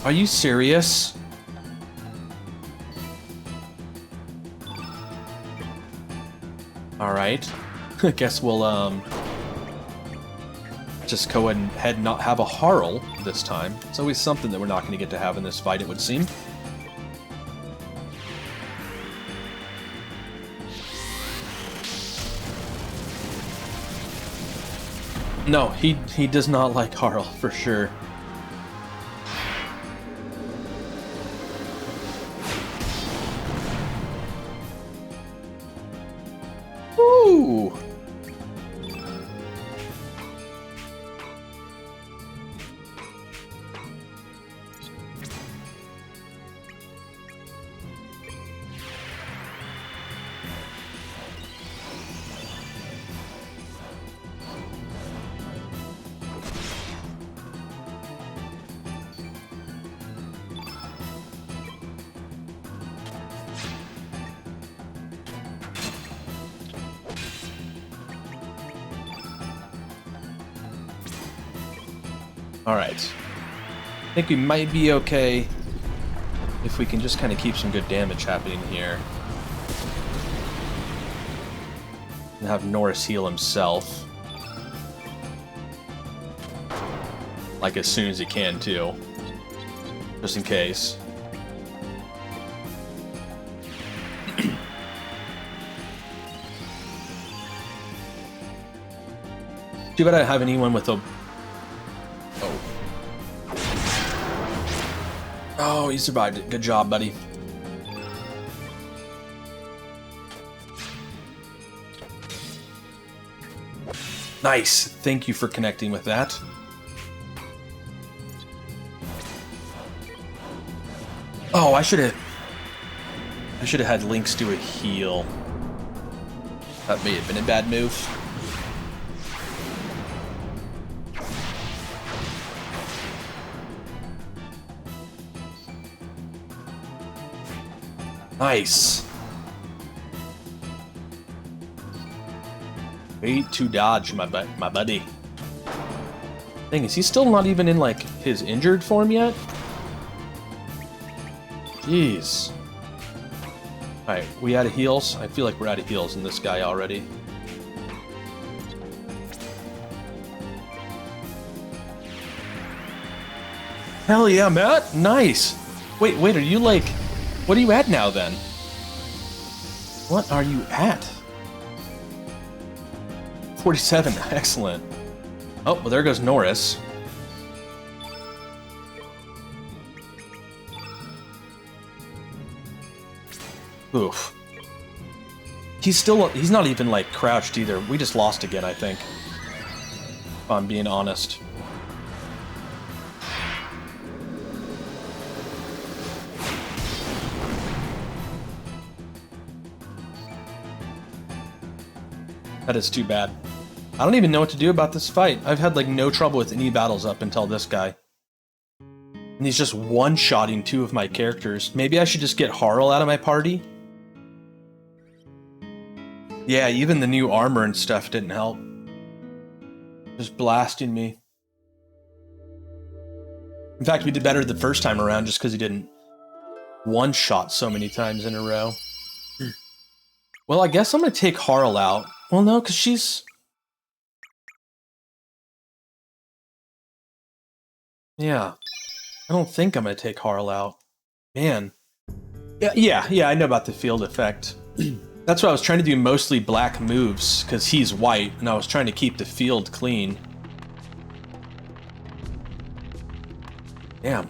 Are you serious? Alright. I guess we'll, just go ahead and not have a Harl this time. It's always something that we're not going to get to have in this fight, it would seem. No, he does not like Harl, for sure. Woo! Alright. I think we might be okay if we can just kind of keep some good damage happening here. And have Norris heal himself. Like as soon as he can, too. Just in case. Too bad I don't have anyone with a... Oh, you survived it. Good job, buddy. Nice. Thank you for connecting with that. Oh, I should have had Lynx do a heal. That may have been a bad move. Nice. Wait to dodge, my buddy. Dang, is he still not even in, like, his injured form yet? Jeez. Alright, we out of heals? I feel like we're out of heals in this guy already. Hell yeah, Matt! Nice! Wait, are you, like... What are you at now, then? What are you at? 47, excellent. Oh, well, there goes Norris. Oof. He's not even, like, crouched either. We just lost again, I think. If I'm being honest. That is too bad. I don't even know what to do about this fight. I've had, like, no trouble with any battles up until this guy. And he's just one-shotting two of my characters. Maybe I should just get Harl out of my party? Yeah, even the new armor and stuff didn't help. Just blasting me. In fact, we did better the first time around just because he didn't one-shot so many times in a row. Well, I guess I'm going to take Harl out. Well, no, because she's... Yeah. I don't think I'm going to take Harl out. Man. Yeah, I know about the field effect. That's why I was trying to do mostly black moves, because he's white, and I was trying to keep the field clean. Damn.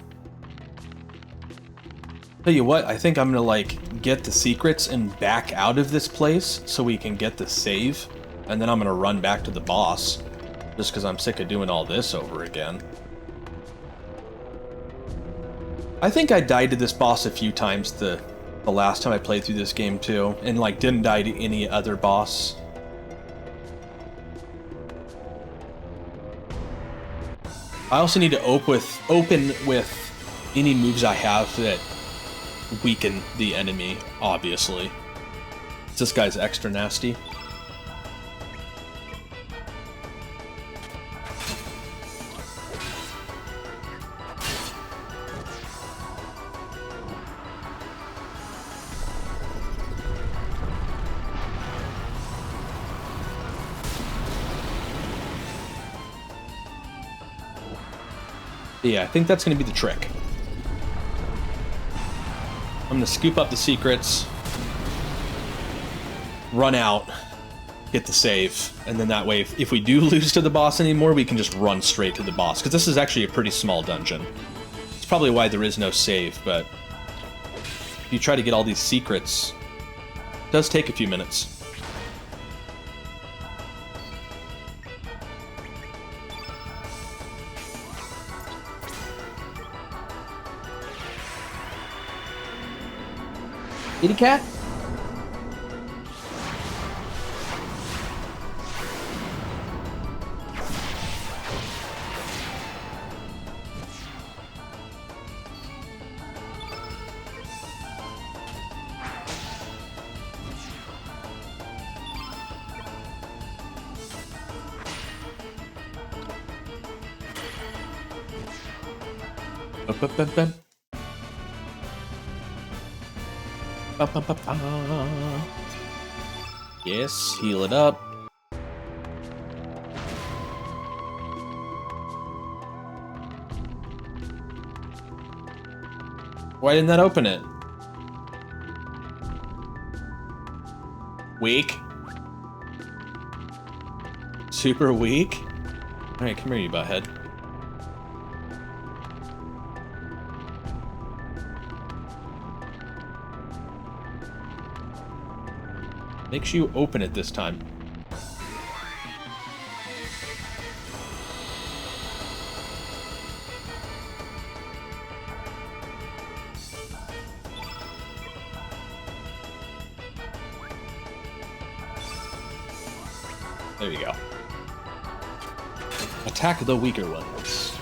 Tell you what, I think I'm gonna, like, get the secrets and back out of this place so we can get the save, and then I'm gonna run back to the boss, just because I'm sick of doing all this over again. I think I died to this boss a few times the last time I played through this game too, and like didn't die to any other boss. I also need to open with any moves I have that weaken the enemy, obviously. This guy's extra nasty. Yeah, I think that's going to be the trick. I'm going to scoop up the secrets, run out, get the save, and then that way, if we do lose to the boss anymore, we can just run straight to the boss, because this is actually a pretty small dungeon. It's probably why there is no save, but if you try to get all these secrets, it does take a few minutes. Kitty cat? Yes, heal it up. Why didn't that open it? Weak. Super weak? Alright, come here, you butthead. Make sure you open it this time. There you go. Attack the weaker ones.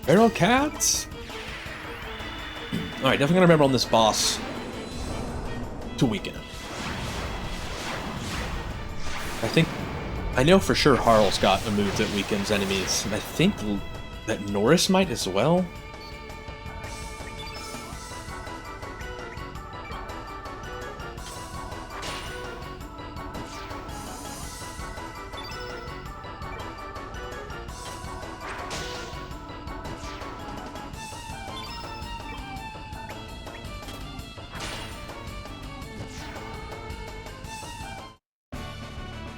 Feral cats? Alright, definitely gonna remember on this boss to weaken him. I know for sure Harl's got a move that weakens enemies, and I think that Norris might as well.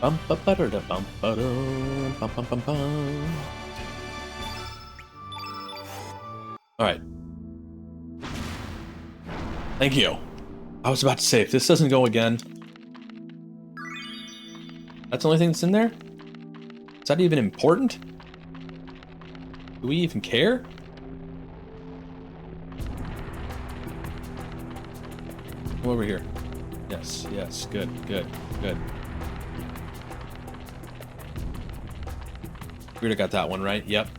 Bum ba ba da bum ba dum bum bum bum bum. All right. Thank you. I was about to say, if this doesn't go again, that's the only thing that's in there? Is that even important? Do we even care? Come over here. Yes, yes, good, good, good. We already got that one, right? Yep.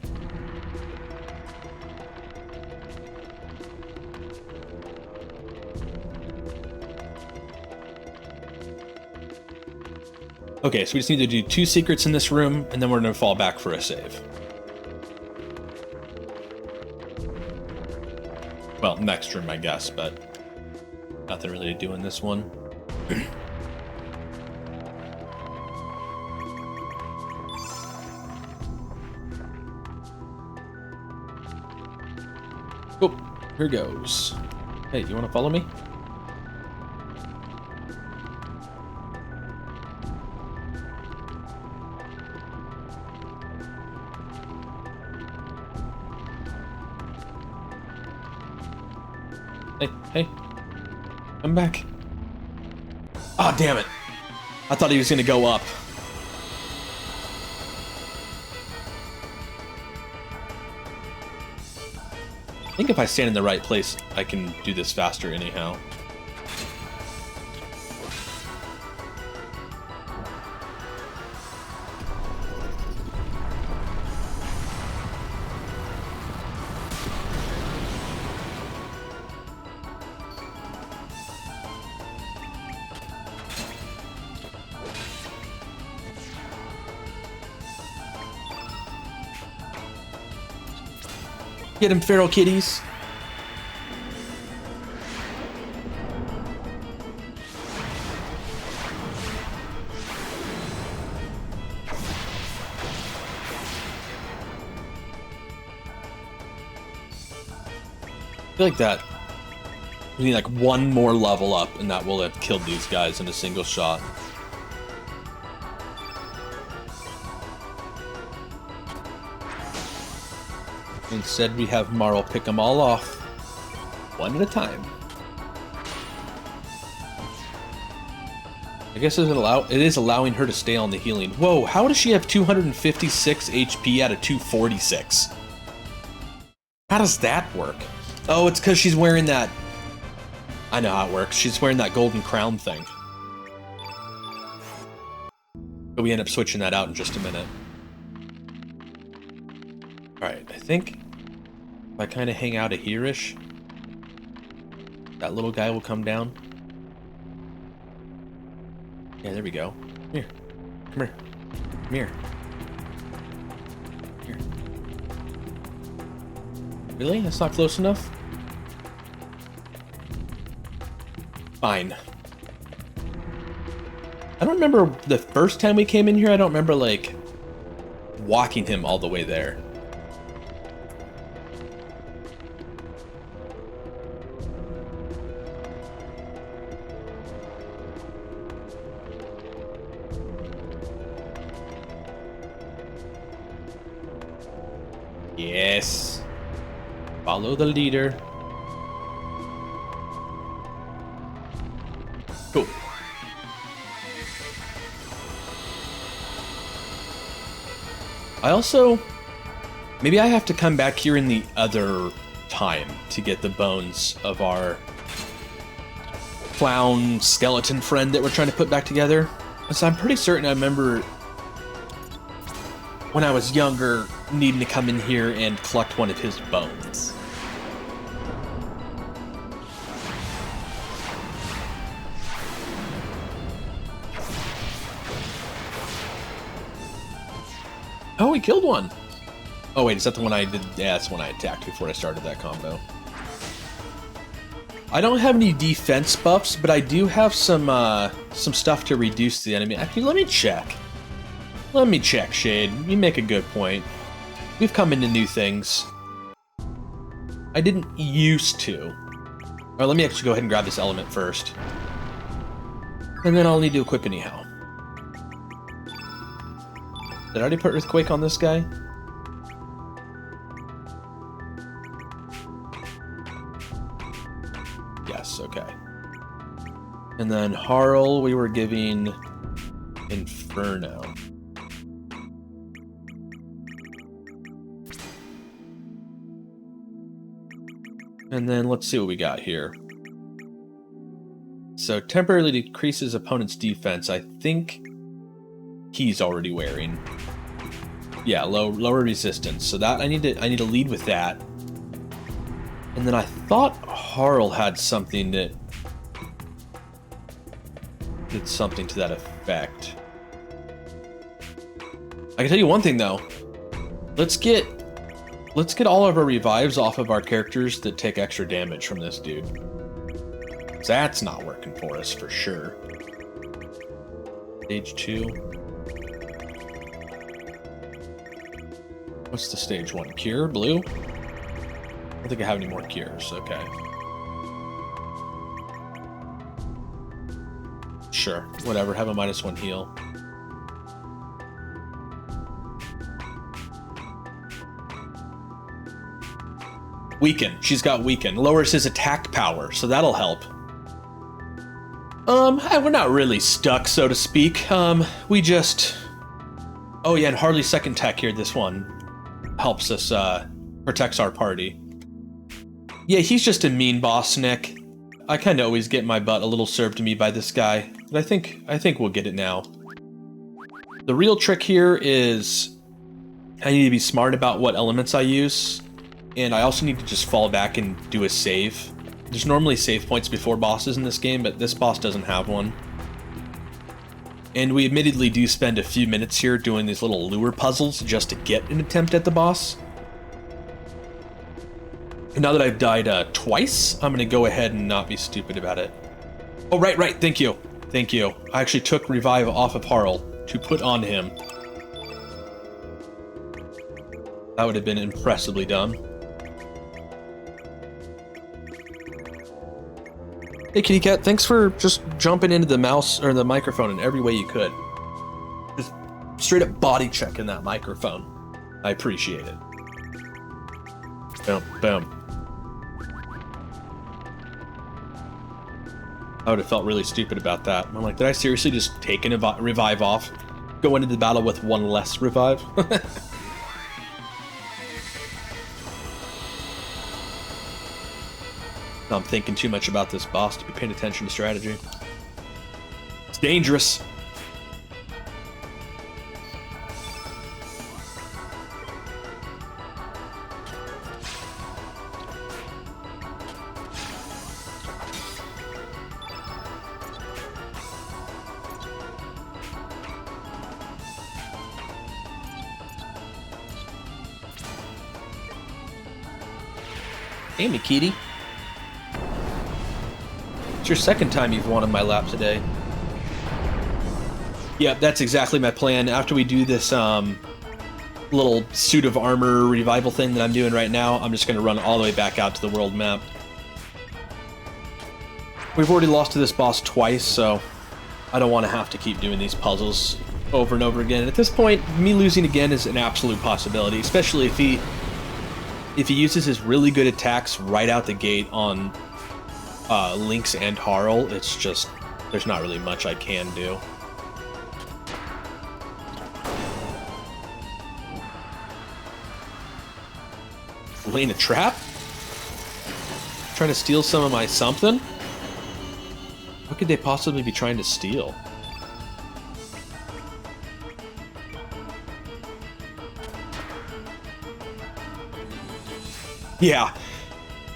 Okay, so we just need to do 2 secrets in this room, and then we're going to fall back for a save. Well, next room, I guess, but nothing really to do in this one. Oh, here goes. Hey, you want to follow me? Hey, hey. Come back. Ah, damn it. I thought he was going to go up. I think if I stand in the right place, I can do this faster anyhow. Get him, feral kitties. I feel like that. We need like one more level up, and that will have killed these guys in a single shot. Instead, we have Marl pick them all off, one at a time. I guess it is allowing her to stay on the healing. Whoa, how does she have 256 HP out of 246? How does that work? Oh, it's because she's wearing that... I know how it works. She's wearing that golden crown thing. But we end up switching that out in just a minute. Alright, I think if I kind of hang out here-ish, that little guy will come down. Yeah, there we go. Here. Come here. Come here. Here. Really? That's not close enough? Fine. I don't remember the first time we came in here. I don't remember, like, walking him all the way there. Yes. Follow the leader. Cool. I also... Maybe I have to come back here in the other time to get the bones of our clown skeleton friend that we're trying to put back together. So I'm pretty certain I remember when I was younger needing to come in here and collect one of his bones. Oh, we killed one. Oh wait, is that the one I did? Yeah, that's the one I attacked before I started that combo. I don't have any defense buffs, but I do have some stuff to reduce the enemy. Actually, let me check. Let me check, Shade. You make a good point. We've come into new things. I didn't used to. Alright, let me actually go ahead and grab this element first. And then I'll need to equip anyhow. Did I already put Earthquake on this guy? Yes, okay. And then Harl, we were giving Inferno. And then let's see what we got here. So temporarily decreases opponent's defense. I think he's already wearing. Yeah, lower resistance. So that I need to lead with that. And then I thought Harl had something that did something to that effect. I can tell you one thing though. Let's get all of our revives off of our characters that take extra damage from this dude. That's not working for us for sure. Stage 2. What's the stage 1? Cure? Blue? I don't think I have any more cures. Okay. Sure. Whatever. Have a -1 heal. Weaken. She's got weaken. Lowers his attack power, so that'll help. We're not really stuck, so to speak. We just... Oh yeah, and Harley's second tech here, this one, helps us, protects our party. Yeah, he's just a mean boss, Nick. I kinda always get my butt a little served to me by this guy, but I think we'll get it now. The real trick here is I need to be smart about what elements I use, and I also need to just fall back and do a save. There's normally save points before bosses in this game, but this boss doesn't have one. And we admittedly do spend a few minutes here doing these little lure puzzles just to get an attempt at the boss. Now that I've died twice, I'm gonna go ahead and not be stupid about it. Oh, right, thank you. Thank you. I actually took revive off of Harl to put on him. That would have been impressively dumb. Hey, Kitty Cat, thanks for just jumping into the mouse or the microphone in every way you could. Just straight up body checking that microphone. I appreciate it. Boom, boom. I would have felt really stupid about that. I'm like, did I seriously just take a revive off? Go into the battle with one less revive? I'm thinking too much about this boss to be paying attention to strategy. It's dangerous. Hey, me kitty. It's your second time you've won on my lap today. Yep, that's exactly my plan. After we do this little suit of armor revival thing that I'm doing right now, I'm just going to run all the way back out to the world map. We've already lost to this boss twice, so I don't want to have to keep doing these puzzles over and over again. At this point, me losing again is an absolute possibility, especially if he uses his really good attacks right out the gate on Lynx and Harl. It's just, there's not really much I can do. Laying a trap? Trying to steal some of my something? What could they possibly be trying to steal?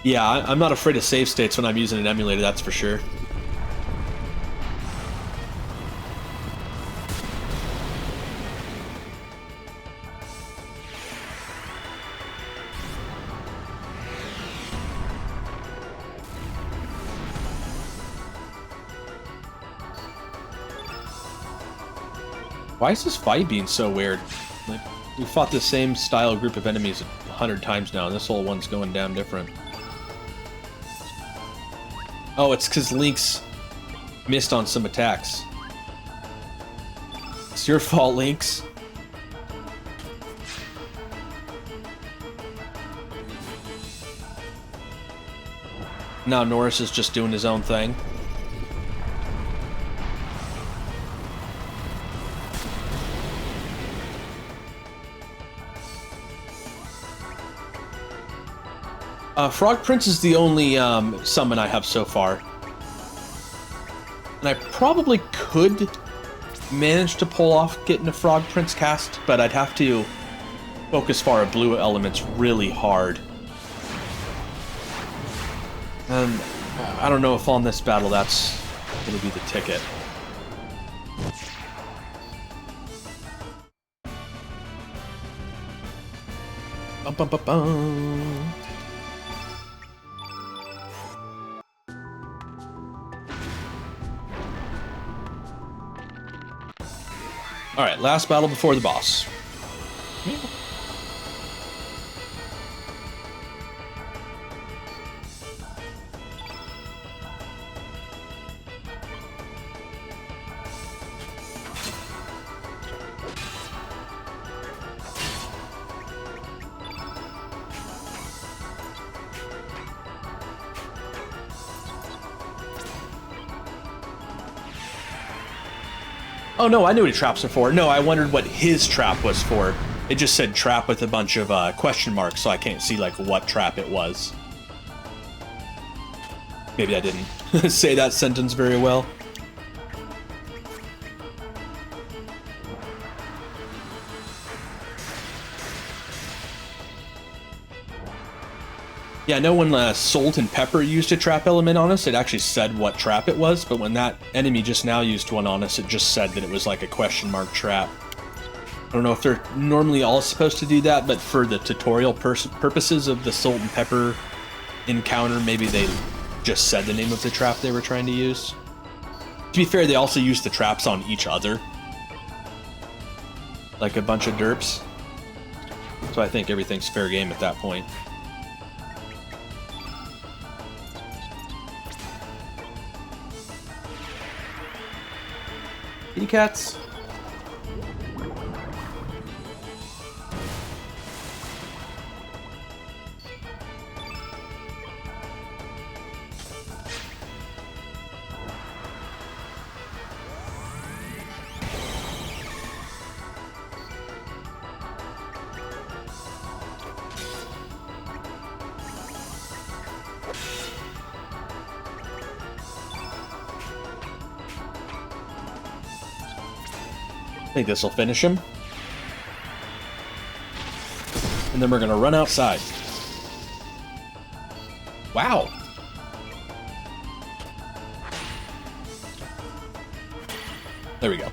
Yeah, I'm not afraid of save states when I'm using an emulator, that's for sure. Why is this fight being so weird? Like, we fought the same style group of enemies 100 times now, and this whole one's going damn different. Oh, it's because Lynx missed on some attacks. It's your fault, Lynx. Now Norris is just doing his own thing. Frog Prince is the only summon I have so far. And I probably could manage to pull off getting a Frog Prince cast, but I'd have to focus far blue elements really hard. And I don't know if on this battle that's going to be the ticket. Bum, bum, bum, bum. Alright, last battle before the boss. Oh no, I knew what traps are for. No, I wondered what his trap was for. It just said trap with a bunch of question marks, so I can't see like what trap it was. Maybe I didn't say that sentence very well. Yeah, I know when Salt and Pepper used a trap element on us, it actually said what trap it was, but when that enemy just now used one on us, it just said that it was like a question mark trap. I don't know if they're normally all supposed to do that, but for the tutorial purposes of the Salt and Pepper encounter, maybe they just said the name of the trap they were trying to use. To be fair, they also used the traps on each other. Like a bunch of derps. So I think everything's fair game at that point. Kitty cats. I think this will finish him. And then we're going to run outside. Wow. There we go.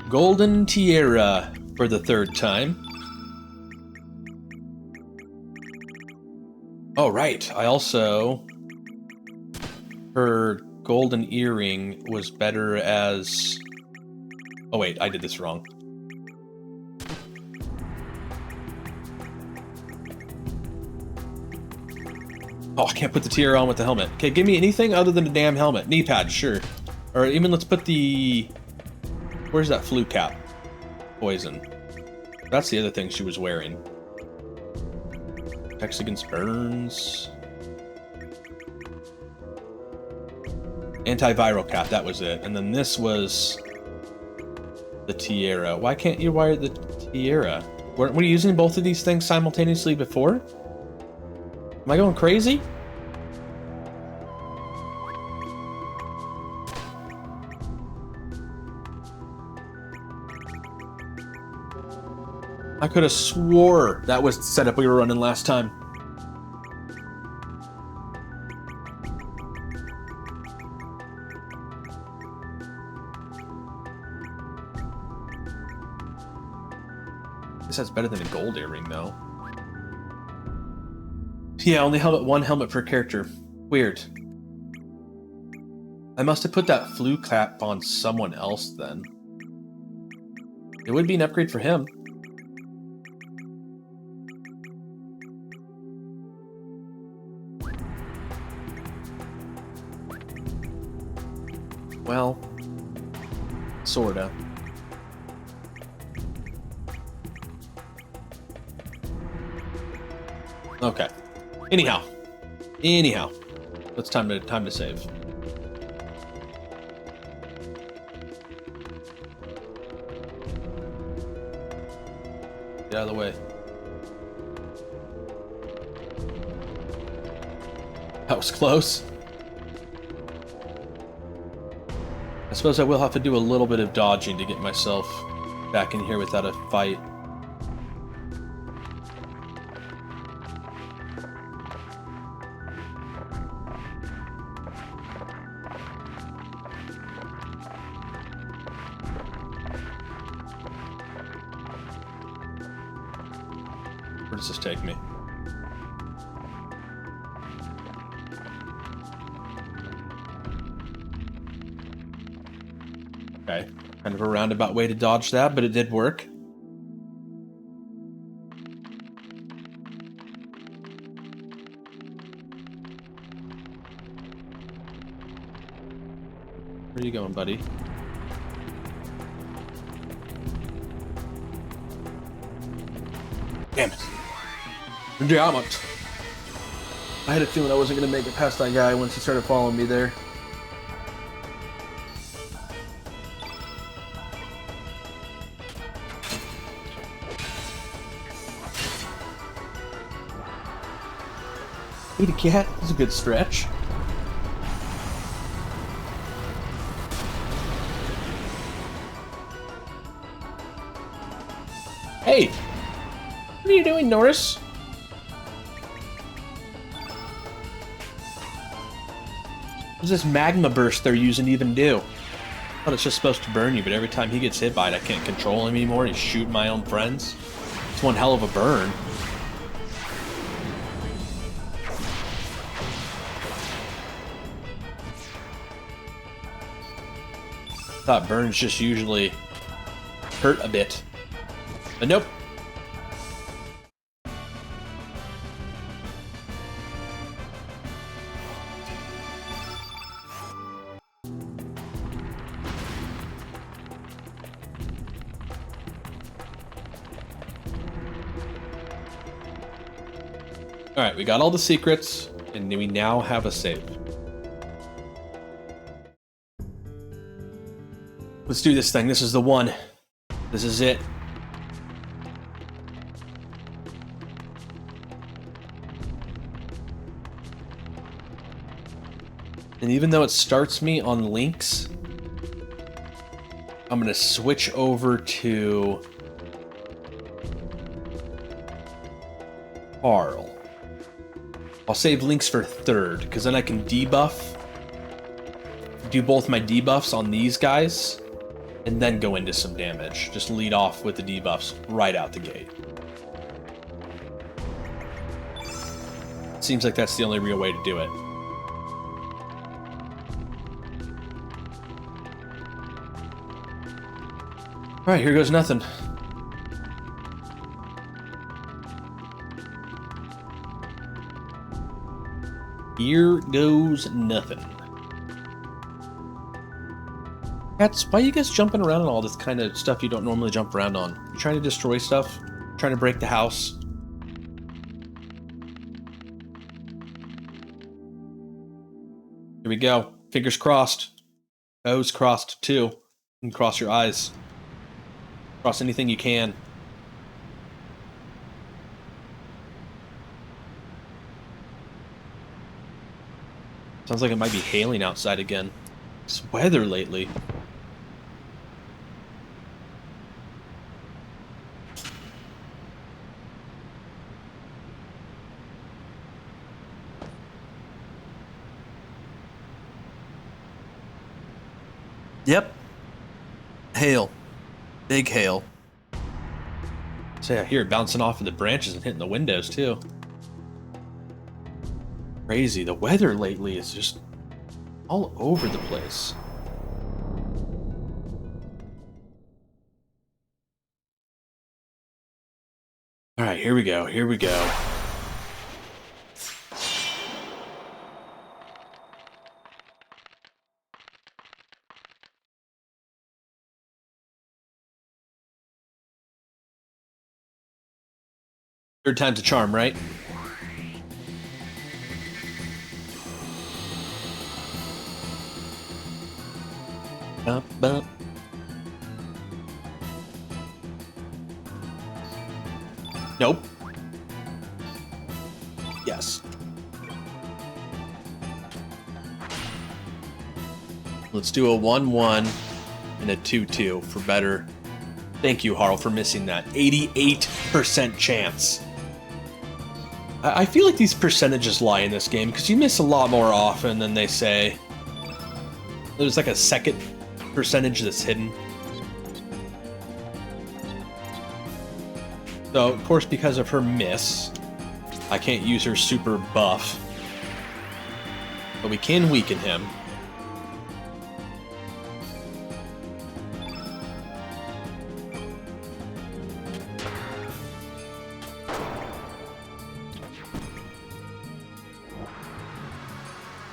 Golden Tiara for the third time. Oh, right. I also... Her golden earring was better as... Oh, wait. I did this wrong. Oh, I can't put the tiara on with the helmet. Okay, give me anything other than a damn helmet. Knee pad, sure. Or even let's put the... Where's that flu cap? Poison. That's the other thing she was wearing. Protects against burns. Antiviral cap, that was it. And then this was the tiara. Why can't you wear the tiara? Weren't we using both of these things simultaneously before? Am I going crazy? I could have swore that was the setup we were running last time. This has better than a gold earring, though. Yeah, only one helmet per character. Weird. I must have put that flu cap on someone else, then. It would be an upgrade for him. Well, sorta. Okay. Anyhow, it's time to save. Get out of the way. That was close. I suppose I will have to do a little bit of dodging to get myself back in here without a fight. Where does this take me? Okay, kind of a roundabout way to dodge that, but it did work. Where are you going, buddy? Damn it. Damn it. I had a feeling I wasn't going to make it past that guy once he started following me there. Eat a cat. That's a good stretch. Hey! What are you doing, Norris? What does this magma burst they're using even do? I thought it's just supposed to burn you, but every time he gets hit by it, I can't control him anymore. He's shooting my own friends. It's one hell of a burn. I thought burns just usually hurt a bit. But nope. Alright, we got all the secrets, and we now have a save. Let's do this thing. This is the one. This is it. And even though it starts me on links, I'm going to switch over to Carl. I'll save links for third, because then I can debuff, do both my debuffs on these guys, and then go into some damage. Just lead off with the debuffs right out the gate. Seems like that's the only real way to do it. Alright, here goes nothing. Here goes nothing. Cats, why are you guys jumping around on all this kind of stuff you don't normally jump around on? You trying to destroy stuff? Trying to break the house? Here we go. Fingers crossed. O's crossed too. And cross your eyes. Cross anything you can. Sounds like it might be hailing outside again. This weather lately. Yep. Hail. Big hail. So I hear it bouncing off of the branches and hitting the windows too. Crazy. The weather lately is just all over the place. All right, here we go. Here we go. Third time's a charm, right? Bump. Nope. Yes. Let's do a 1-1 and a 2-2 for better. Thank you, Harl, for missing that. 88% chance. I feel like these percentages lie in this game because you miss a lot more often than they say. There's like a second percentage that's hidden. So, of course, because of her miss, I can't use her super buff. But we can weaken him.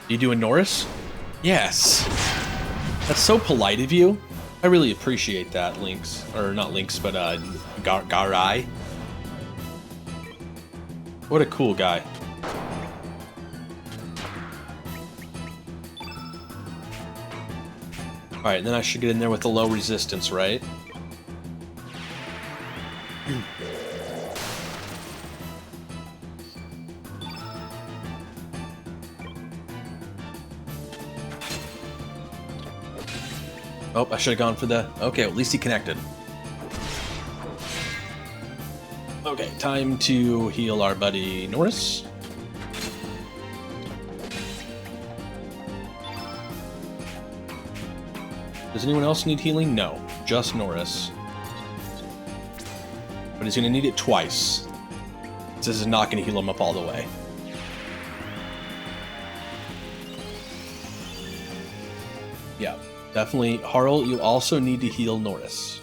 You doing Norris? Yes. That's so polite of you. I really appreciate that, Lynx. Or not Lynx, but Garai. What a cool guy. Alright, then I should get in there with the low resistance, right? Oh, I should have gone for the... Okay, at least he connected. Okay, time to heal our buddy Norris. Does anyone else need healing? No, just Norris. But he's going to need it twice. This is not going to heal him up all the way. Yeah, definitely. Harl, you also need to heal Norris.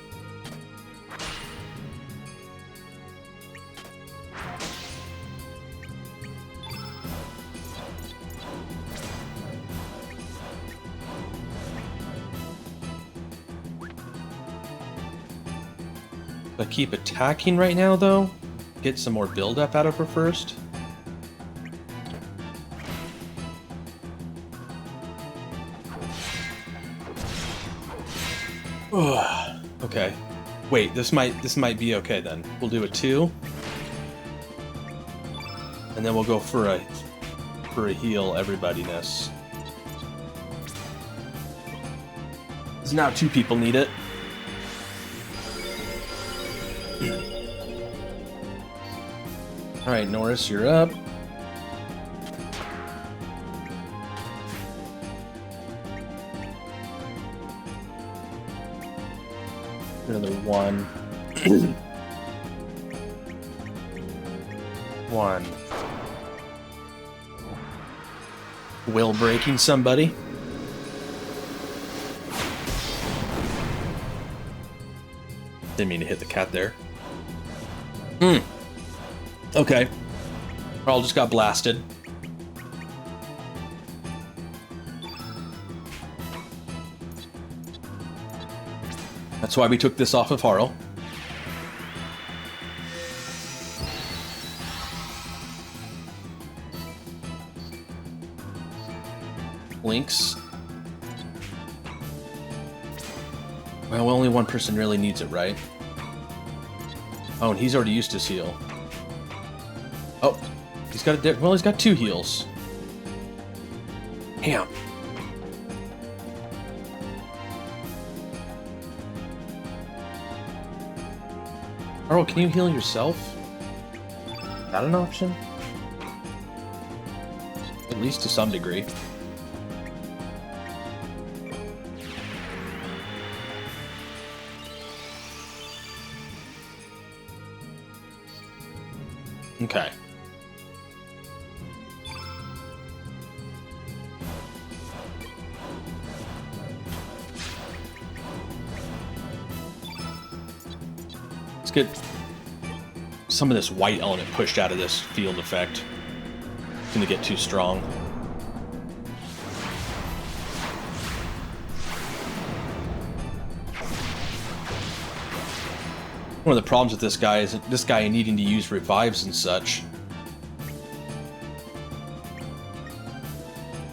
But keep attacking right now, though. Get some more build-up out of her first. Okay. Wait, this might be okay then. We'll do a 2. And then we'll go for a heal everybody-ness. Because now 2 people need it. Alright, Norris, you're up. Another 1. 1. Will breaking somebody. Didn't mean to hit the cat there. Okay. Carl just got blasted. That's why we took this off of Harl. Lynx. Well, only one person really needs it, right? Oh, and he's already used his heal. Oh, he's got a well, he's got 2 heals. Damn. Carl, can you heal yourself? Is that an option? At least to some degree. Okay. Let's get some of this white element pushed out of this field effect. It's gonna get too strong. One of the problems with this guy is this guy needing to use revives and such.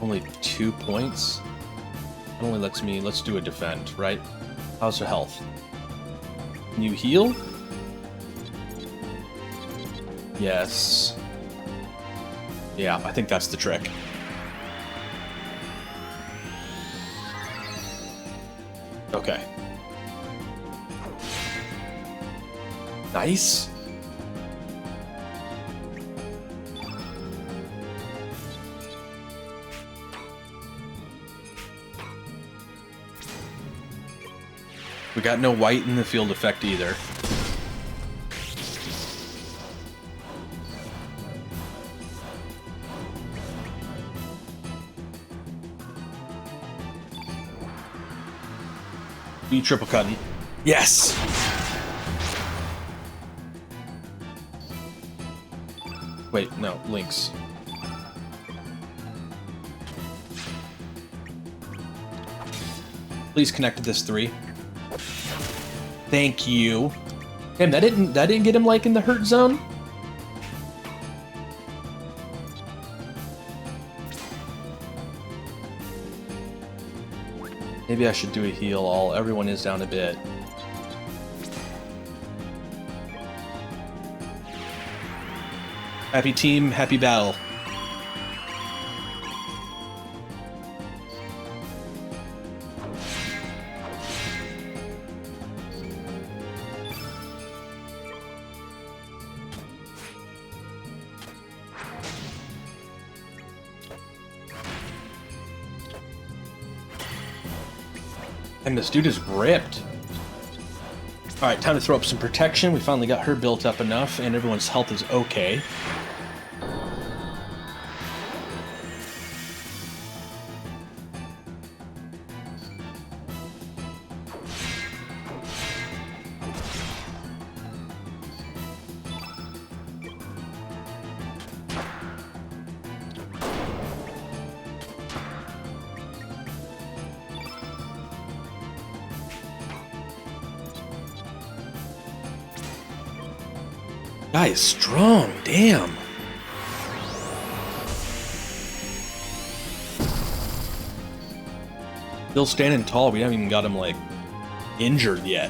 Only 2 points? It only lets me... Let's do a defend, right? How's her health? Can you heal? Yes. Yeah, I think that's the trick. Okay. Nice. We got no white in the field effect either. You triple cutting. Yes! Wait, no, Lynx. Please connect to this 3. Thank you. Damn, that didn't get him like in the hurt zone? Maybe I should do a heal. Everyone is down a bit. Happy team, happy battle. And this dude is ripped. Alright, time to throw up some protection. We finally got her built up enough, and everyone's health is okay. Guy is strong, damn. Still standing tall, we haven't even got him, like, injured yet.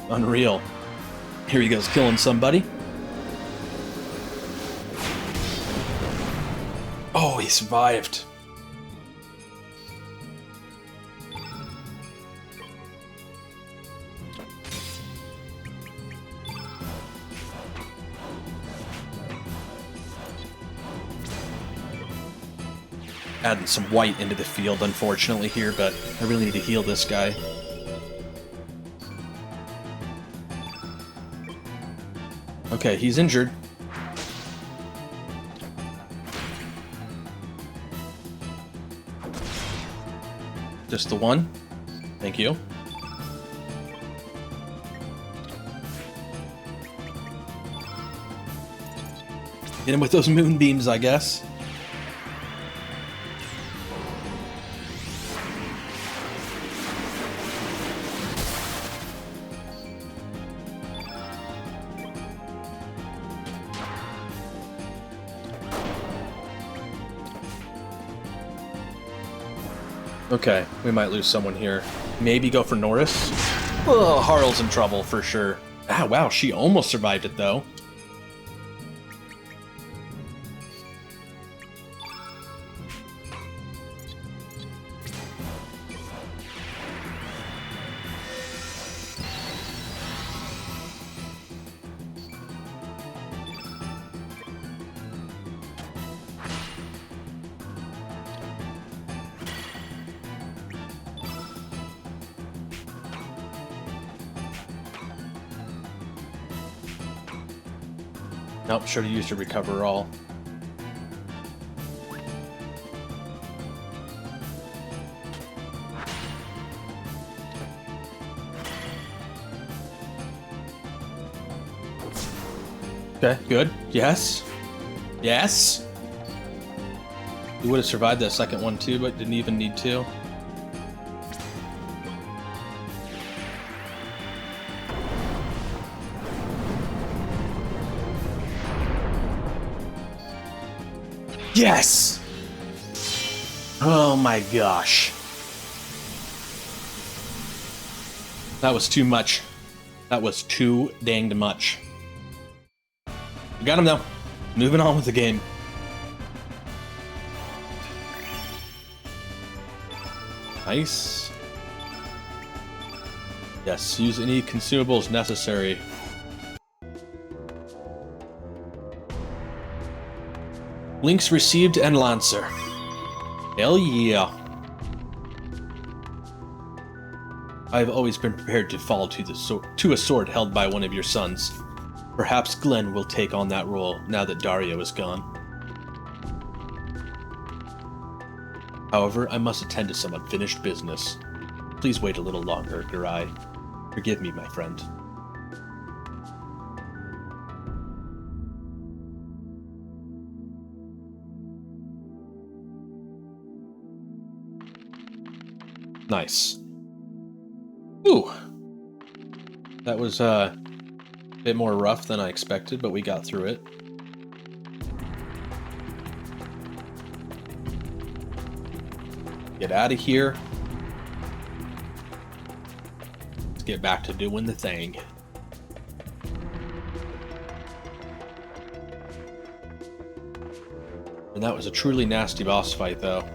Unreal. Here he goes, killing somebody. Oh, he survived. Adding some white into the field, unfortunately, here, but I really need to heal this guy. Okay, he's injured. Just the one. Thank you. Hit him with those moonbeams, I guess. Okay, we might lose someone here. Maybe go for Norris. Oh, Harl's in trouble for sure. Ah, wow, she almost survived it though. Nope, should have used to recover all. Okay, good. Yes. Yes. We would have survived that second one too, but didn't even need to. Yes! Oh my gosh. That was too much. That was too danged much. We got him though. Moving on with the game. Nice. Yes, use any consumables necessary. Links received and Lancer. Hell yeah. I've always been prepared to fall to a sword held by one of your sons. Perhaps Glenn will take on that role now that Dario is gone. However, I must attend to some unfinished business. Please wait a little longer, Garai. Forgive me, my friend. Nice. Ooh. That was a bit more rough than I expected, but we got through it. Get out of here. Let's get back to doing the thing. And that was a truly nasty boss fight, though.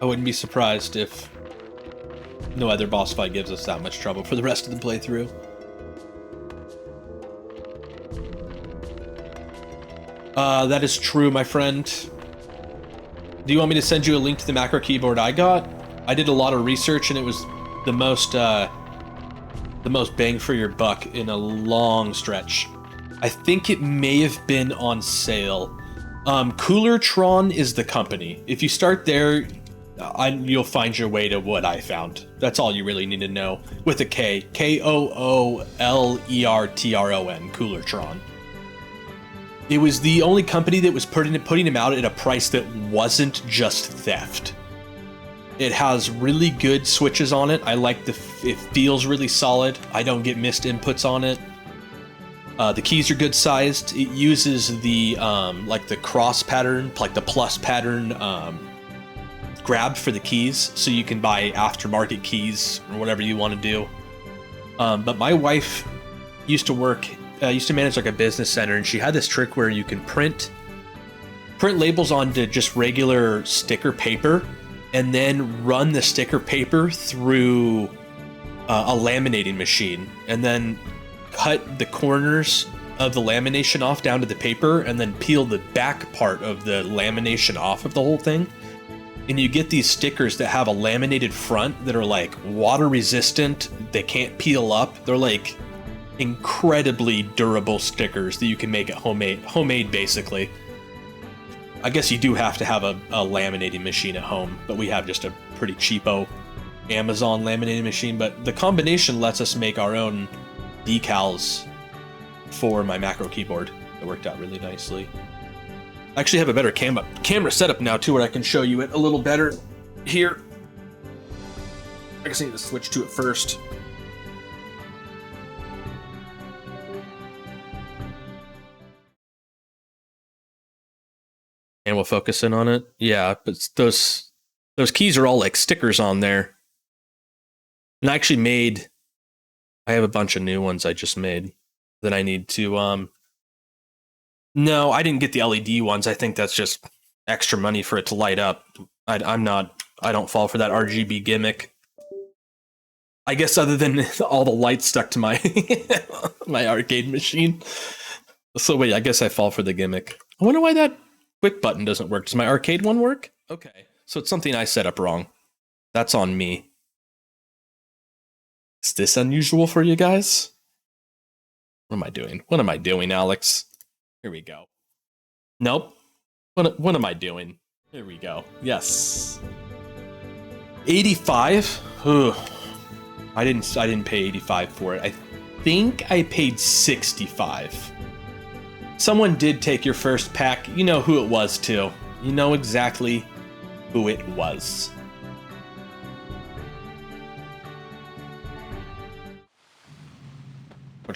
I wouldn't be surprised if no other boss fight gives us that much trouble for the rest of the playthrough. That is true, my friend. Do you want me to send you a link to the macro keyboard I got? I did a lot of research, and it was the most bang for your buck in a long stretch. I think it may have been on sale. Coolertron is the company. If you start there, you'll find your way to what I found. That's all you really need to know. With a K. Koolertron. Coolertron. It was the only company that was putting them out at a price that wasn't just theft. It has really good switches on it. I like it feels really solid. I don't get missed inputs on it. The keys are good sized. It uses the like the cross pattern, like the plus pattern grab for the keys, so you can buy aftermarket keys or whatever you want to do. But my wife used to manage like a business center, and she had this trick where you can print labels onto just regular sticker paper, and then run the sticker paper through a laminating machine, and then cut the corners of the lamination off down to the paper, and then peel the back part of the lamination off of the whole thing. And you get these stickers that have a laminated front that are like water resistant. They can't peel up. They're like incredibly durable stickers that you can make at homemade basically. I guess you do have to have a laminating machine at home, but we have just a pretty cheapo Amazon laminating machine. But the combination lets us make our own decals for my macro keyboard. It worked out really nicely. I actually have a better camera setup now too, where I can show you it a little better here. I guess I need to switch to it first. And we'll focus in on it. Yeah, but those keys are all like stickers on there. And I actually I have a bunch of new ones I just made that I need to no, I didn't get the LED ones. I think that's just extra money for it to light up. I don't fall for that RGB gimmick. I guess other than all the lights stuck to my my arcade machine. So wait, I guess I fall for the gimmick. I wonder why that quick button doesn't work. Does my arcade one work? Okay, so it's something I set up wrong. That's on me. Is this unusual for you guys? What am I doing? What am I doing, Alex? Here we go. Nope. What am I doing? Here we go. Yes. 85? Ugh. I didn't pay 85 for it. I think I paid 65. Someone did take your first pack. You know who it was too. You know exactly who it was.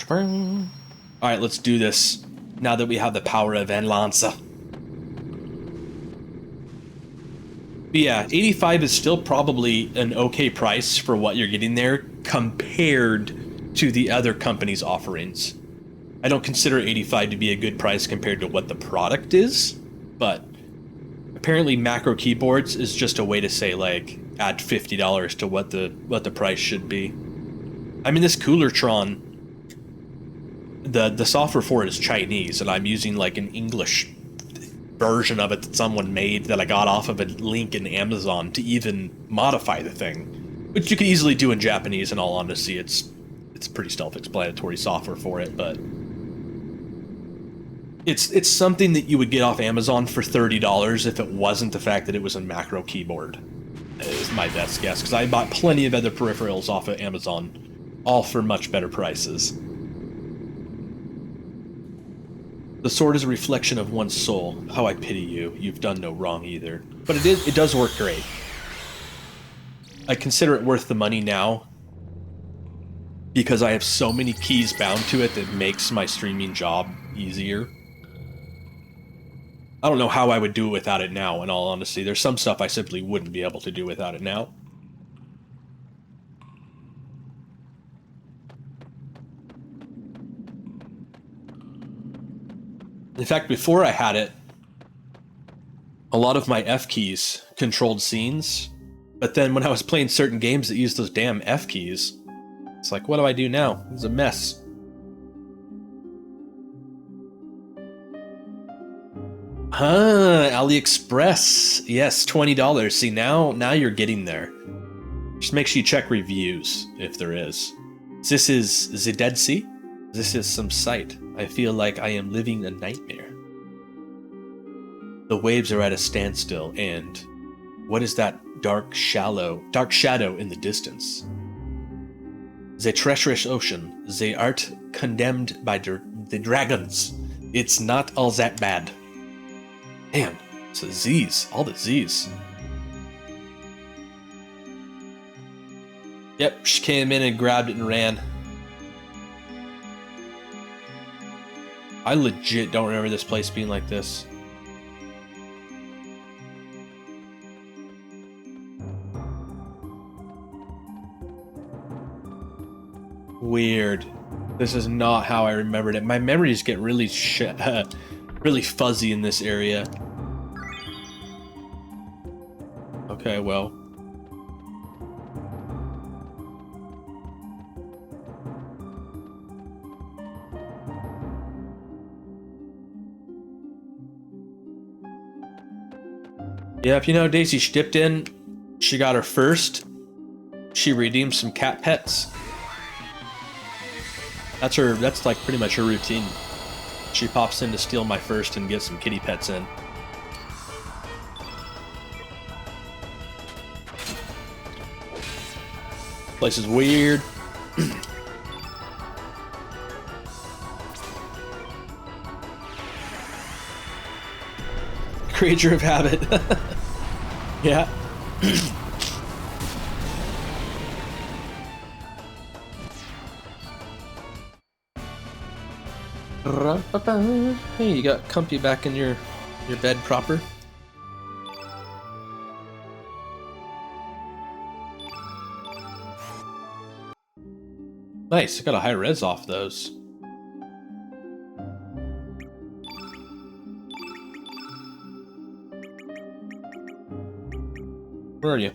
Alright, let's do this. Now that we have the power of Enlanza. But yeah, 85 is still probably an okay price for what you're getting there compared to the other company's offerings. I don't consider 85 to be a good price compared to what the product is, but apparently macro keyboards is just a way to say like add $50 to what the price should be. I mean, this Coolertron, the software for it is Chinese, and I'm using like an English version of it that someone made that I got off of a link in Amazon to even modify the thing, which you could easily do in Japanese. In all honesty, it's pretty self-explanatory software for it, but it's something that you would get off Amazon for $30 if it wasn't the fact that it was a macro keyboard. Is my best guess, because I bought plenty of other peripherals off of Amazon, all for much better prices. The sword is a reflection of one's soul. How I pity you. You've done no wrong either. But it does work great. I consider it worth the money now because I have so many keys bound to it that makes my streaming job easier. I don't know how I would do it without it now, in all honesty. There's some stuff I simply wouldn't be able to do without it now. In fact, before I had it, a lot of my F keys controlled scenes, but then when I was playing certain games that used those damn F keys, it's like, what do I do now? It's a mess. AliExpress. Yes, $20. See, now you're getting there. Just make sure you check reviews, if there is. This is the Dead Sea? This is some sight. I feel like I am living a nightmare. The waves are at a standstill, and what is that dark shadow in the distance? The treacherous ocean, the art condemned by the dragons. It's not all that bad. Man, it's a Z's, all the Z's. Yep, she came in and grabbed it and ran. I legit don't remember this place being like this. Weird. This is not how I remembered it. My memories get really really fuzzy in this area. Okay, well. Yep, you know, Daisy, she dipped in. She got her first. She redeemed some cat pets. That's like pretty much her routine. She pops in to steal my first and get some kitty pets in. Place is weird. Creature of habit. Yeah. Hey, you got comfy back in your bed proper? Nice, I got a high res off those. Where are you?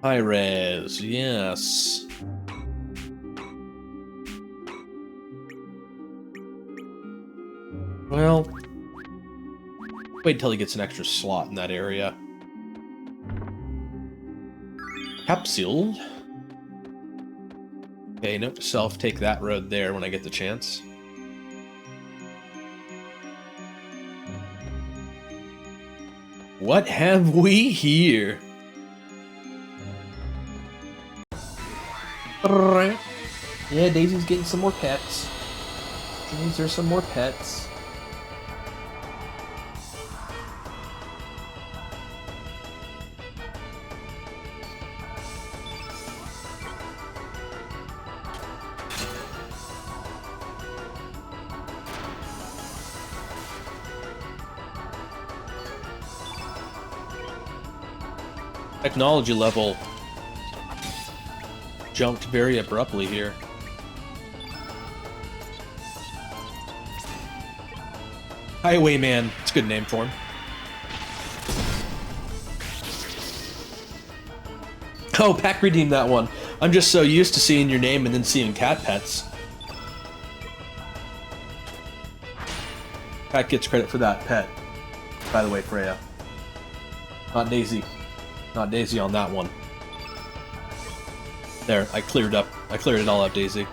High res, yes. Well, wait until he gets an extra slot in that area. Capsule. Okay, note to self, take that road there when I get the chance. What have we here? Yeah, Daisy's getting some more pets. These are some more pets. Technology level jumped very abruptly here. Highwayman, it's a good name for him. Oh, pack redeemed that one. I'm just so used to seeing your name and then seeing cat pets. Pat gets credit for that pet, by the way, Freya. Not Daisy. Not Daisy on that one. There, I cleared it all up, Daisy.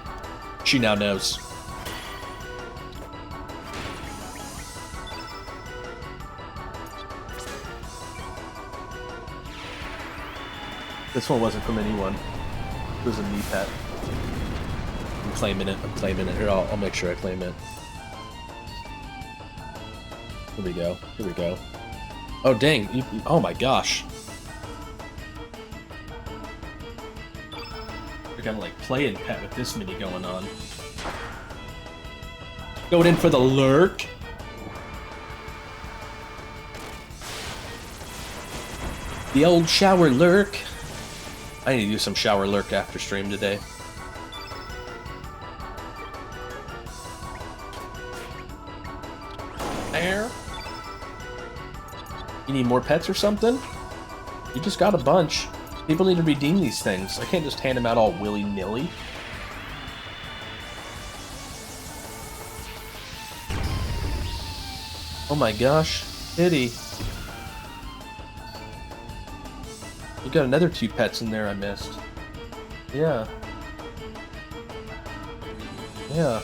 She now knows. This one wasn't from anyone. It was a me pet. I'm claiming it. Here, I'll make sure I claim it. Here we go. Oh, dang. Oh my gosh. We're gonna like play and pet with this mini going on. Going in for the lurk. The old shower lurk. I need to do some shower lurk after stream today. There. You need more pets or something? You just got a bunch. People need to redeem these things. I can't just hand them out all willy-nilly. Oh my gosh, pity. You got another 2 pets in there I missed. Yeah. Yeah.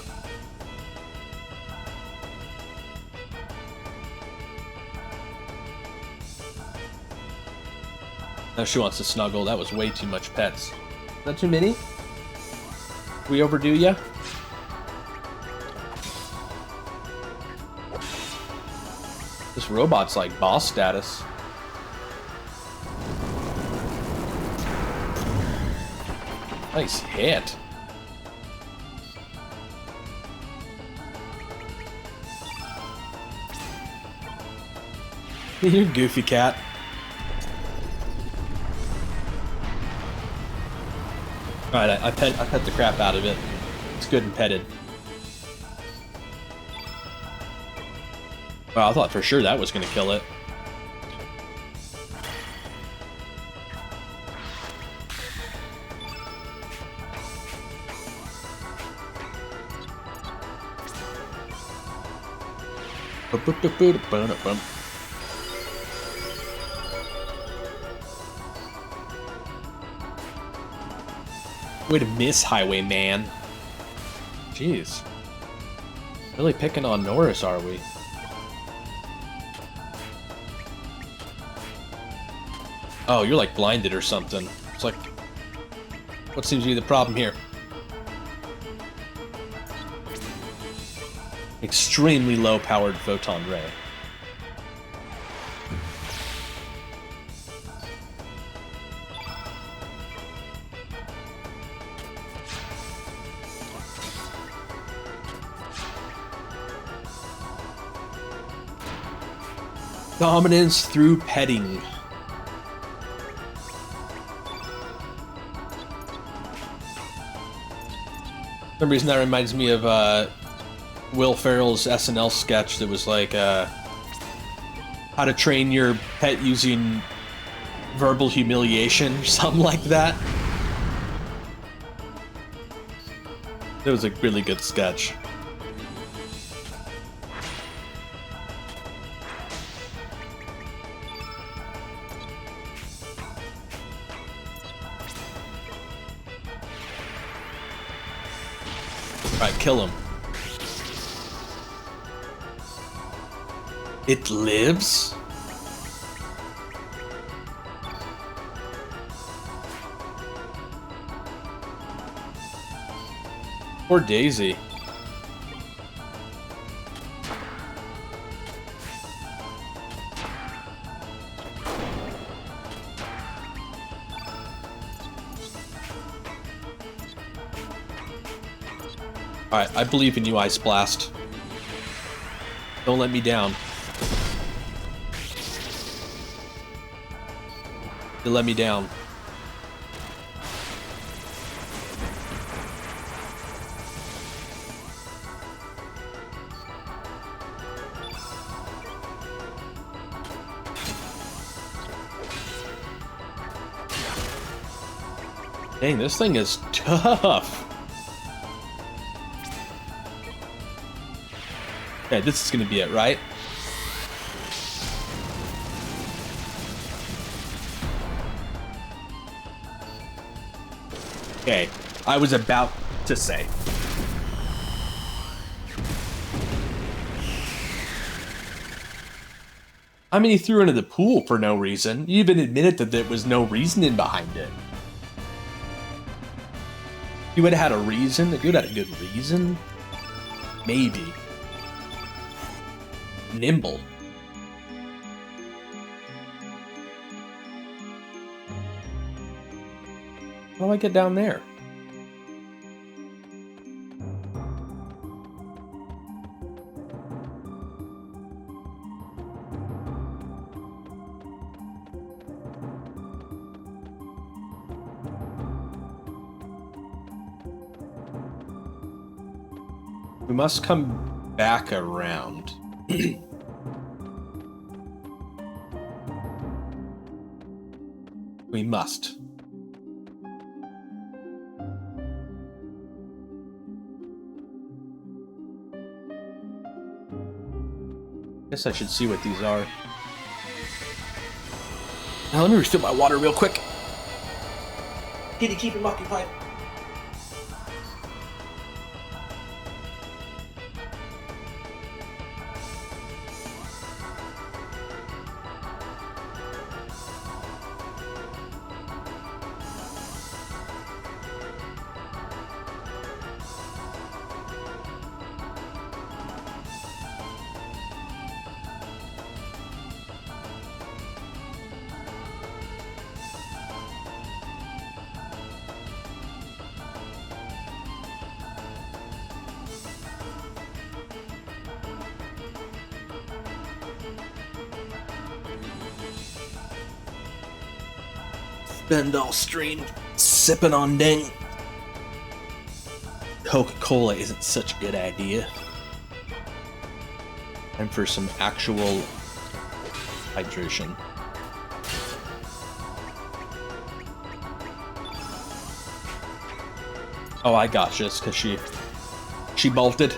Now she wants to snuggle. That was way too much pets. Not too many? We overdue ya? This robot's like boss status. Nice hit. You goofy cat. Alright, I pet the crap out of it. It's good and petted. Wow, I thought for sure that was gonna kill it. Way to miss, Highwayman. Jeez. Really picking on Norris, are we? Oh, you're like blinded or something. It's like, what seems to be the problem here? Extremely low-powered photon ray. Dominance through petting. For some reason that reminds me of Will Ferrell's SNL sketch that was like how to train your pet using verbal humiliation or something like that. It was a really good sketch. Alright, kill him. It lives? Poor Daisy. Alright, I believe in you, Ice Blast. Don't let me down. You let me down. Dang, this thing is tough. Okay, this is gonna be it, right? Okay, I was about to say. I mean, he threw into the pool for no reason. You even admitted that there was no reasoning behind it. You would have had a reason? If you would have had a good reason? Maybe. Nimble. How do I get down there? We must come back around. We must. Guess I should see what these are. Now let me refill my water real quick. Kitty, keep him occupied. Spend all stream sipping on dang Coca-Cola isn't such a good idea. Time for some actual hydration. Oh, I gotcha. It's because she bolted.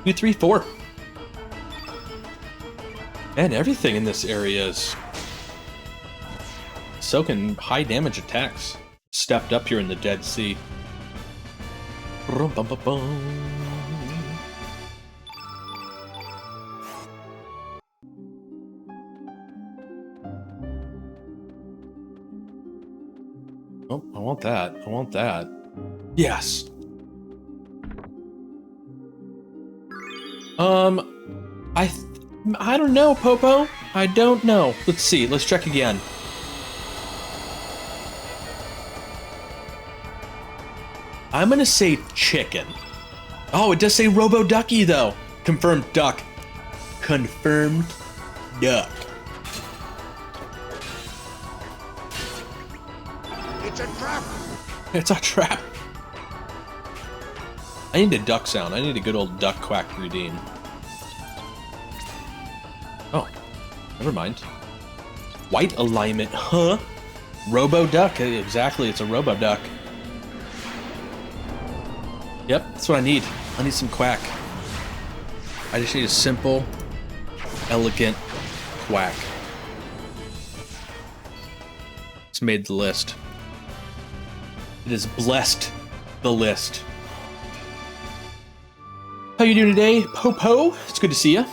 Two, three, four. Man, everything in this area is soaking high damage attacks. Stepped up here in the Dead Sea. Oh, I want that. I want that. Yes. I don't know, Popo. I don't know. Let's see. Let's check again. I'm gonna say chicken. Oh, it does say Robo Ducky though. Confirmed duck. Confirmed duck. It's a trap. It's a trap. I need a duck sound. I need a good old duck quack routine. Oh, never mind. White alignment, huh? Robo duck. Exactly, it's a Robo duck. Yep, that's what I need. I need some quack. I just need a simple, elegant quack. It's made the list. It has blessed the list. How you doing today, Popo? It's good to see ya.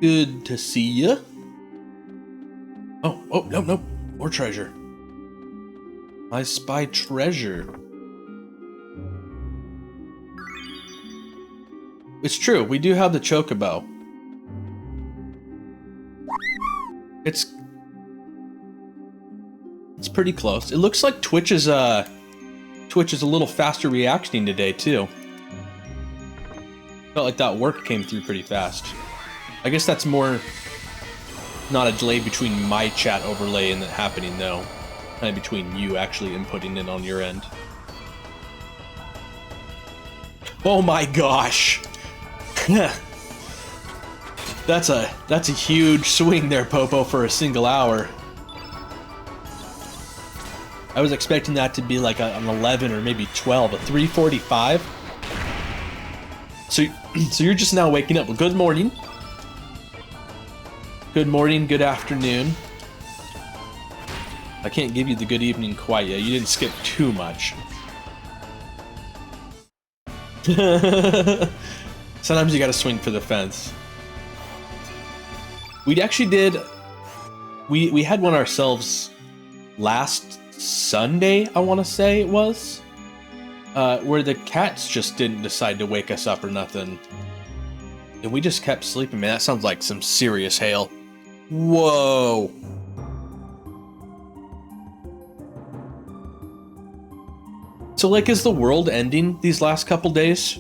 Good to see ya. Oh, no. More treasure. I spy treasure. It's true, we do have the chocobo. It's pretty close. It looks like Twitch is a little faster reactioning today too. Felt like that work came through pretty fast. I guess that's more not a delay between my chat overlay and it happening though. Kind of between you actually inputting it on your end. Oh my gosh. That's a huge swing there, Popo, for a single hour. I was expecting that to be like an 11 or maybe 12, a 3:45. So you're just now waking up. Well, good morning. Good morning, good afternoon. I can't give you the good evening quite yet. You didn't skip too much. Sometimes you gotta swing for the fence. We actually did... We had one ourselves last Sunday, I want to say it was. Where the cats just didn't decide to wake us up or nothing. And we just kept sleeping, man. That sounds like some serious hail. Whoa. So, like, is the world ending these last couple days?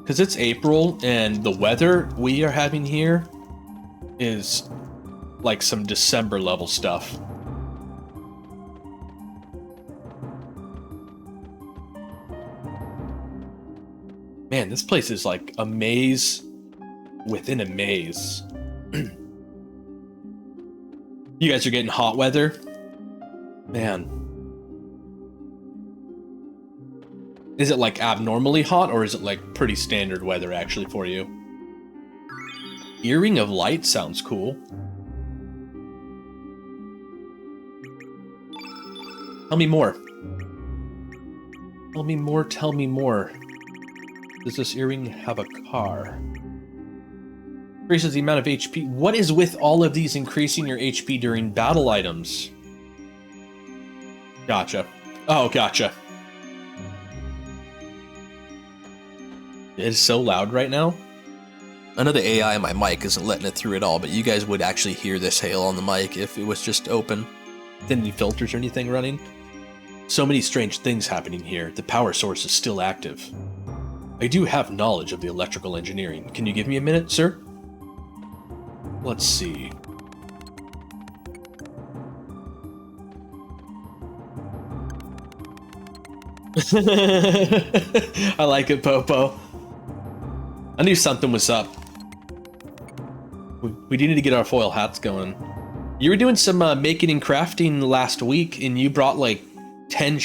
Because it's April, and the weather we are having here is like some December level stuff. Man, This place is like a maze within a maze. You guys are getting hot weather? Man. Is it like abnormally hot, or is it like pretty standard weather actually for you? Earring of Light sounds cool. Tell me more. Tell me more, tell me more. Does this earring have a car? Increases the amount of HP. What is with all of these increasing your HP during battle items? Gotcha. Oh, gotcha. It is so loud right now. I know the AI on my mic isn't letting it through at all, but you guys would actually hear this hail on the mic if it was just open. Didn't any filters or anything running? So many strange things happening here. The power source is still active. I do have knowledge of the electrical engineering. Can you give me a minute, sir? Let's see. I like it, Popo. I knew something was up. We do need to get our foil hats going. You were doing some making and crafting last week, and you brought like 10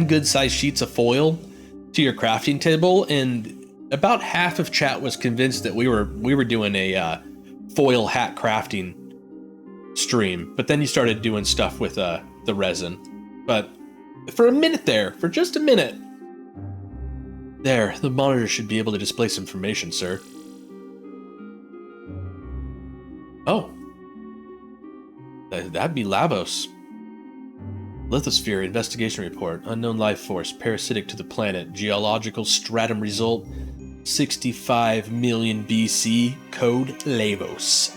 good-sized sheets of foil to your crafting table, and about half of chat was convinced that we were doing a foil hat crafting stream. But then you started doing stuff with the resin. But for a minute there, for just a minute. There, the monitor should be able to display some information, sir. Oh. That'd be Lavos. Lithosphere investigation report. Unknown life force, parasitic to the planet. Geological stratum result, 65 million BC. Code Lavos.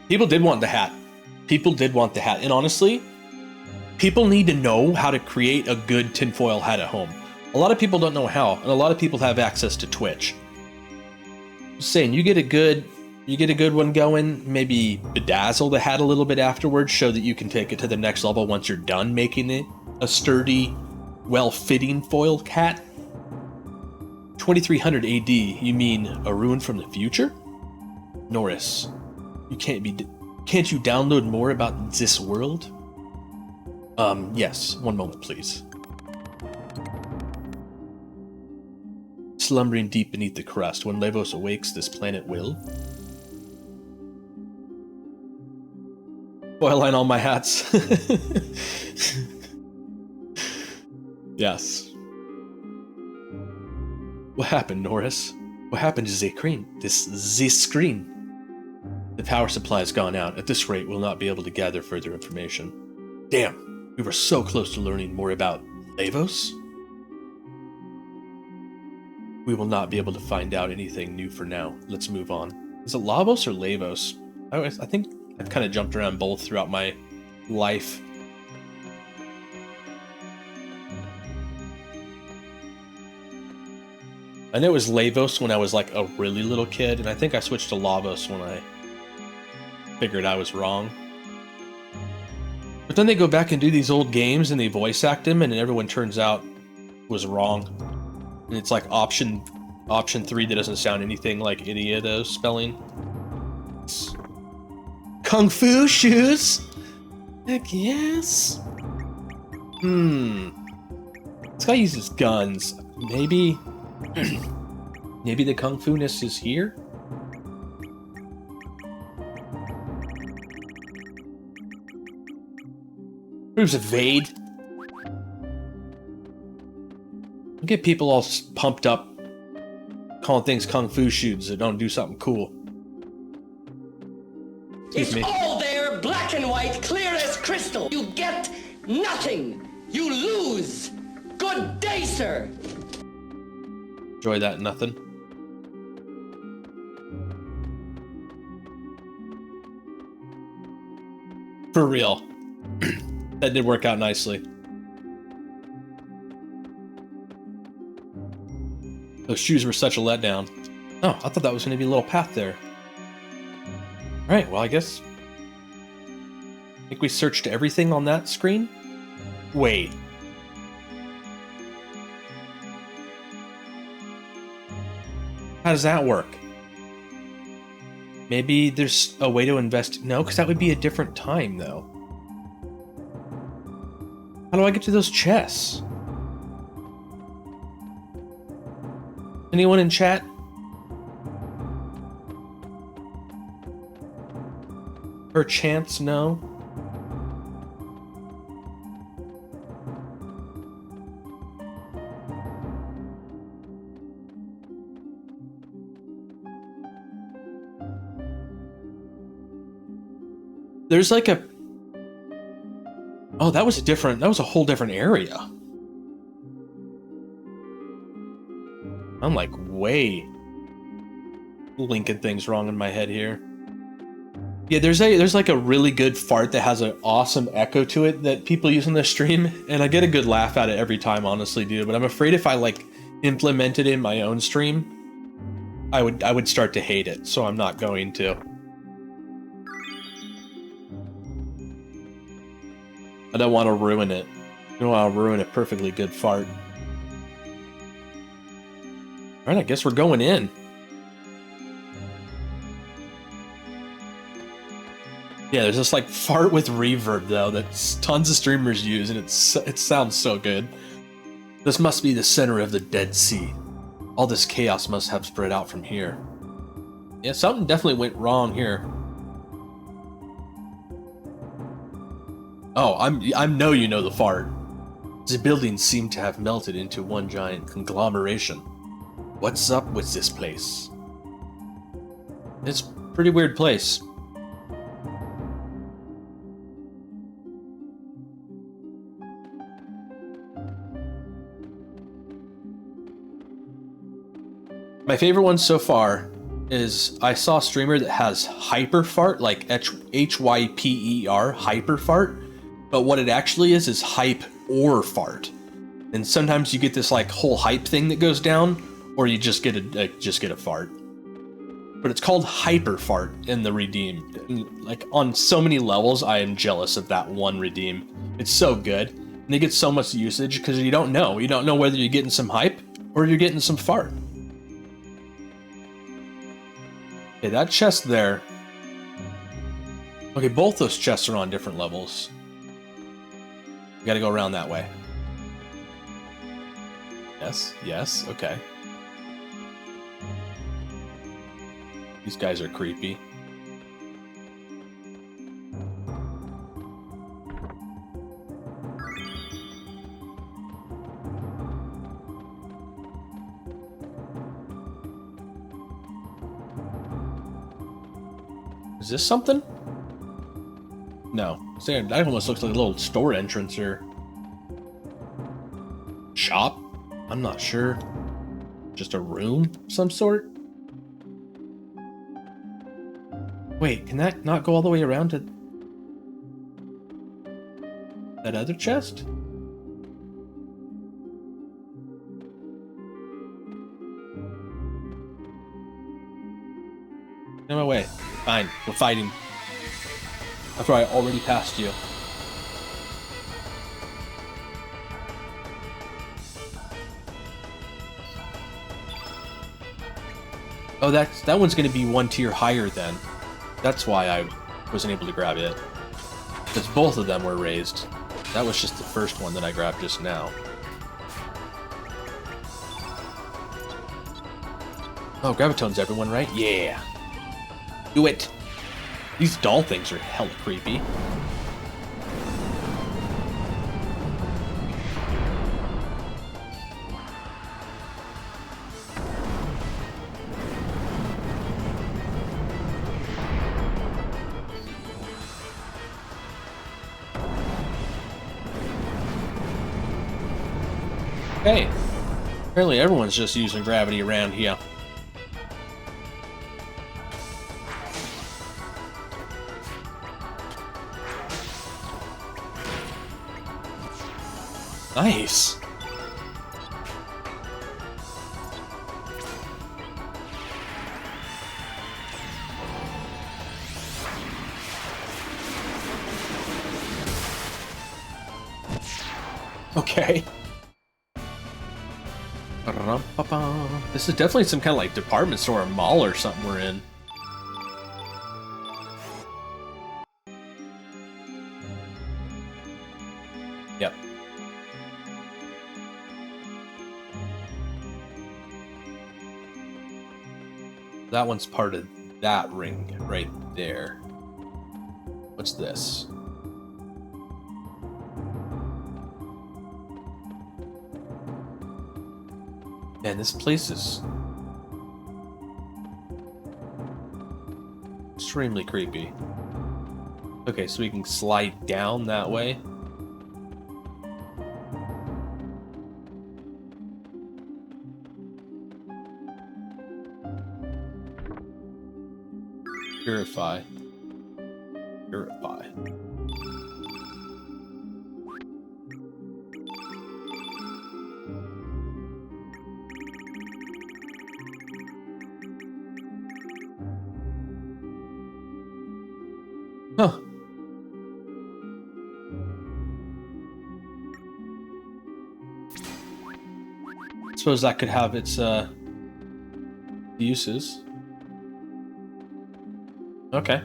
People did want the hat. People did want the hat. And honestly, people need to know how to create a good tinfoil hat at home. A lot of people don't know how, and a lot of people have access to Twitch. Just saying, you get a good one going, maybe bedazzle the hat a little bit afterwards, show that you can take it to the next level once you're done making it a sturdy, well-fitting foil hat. 2300 AD, you mean a ruin from the future? Norris, can't you download more about this world? Yes, one moment, please. Slumbering deep beneath the crust, when Lavos awakes, this planet will. Foil line all my hats. Yes. What happened, Norris? What happened to this screen? The power supply has gone out. At this rate, we'll not be able to gather further information. Damn, we were so close to learning more about Lavos. We will not be able to find out anything new for now. Let's move on. Is it Lavos or Lavos? I think I've kind of jumped around both throughout my life. I know it was Lavos when I was like a really little kid, and I think I switched to Lavos when I figured I was wrong. But then they go back and do these old games and they voice act them, and everyone turns out was wrong. And it's like option 3 that doesn't sound anything like any of those spelling. It's Kung Fu shoes? Heck yes. This guy uses guns. Maybe the Kung Fu-ness is here? Proves evade. Get people all pumped up, calling things Kung Fu shoes that don't do something cool. Excuse me. It's all there, black and white, clear as crystal. You get nothing. You lose. Good day, sir. Enjoy that nothing. For real. That did work out nicely. Those shoes were such a letdown. Oh, I thought that was going to be a little path there. Alright, well, I guess... I think we searched everything on that screen? Wait. How does that work? Maybe there's a way to invest... No, because that would be a different time, though. How do I get to those chests? Anyone in chat? Perchance, no? There's like a... Oh, that was a whole different area. I'm like way linking things wrong in my head here. Yeah, there's like a really good fart that has an awesome echo to it that people use on the stream, and I get a good laugh at it every time, honestly, dude. But I'm afraid if I like implemented it in my own stream, I would start to hate it, so I'm not going to. I don't want to ruin it. I don't want to ruin a perfectly good fart. Alright, I guess we're going in. Yeah, there's this like fart with reverb though that tons of streamers use, and it sounds so good. This must be the center of the Dead Sea. All this chaos must have spread out from here. Yeah, something definitely went wrong here. Oh, I know you know the fart. The buildings seem to have melted into one giant conglomeration. What's up with this place? It's a pretty weird place. My favorite one so far is I saw a streamer that has hyper fart, like Hyper, hyper fart. But what it actually is hype or fart. And sometimes you get this like whole hype thing that goes down, or you just get a fart. But it's called hyper fart in the redeem. And like on so many levels, I am jealous of that one redeem. It's so good, and they get so much usage because you don't know whether you're getting some hype or you're getting some fart. Okay, that chest there. Okay, both those chests are on different levels. We gotta go around that way. Yes, okay. These guys are creepy. Is this something? No. That almost looks like a little store entrance or shop? I'm not sure. Just a room of some sort? Wait, can that not go all the way around to that other chest? Get my way. Fine, we're fighting. After I already passed you. Oh, that one's going to be one tier higher then. That's why I wasn't able to grab it. Because both of them were raised. That was just the first one that I grabbed just now. Oh, Gravitone's everyone, right? Yeah. Do it. These doll things are hella creepy. Hey, apparently everyone's just using gravity around here. Nice. Okay. Ba-ba. This is definitely some kind of like department store or mall or something we're in. Yep. That one's part of that ring right there. What's this? Man, this place is extremely creepy. Okay, so we can slide down that way. Purify. Purify. Huh. Suppose that could have its uses. Okay.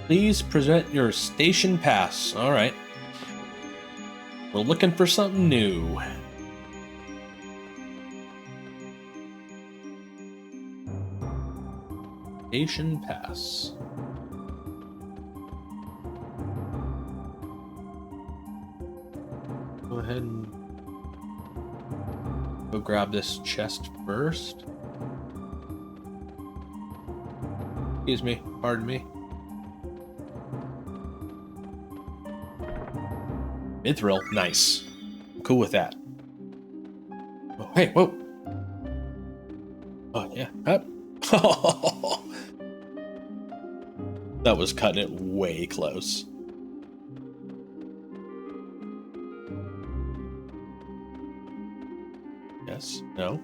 Please present your station pass. All right. We're looking for something new. Station pass. Go ahead and go grab this chest first. Excuse me, pardon me. Mithril, nice. I'm cool with that. Oh, hey, whoa. Oh, yeah, up. That was cutting it way close. Yes, no.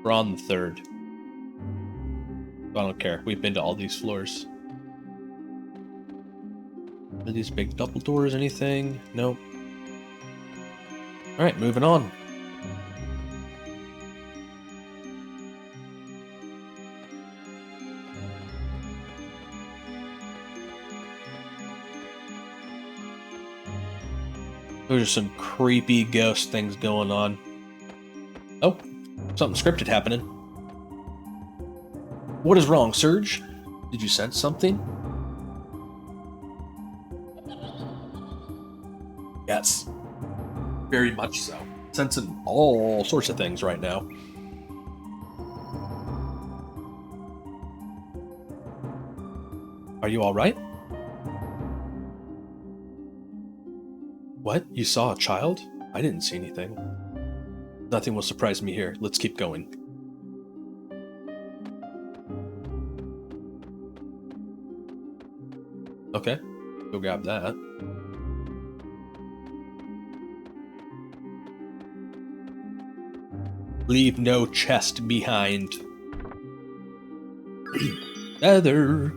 We're on the third. I don't care. We've been to all these floors. Are these big double doors anything? Nope. Alright, moving on. Those are some creepy ghost things going on. Oh, something scripted happening. What is wrong, Surge? Did you sense something? Yes. Very much so. Sensing all sorts of things right now. Are you alright? What? You saw a child? I didn't see anything. Nothing will surprise me here. Let's keep going. Okay. Go grab that. Leave no chest behind. Feather.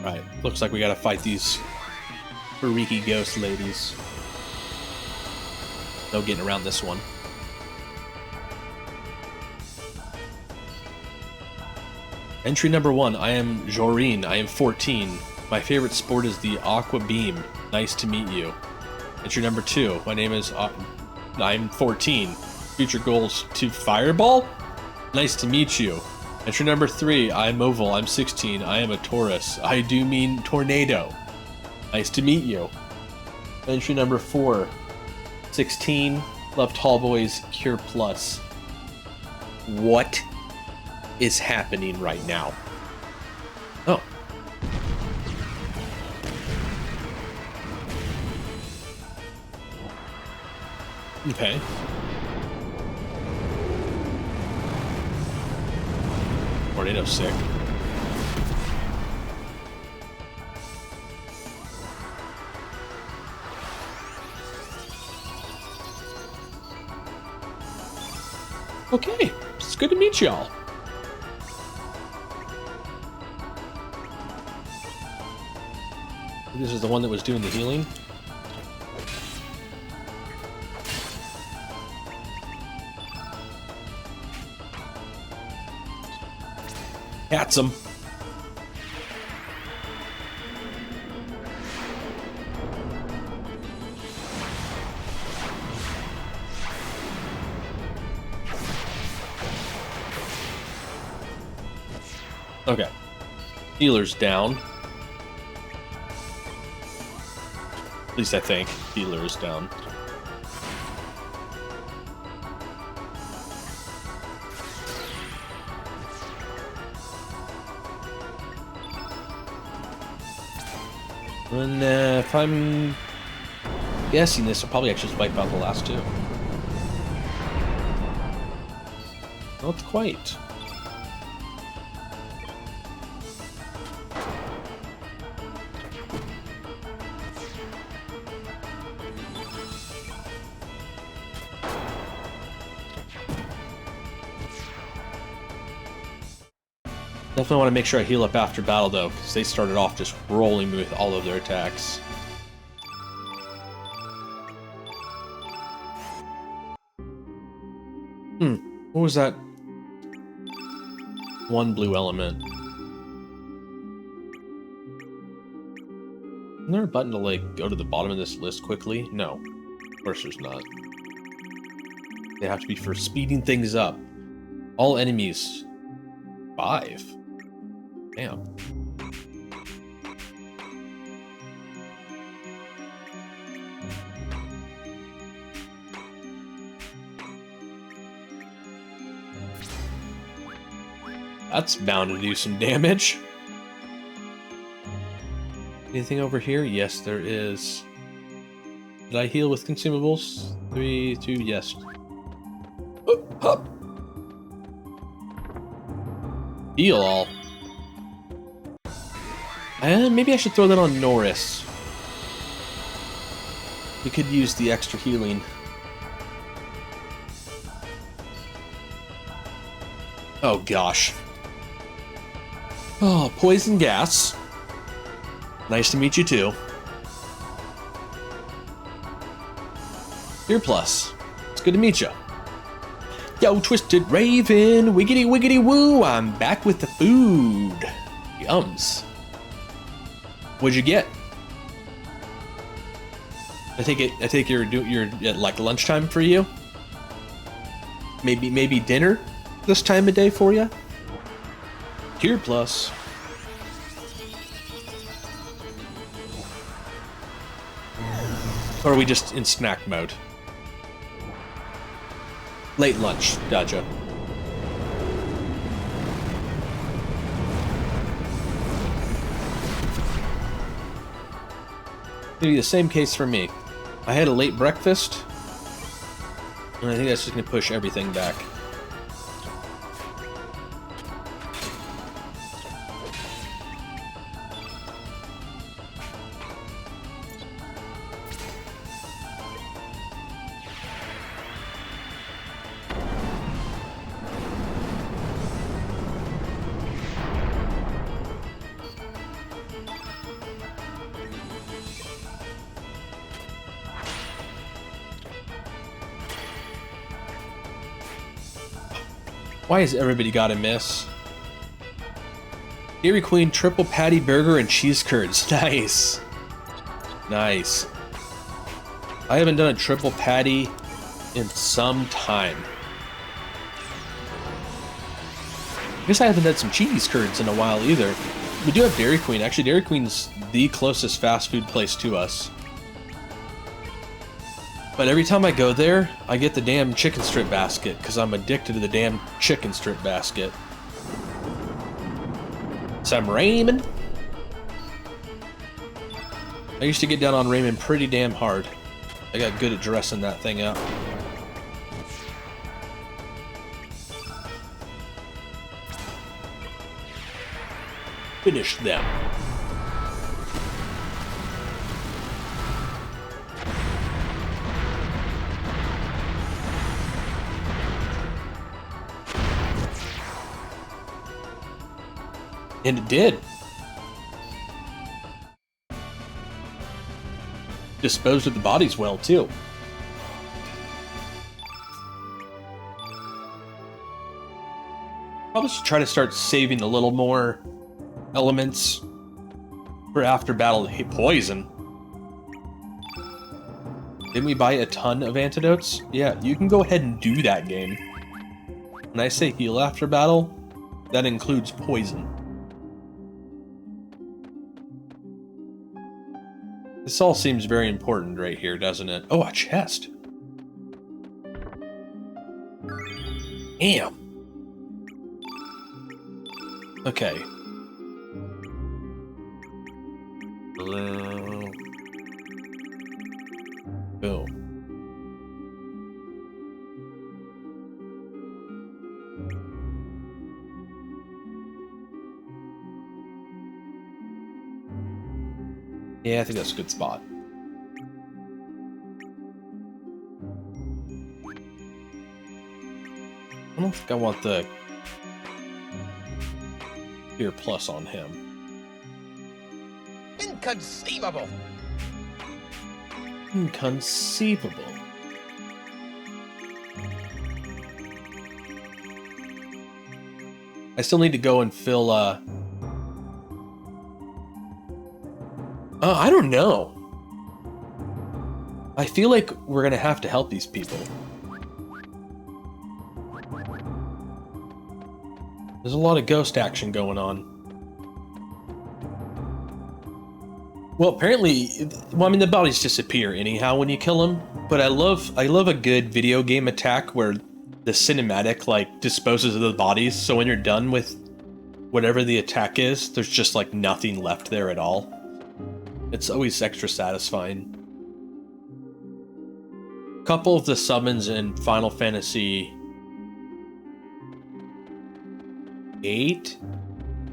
Right, looks like we gotta fight these freaky ghost ladies. No getting around this one. Entry number 1, I am Joreen, I am 14. My favorite sport is the Aqua Beam. Nice to meet you. Entry number 2, my name is, I'm 14. Future goals to Fireball? Nice to meet you. Entry number 3, I'm Oval, I'm 16, I am a Taurus. I do mean Tornado. Nice to meet you. Entry number 4, 16, love tall boys, Cure Plus. What is happening right now? Oh. Okay. Tornado sick. Okay, it's good to meet y'all. This is the one that was doing the healing. Hats him. Okay. Healer's down. At least I think healer is down. And if I'm guessing this, will probably actually just wipe out the last two. Not quite. Definitely want to make sure I heal up after battle, though, because they started off just rolling me with all of their attacks. What was that? One blue element. Isn't there a button to, like, go to the bottom of this list quickly? No. Of course there's not. They have to be for speeding things up. All enemies. 5. Damn. That's bound to do some damage. Anything over here? Yes, there is. Did I heal with consumables? 3, 2, yes. Up. Heal all. And maybe I should throw that on Norris. We could use the extra healing. Oh gosh. Oh, poison gas. Nice to meet you too. Here plus. It's good to meet you. Yo, Twisted Raven, wiggity wiggity woo, I'm back with the food. Yums. What'd you get? I take you're at like lunchtime for you? Maybe dinner this time of day for you? Here plus. Or are we just in snack mode? Late lunch, gotcha. Maybe the same case for me. I had a late breakfast, and I think that's just gonna push everything back. Why has everybody got a miss? Dairy Queen triple patty burger and cheese curds. Nice. Nice. I haven't done a triple patty in some time. I guess I haven't had some cheese curds in a while either. We do have Dairy Queen. Actually, Dairy Queen's the closest fast food place to us. But every time I go there, I get the damn chicken strip basket, because I'm addicted to the damn chicken strip basket. Some ramen. I used to get down on ramen pretty damn hard. I got good at dressing that thing up. Finish them. And it did. Disposed of the bodies well, too. Probably should try to start saving a little more elements for after battle. Hey, poison. Didn't we buy a ton of antidotes? Yeah, you can go ahead and do that, game. When I say heal after battle, that includes poison. This all seems very important right here, doesn't it? Oh, a chest. Damn. Okay. Boom. Yeah, I think that's a good spot. I don't think I want the Fear Plus on him. Inconceivable! Inconceivable. I still need to go and fill, I don't know. I feel like we're gonna have to help these people. There's a lot of ghost action going on. Well, apparently, well, I mean, the bodies disappear anyhow when you kill them. But I love a good video game attack where the cinematic like disposes of the bodies. So when you're done with whatever the attack is, there's just like nothing left there at all. It's always extra satisfying. A couple of the summons in Final Fantasy VIII?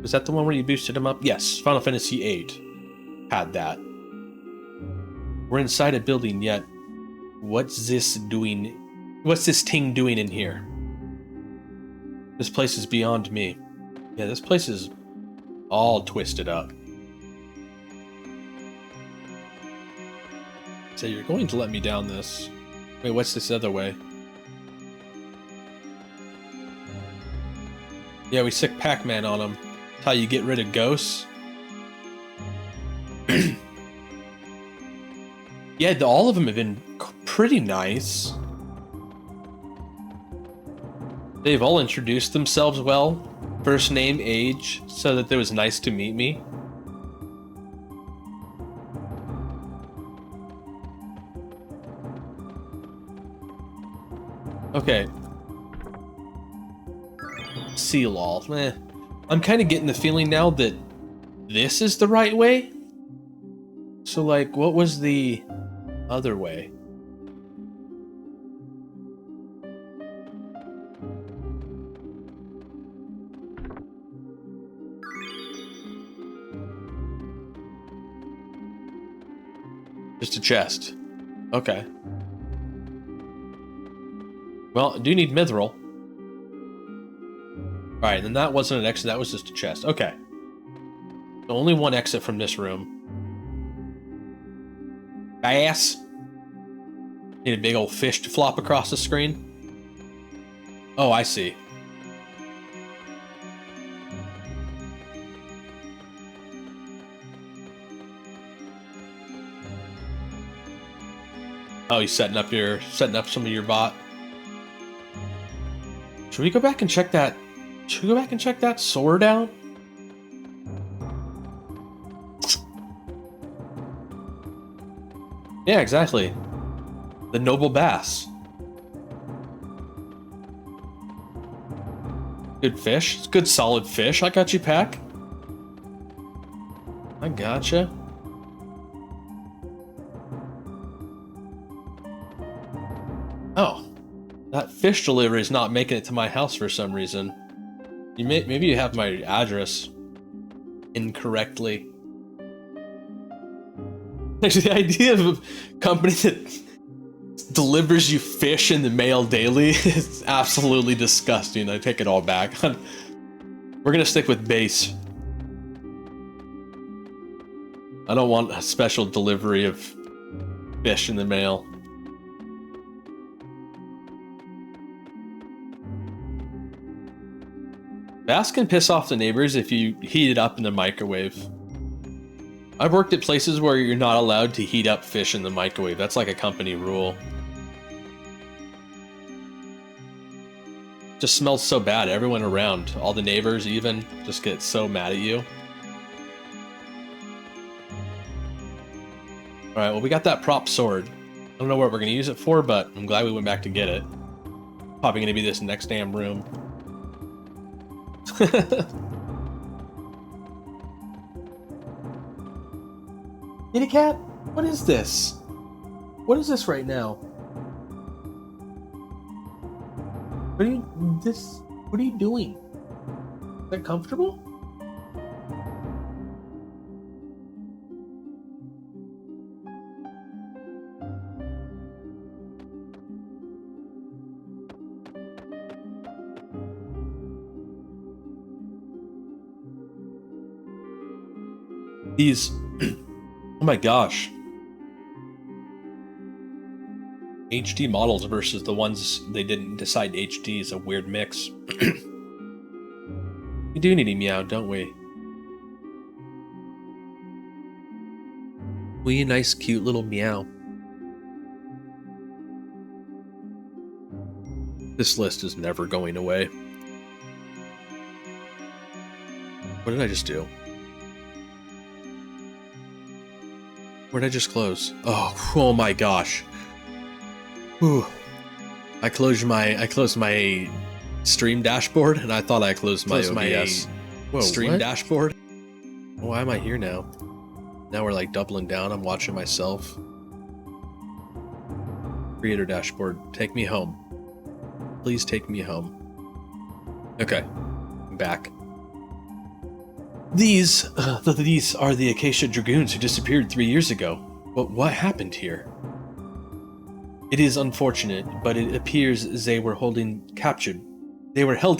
Was that the one where you boosted him up? Yes, Final Fantasy VIII had that. We're inside a building yet. What's this doing? What's this thing doing in here? This place is beyond me. Yeah, this place is all twisted up. So you're going to let me down this. Wait, what's this other way? Yeah, we sick Pac-Man on him. That's how you get rid of ghosts. Yeah, all of them have been pretty nice. They've all introduced themselves well. First name, age, so that it was nice to meet me. Okay. Seal all. I'm kind of getting the feeling now that this is the right way. So, like, what was the other way? Just a chest. Okay. Well, I do need mithril. Alright, then that wasn't an exit, that was just a chest. Okay. So only one exit from this room. Bass. Need a big old fish to flop across the screen. Oh, I see. Oh, he's setting up some of your bot. Should we go back and check that? Should we go back and check that sword out? Yeah, exactly. The noble bass. Good fish. It's good solid fish. I got you, Pack. I gotcha. Oh. That fish delivery is not making it to my house for some reason. Maybe you have my address incorrectly. Actually, the idea of a company that delivers you fish in the mail daily is absolutely disgusting. I take it all back. We're gonna stick with base. I don't want a special delivery of fish in the mail. Bass can piss off the neighbors if you heat it up in the microwave. I've worked at places where you're not allowed to heat up fish in the microwave. That's like a company rule. Just smells so bad. Everyone around, all the neighbors even, just get so mad at you. Alright, well we got that prop sword. I don't know what we're going to use it for, but I'm glad we went back to get it. Probably going to be this next damn room. Kitty cat? What is this? What is this right now? What are you doing? Is that comfortable? These, oh my gosh. HD models versus the ones they didn't decide HD is a weird mix. We do need a meow, don't we? We a nice cute little meow. This list is never going away. What did I just do? Where did I just close? Oh my gosh. Whew. I closed my stream dashboard, and I thought I closed my OBS stream dashboard. Why am I here now? Now we're like doubling down. I'm watching myself. Creator dashboard. Take me home. Please take me home. Okay. I'm back. These are the Acacia Dragoons who disappeared 3 years ago. But what happened here? It is unfortunate, but it appears they were held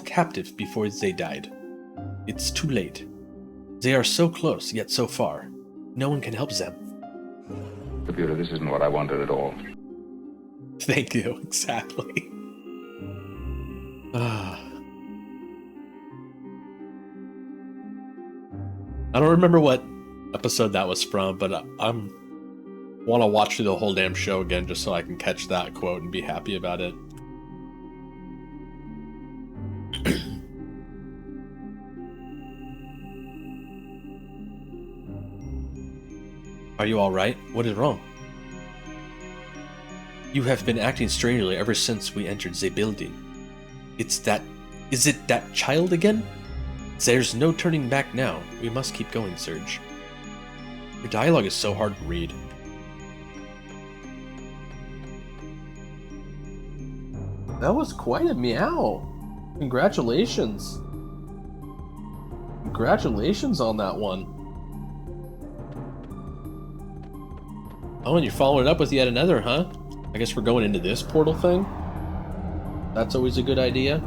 captive before they died. It's too late. They are so close, yet so far. No one can help them. Computer, this isn't what I wanted at all. Thank you, exactly. I don't remember what episode that was from, but I'm want to watch through the whole damn show again just so I can catch that quote and be happy about it. Are you alright? What is wrong? You have been acting strangely ever since we entered the building. Is it that child again? There's no turning back now. We must keep going, Serge. Your dialogue is so hard to read. That was quite a meow. Congratulations. Congratulations on that one. Oh, and you're following it up with yet another, huh? I guess we're going into this portal thing? That's always a good idea.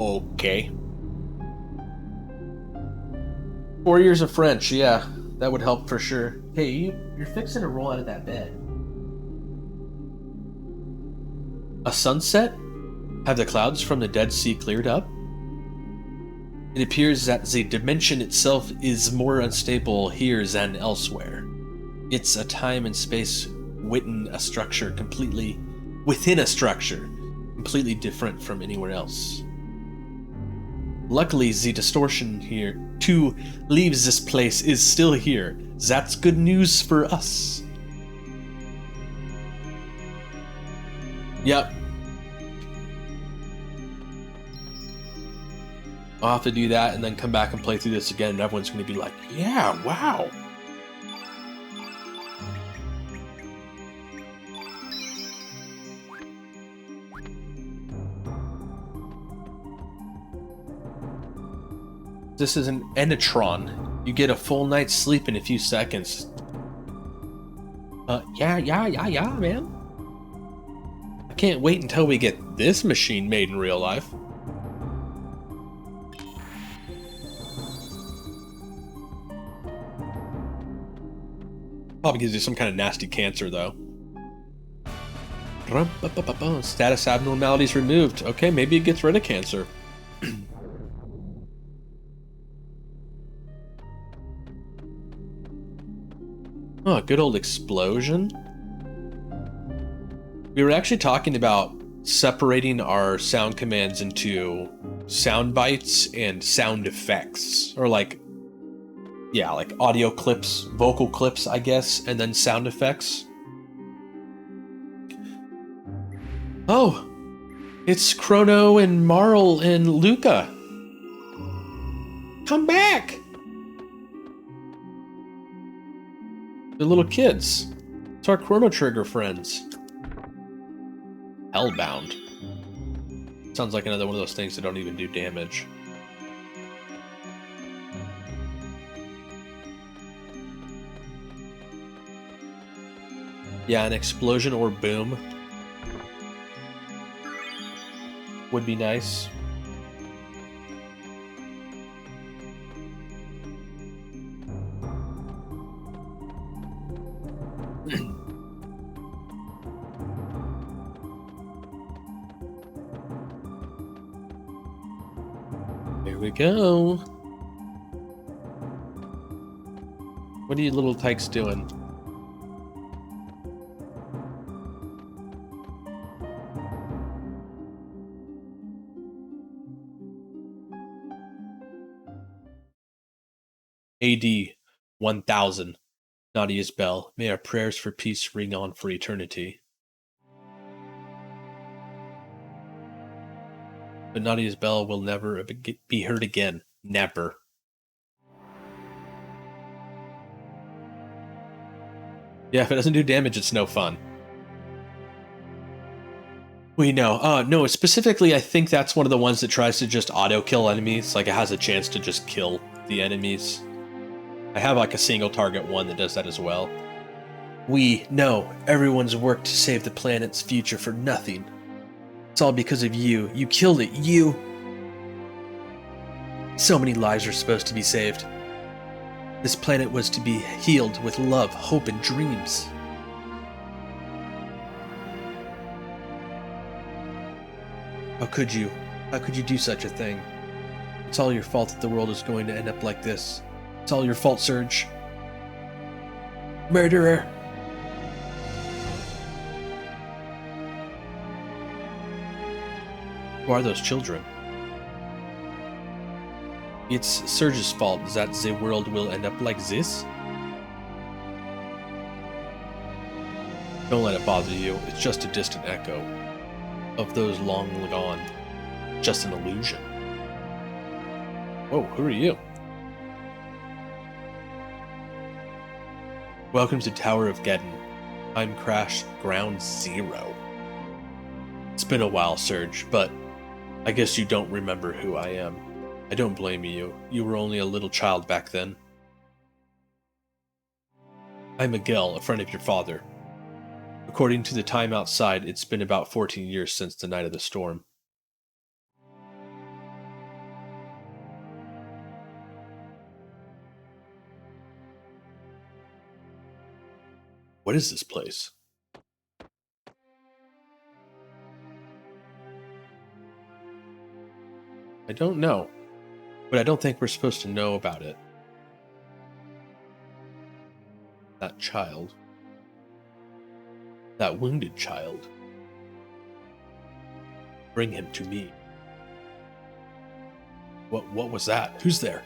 Okay. 4 years of French, yeah. That would help for sure. Hey, you're fixing to roll out of that bed. A sunset? Have the clouds from the Dead Sea cleared up? It appears that the dimension itself is more unstable here than elsewhere. It's a time and space within a structure completely different from anywhere else. Luckily, the distortion here too leaves this place is still here. That's good news for us. Yep. I'll have to do that and then come back and play through this again, and everyone's going to be like, yeah, wow. This is an Enitron. You get a full night's sleep in a few seconds. Yeah, man. I can't wait until we get this machine made in real life. Probably gives you some kind of nasty cancer, though. Status abnormalities removed. Okay, maybe it gets rid of cancer. Oh, good old explosion. We were actually talking about separating our sound commands into sound bites and sound effects. Or like, yeah, like audio clips, vocal clips, I guess, and then sound effects. Oh, it's Chrono and Marl and Luca. Come back! They're little kids. It's our Chrono Trigger friends. Hellbound. Sounds like another one of those things that don't even do damage. Yeah, an explosion or boom would be nice. Here we go. What are you little tykes doing? AD 1000. Nadia's bell. May our prayers for peace ring on for eternity. But Nadia's bell will never be heard again. Never. Yeah, if it doesn't do damage, it's no fun. We know. No, specifically, I think that's one of the ones that tries to just auto-kill enemies. Like, it has a chance to just kill the enemies. I have, like, a single target one that does that as well. We know everyone's worked to save the planet's future for nothing. It's all because of you. You killed it. You. So many lives are supposed to be saved. This planet was to be healed with love, hope, and dreams. How could you? How could you do such a thing? It's all your fault that the world is going to end up like this. It's all your fault, Surge. Murderer! Who are those children? It's Surge's fault that the world will end up like this. Don't let it bother you. It's just a distant echo of those long gone. Just an illusion. Whoa, who are you? Welcome to Tower of Geddon. Time crash ground 0. It's been a while, Surge, but I guess you don't remember who I am. I don't blame you. You were only a little child back then. I'm Miguel, a friend of your father. According to the time outside, it's been about 14 years since the night of the storm. What is this place? I don't know, but I don't think we're supposed to know about it. That child. That wounded child. Bring him to me. What was that? Who's there?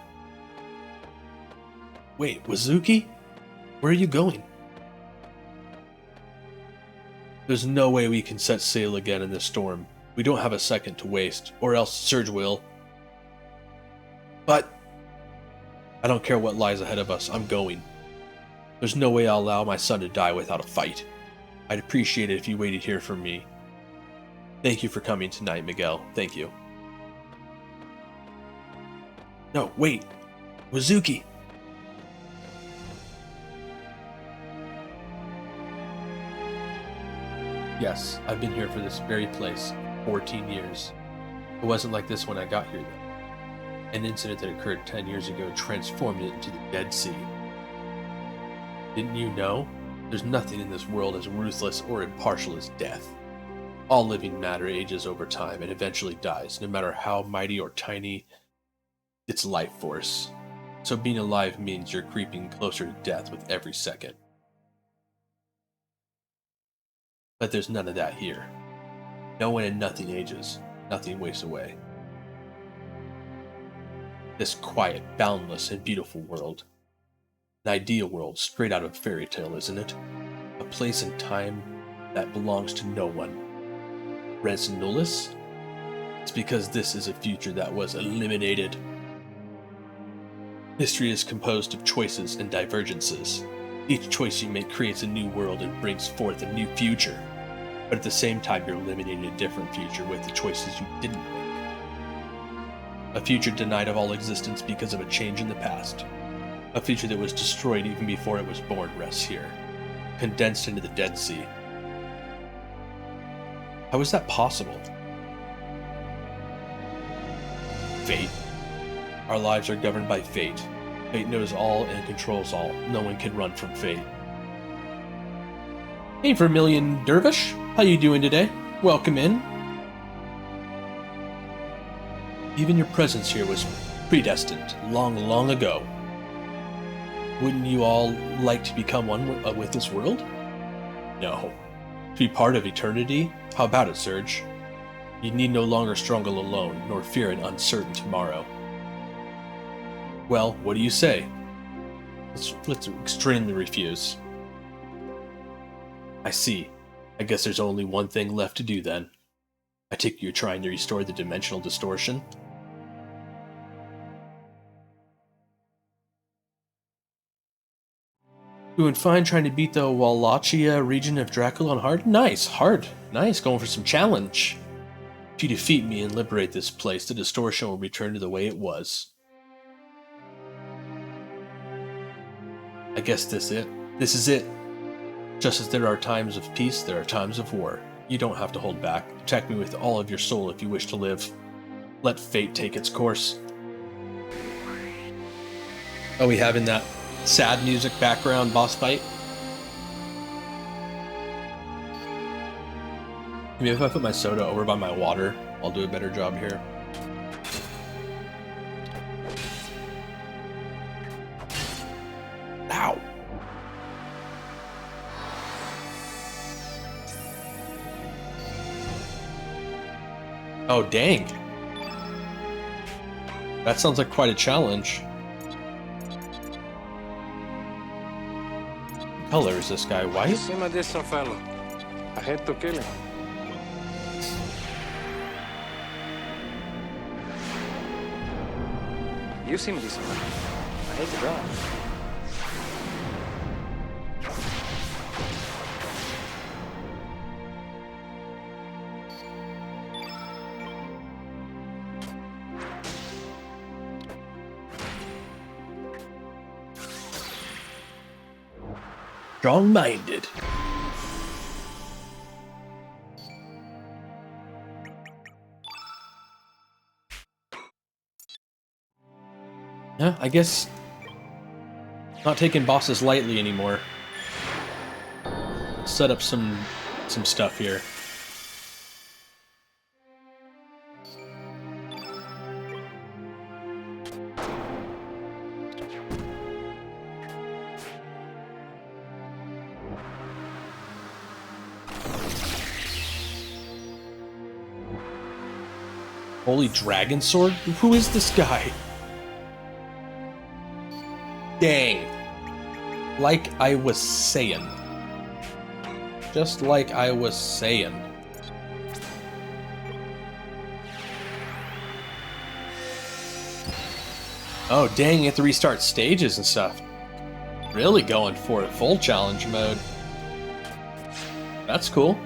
Wait, Wazuki? Where are you going? There's no way we can set sail again in this storm. We don't have a second to waste, or else Surge will. But I don't care what lies ahead of us, I'm going. There's no way I'll allow my son to die without a fight. I'd appreciate it if you waited here for me. Thank you for coming tonight, Miguel. Thank you. No, wait. Wazuki. Yes, I've been here for this very place 14 years. It wasn't like this when I got here, though. An incident that occurred 10 years ago transformed it into the Dead Sea. Didn't you know? There's nothing in this world as ruthless or impartial as death. All living matter ages over time and eventually dies, no matter how mighty or tiny its life force. So being alive means you're creeping closer to death with every second. But there's none of that here. No one and nothing ages. Nothing wastes away. This quiet, boundless, and beautiful world. An ideal world straight out of a fairy tale, isn't it? A place and time that belongs to no one. Res nullis? It's because this is a future that was eliminated. History is composed of choices and divergences. Each choice you make creates a new world and brings forth a new future. But at the same time, you're eliminating a different future with the choices you didn't make. A future denied of all existence because of a change in the past. A future that was destroyed even before it was born rests here, condensed into the Dead Sea. How is that possible? Fate. Our lives are governed by fate. Fate knows all and controls all. No one can run from fate. Hey, Vermilion Dervish, how you doing today? Welcome in. Even your presence here was predestined, long, long ago. Wouldn't you all like to become one with this world? No. To be part of eternity? How about it, Surge? You need no longer struggle alone, nor fear an uncertain tomorrow. Well, what do you say? Let's extremely refuse. I see. I guess there's only one thing left to do then. I take it you're trying to restore the dimensional distortion? Doing fine trying to beat the Wallachia region of Dracula on hard? Nice, hard. Nice, going for some challenge. If you defeat me and liberate this place, the distortion will return to the way it was. I guess this is it. Just as there are times of peace, there are times of war. You don't have to hold back. Attack me with all of your soul if you wish to live. Let fate take its course. Are we having that sad music background boss fight? Maybe if I put my soda over by my water, I'll do a better job here. Ow! Oh, dang. That sounds like quite a challenge. What color is this guy? White? You see my distant fellow. I hate to kill him. You seem decent. I hate to die. Strong-minded. Yeah, I guess not taking bosses lightly anymore. Set up some stuff here. Holy Dragon Sword? Who is this guy? Dang. Like I was saying. Just like I was saying. Oh, dang, you have to restart stages and stuff. Really going for it. Full challenge mode. That's cool.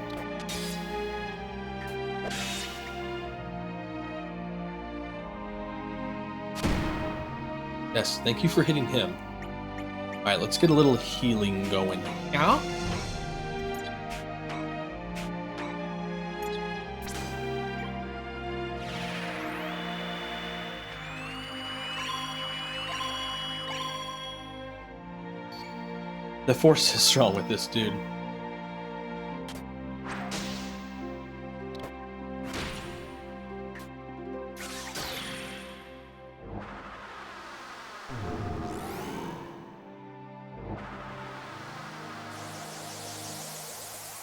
Yes, thank you for hitting him. Alright, let's get a little healing going. Yeah? The force is strong with this dude.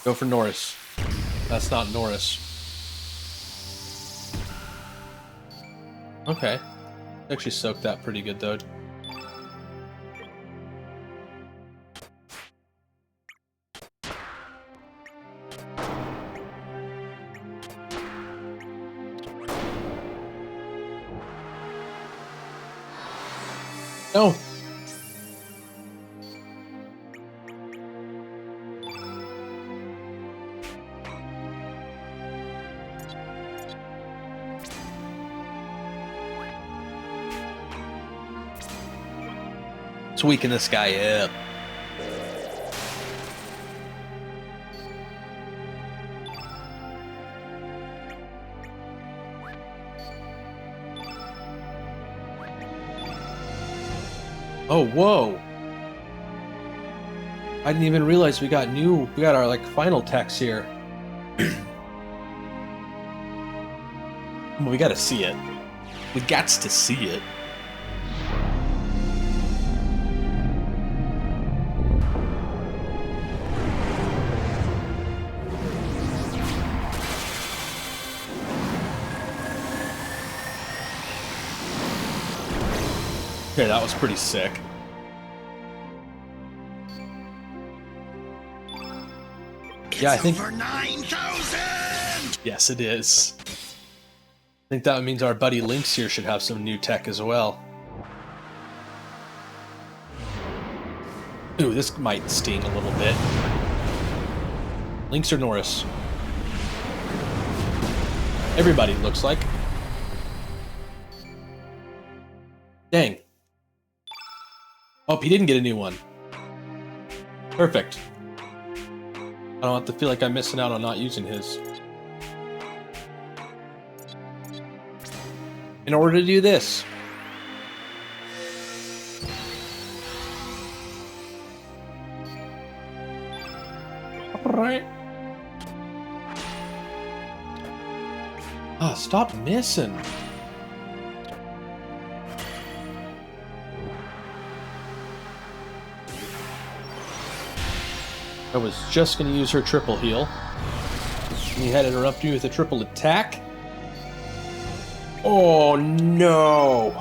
Go for Norris. That's not Norris. Okay. Actually soaked that pretty good though. No. Let's weaken this guy up. Oh, whoa. I didn't even realize we got our like final text here. Well, we gotta see it. We gots to see it. Okay, that was pretty sick. Yeah, I think over 9,000. Yes, it is. I think that means our buddy Lynx here should have some new tech as well. Ooh, this might sting a little bit. Lynx or Norris? Everybody looks like. Dang. Oh, he didn't get a new one. Perfect. I don't have to feel like I'm missing out on not using his. In order to do this. Alright. Ah, stop missing. I was just going to use her triple heal. And he had to interrupt me with a triple attack. Oh no!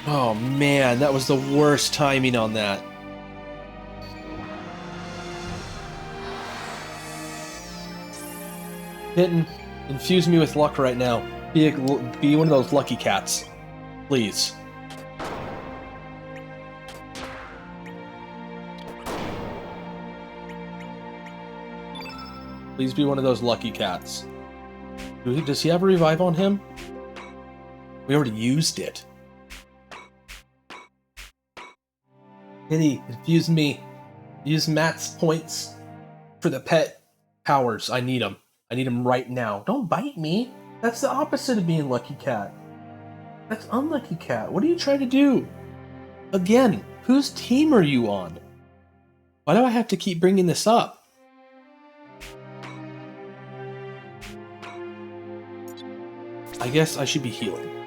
Oh man, that was the worst timing on that. Hitting, infuse me with luck right now. Be one of those lucky cats. Please. Please be one of those lucky cats. Does he have a revive on him? We already used it. Kitty, infuse me. Use Matt's points for the pet powers. I need them. I need them right now. Don't bite me. That's the opposite of being lucky cat. That's unlucky cat. What are you trying to do? Again, whose team are you on? Why do I have to keep bringing this up? I guess I should be healing.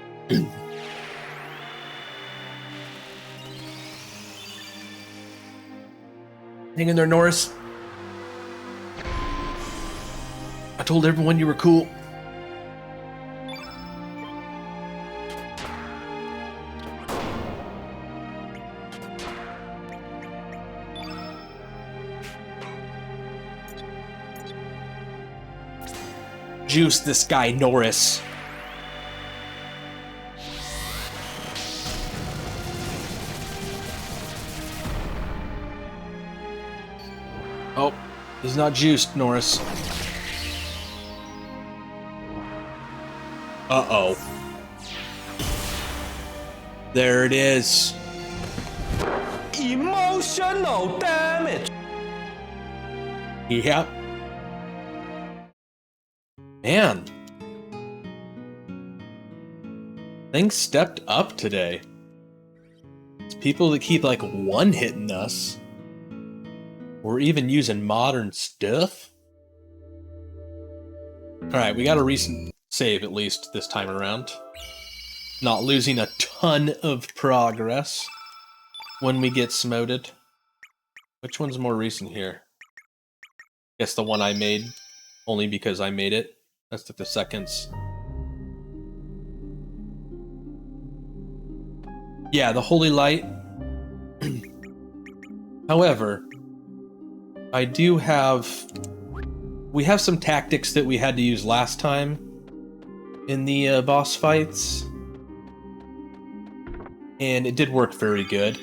Hang in there, Norris. I told everyone you were cool. Juice this guy, Norris. Oh, he's not juiced, Norris. Uh-oh. There it is. Emotional damage. Yep. Man. Things stepped up today. It's people that keep like one-hitting us. We're even using modern stuff. Alright, we got a recent save at least this time around. Not losing a ton of progress when we get smoted. Which one's more recent here? Guess the one I made, only because I made it. That's took the seconds. Yeah, the Holy Light. However, I do have... We have some tactics that we had to use last time in the boss fights. And it did work very good.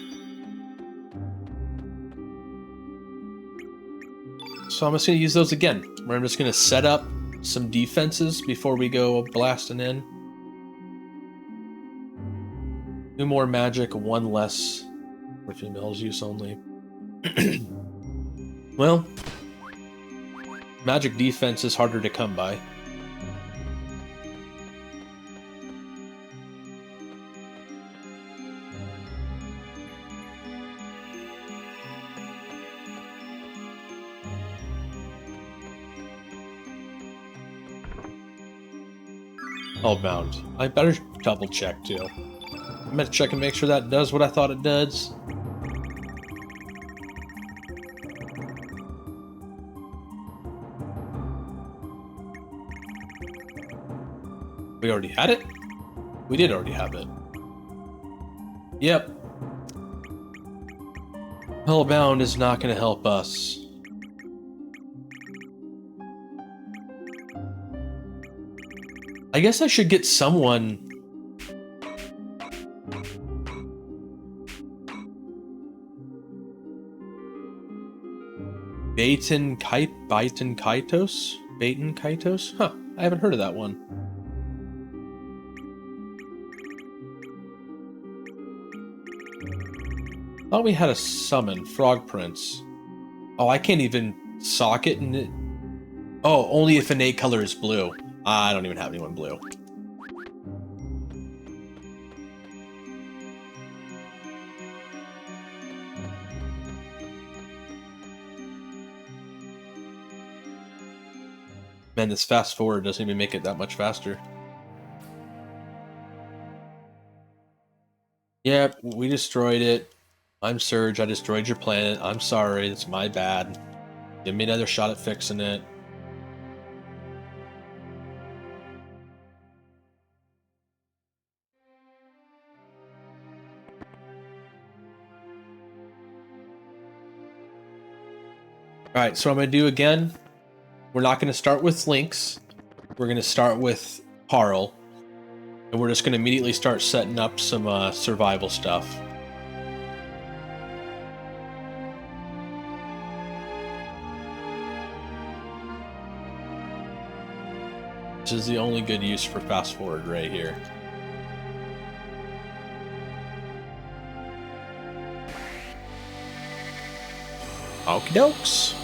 So I'm just going to use those again. Where I'm just going to set up some defenses before we go blasting in. 2 more magic, 1 less for females use only. Well, magic defense is harder to come by. Bound. I better double check too. I'm gonna check and make sure that does what I thought it does. We already had it? We did already have it. Yep. Hellbound is not gonna help us. I guess I should get someone... Baton Kaitos? Baton Kaitos? Huh, I haven't heard of that one. Thought we had a summon, Frog Prince. Oh, I can't even socket in it. Oh, only if innate color is blue. I don't even have anyone blue. Man, this fast forward doesn't even make it that much faster. Yep, we destroyed it. I'm Surge, I destroyed your planet. I'm sorry, it's my bad. Give me another shot at fixing it. Alright, so I'm going to do again. We're not going to start with Lynx. We're going to start with Harl. And we're just going to immediately start setting up some survival stuff. This is the only good use for fast forward right here. Okie dokes.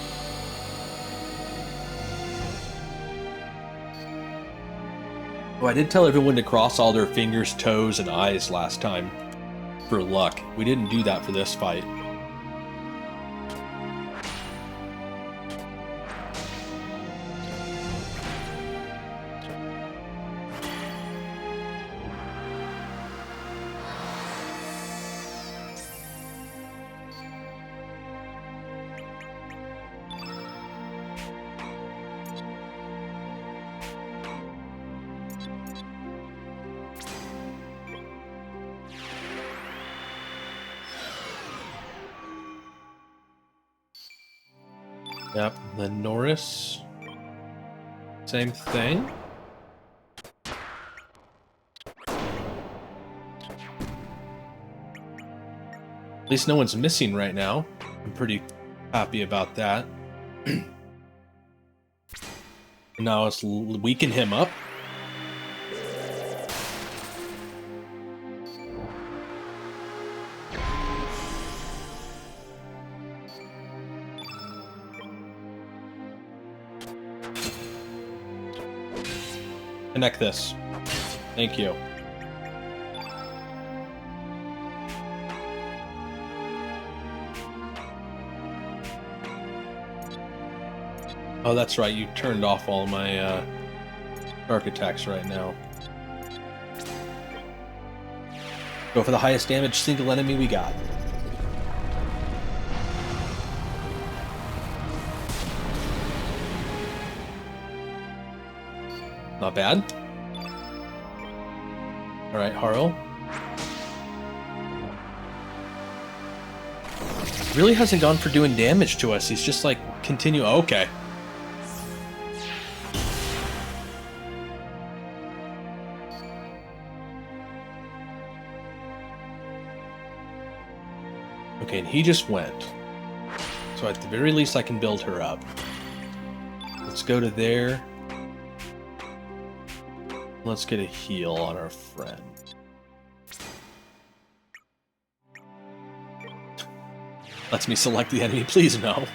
Oh, I did tell everyone to cross all their fingers, toes, and eyes last time for luck. We didn't do that for this fight. Yep, then Norris. Same thing. At least no one's missing right now. I'm pretty happy about that. Now let's weaken him up. Connect this. Thank you. Oh, that's right. You turned off all my dark attacks right now. Go for the highest damage single enemy we got. Not bad. Alright, Harl. Really hasn't gone for doing damage to us. He's just like, continue. Oh, okay. Okay, and he just went. So at the very least I can build her up. Let's go to there. Let's get a heal on our friend. Lets me select the enemy, please no.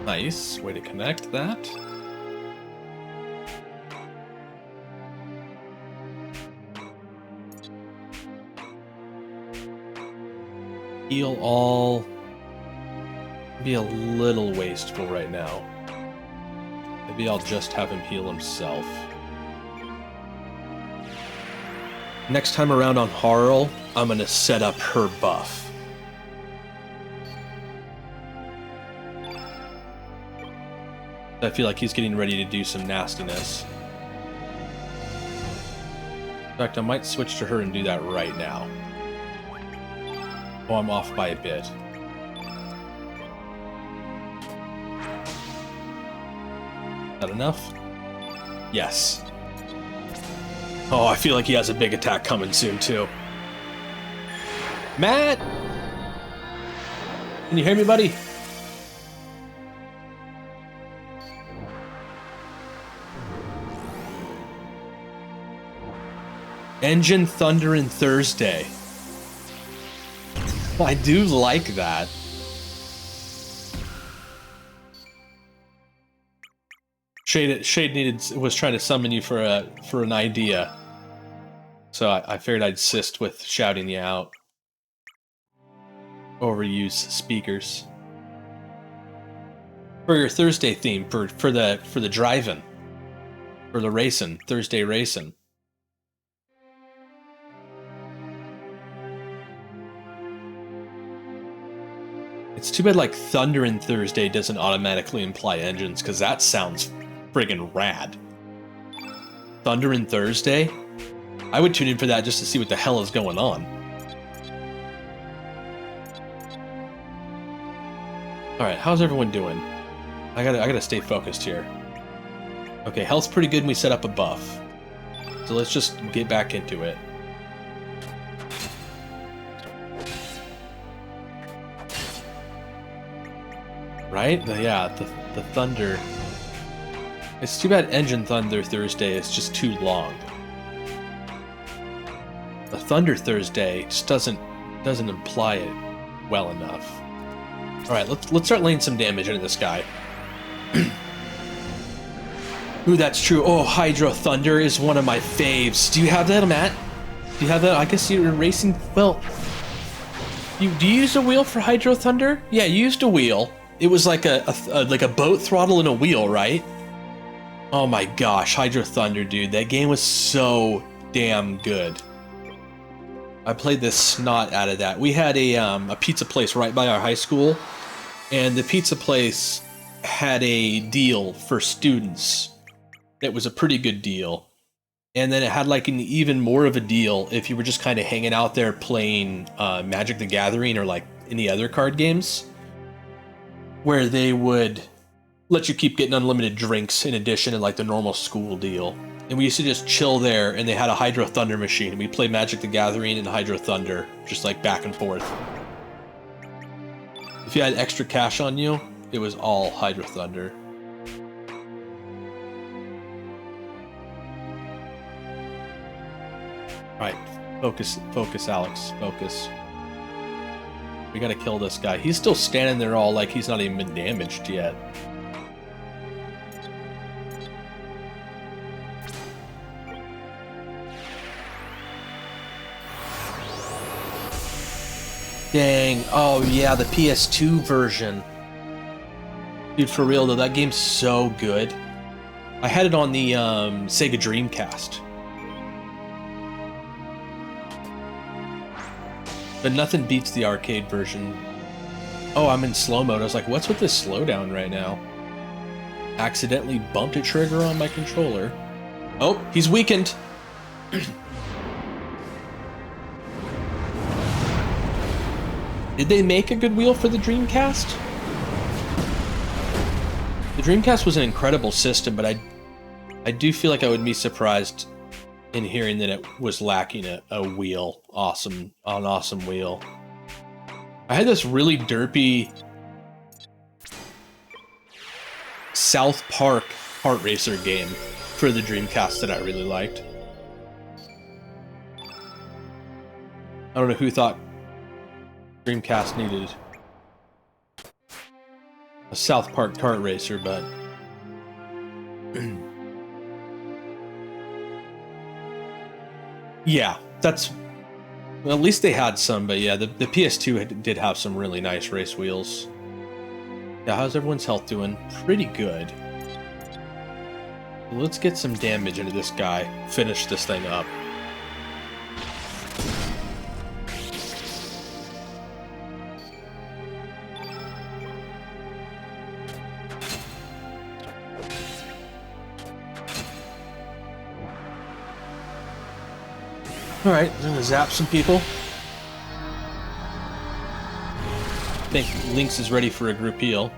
Nice way to connect that. Heal all. Be a little wasteful right now. Maybe I'll just have him heal himself. Next time around on Harl, I'm gonna set up her buff. I feel like he's getting ready to do some nastiness. In fact, I might switch to her and do that right now. Oh, I'm off by a bit. Is that enough? Yes. Oh, I feel like he has a big attack coming soon, too. Matt! Can you hear me, buddy? Engine, Thunder, and Thursday. I do like that. Shade was trying to summon you for an idea, so I figured I'd assist with shouting you out. Overuse speakers for your Thursday theme for the driving, for the racing, Thursday racing. It's too bad like Thunder and Thursday doesn't automatically imply engines, because that sounds friggin' rad. Thunder and Thursday? I would tune in for that just to see what the hell is going on. Alright, how's everyone doing? I gotta stay focused here. Okay, health's pretty good and we set up a buff. So let's just get back into it. Right? Yeah, the Thunder. It's too bad Engine Thunder Thursday is just too long. The Thunder Thursday just doesn't imply it well enough. Alright, let's start laying some damage into this guy. Ooh, that's true. Oh, Hydro Thunder is one of my faves. Do you have that, Matt? Do you have that? I guess you're racing. Well, do you use a wheel for Hydro Thunder? Yeah, you used a wheel. It was like a boat throttle and a wheel, right? Oh my gosh, Hydro Thunder, dude. That game was so damn good. I played this snot out of that. We had a pizza place right by our high school, and the pizza place had a deal for students. It was a pretty good deal. And then it had like an even more of a deal if you were just kind of hanging out there playing Magic the Gathering or like any other card games, where they would let you keep getting unlimited drinks in addition to like the normal school deal. And we used to just chill there, and they had a Hydro Thunder machine, and we played Magic the Gathering and Hydro Thunder, just like back and forth. If you had extra cash on you, it was all Hydro Thunder. Right. Focus, Alex. Focus. We gotta kill this guy. He's still standing there all like he's not even been damaged yet. Dang. Oh, yeah, the PS2 version. Dude, for real, though, that game's so good. I had it on the Sega Dreamcast. But nothing beats the arcade version. Oh, I'm in slow mode. I was like, what's with this slowdown right now? Accidentally bumped a trigger on my controller. Oh, he's weakened. Did they make a good wheel for the Dreamcast? The Dreamcast was an incredible system, but I do feel like I would be surprised in hearing that it was lacking a wheel. An awesome wheel. I had this really derpy South Park kart racer game for the Dreamcast that I really liked. I don't know who thought Dreamcast needed a South Park kart racer, but yeah, that's, well, at least they had some. But yeah, the PS2 did have some really nice race wheels. Yeah, how's everyone's health doing? Pretty good. Let's get some damage into this guy. Finish this thing up. Alright, I'm gonna zap some people. I think Lynx is ready for a group heal.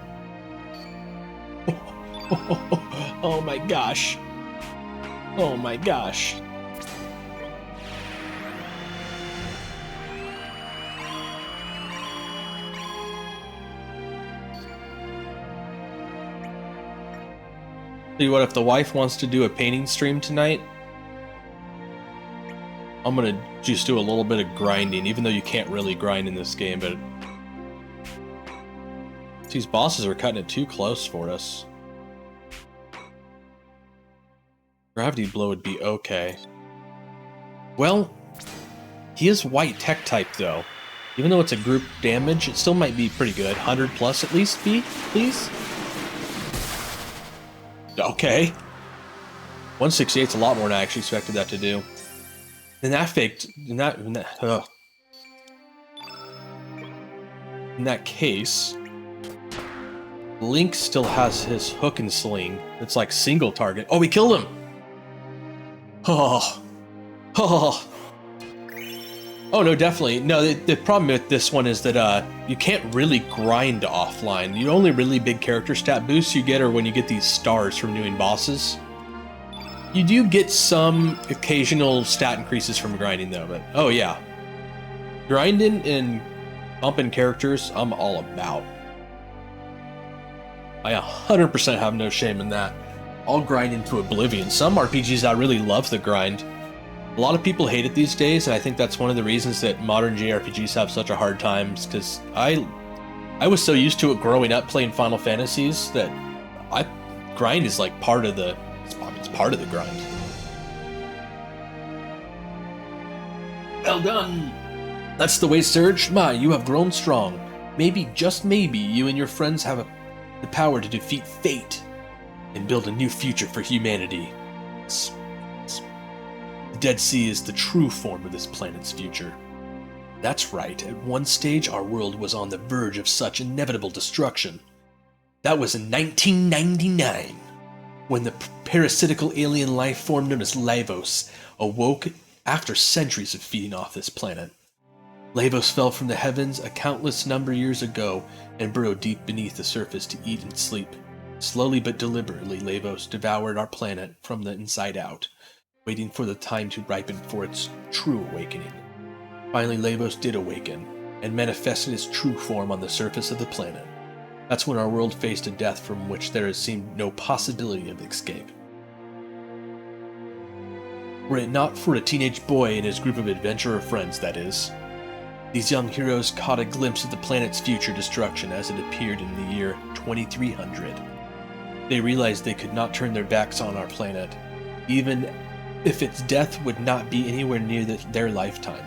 Oh my gosh. Oh my gosh. Tell you what, if the wife wants to do a painting stream tonight, I'm gonna just do a little bit of grinding, even though you can't really grind in this game, but these bosses are cutting it too close for us. Gravity blow would be okay. Well, he is white tech type though. Even though it's a group damage, it still might be pretty good. 100 plus at least be, please? Okay. 168's a lot more than I actually expected that to do. In that case, Link still has his hook and sling. It's like single target. Oh, we killed him! Oh. Oh no, definitely. No, the problem with this one is that you can't really grind offline. The only really big character stat boosts you get are when you get these stars from doing bosses. You do get some occasional stat increases from grinding though, but oh yeah. Grinding and bumping characters, I'm all about. I 100% have no shame in that. I'll grind into oblivion. Some RPGs I really love the grind. A lot of people hate it these days, and I think that's one of the reasons that modern JRPGs have such a hard time, because I was so used to it growing up playing Final Fantasies that grind is like part of the part of the grind. Well done! That's the way, Surge. My, you have grown strong. Maybe, just maybe, you and your friends have the power to defeat fate and build a new future for humanity. The Dead Sea is the true form of this planet's future. That's right, at one stage our world was on the verge of such inevitable destruction. That was in 1999. When the parasitical alien life form known as Lavos awoke after centuries of feeding off this planet. Lavos fell from the heavens a countless number of years ago and burrowed deep beneath the surface to eat and sleep. Slowly but deliberately, Lavos devoured our planet from the inside out, waiting for the time to ripen for its true awakening. Finally, Lavos did awaken and manifested its true form on the surface of the planet. That's when our world faced a death from which there has seemed no possibility of escape. Were it not for a teenage boy and his group of adventurer friends, that is. These young heroes caught a glimpse of the planet's future destruction as it appeared in the year 2300. They realized they could not turn their backs on our planet, even if its death would not be anywhere near their lifetime.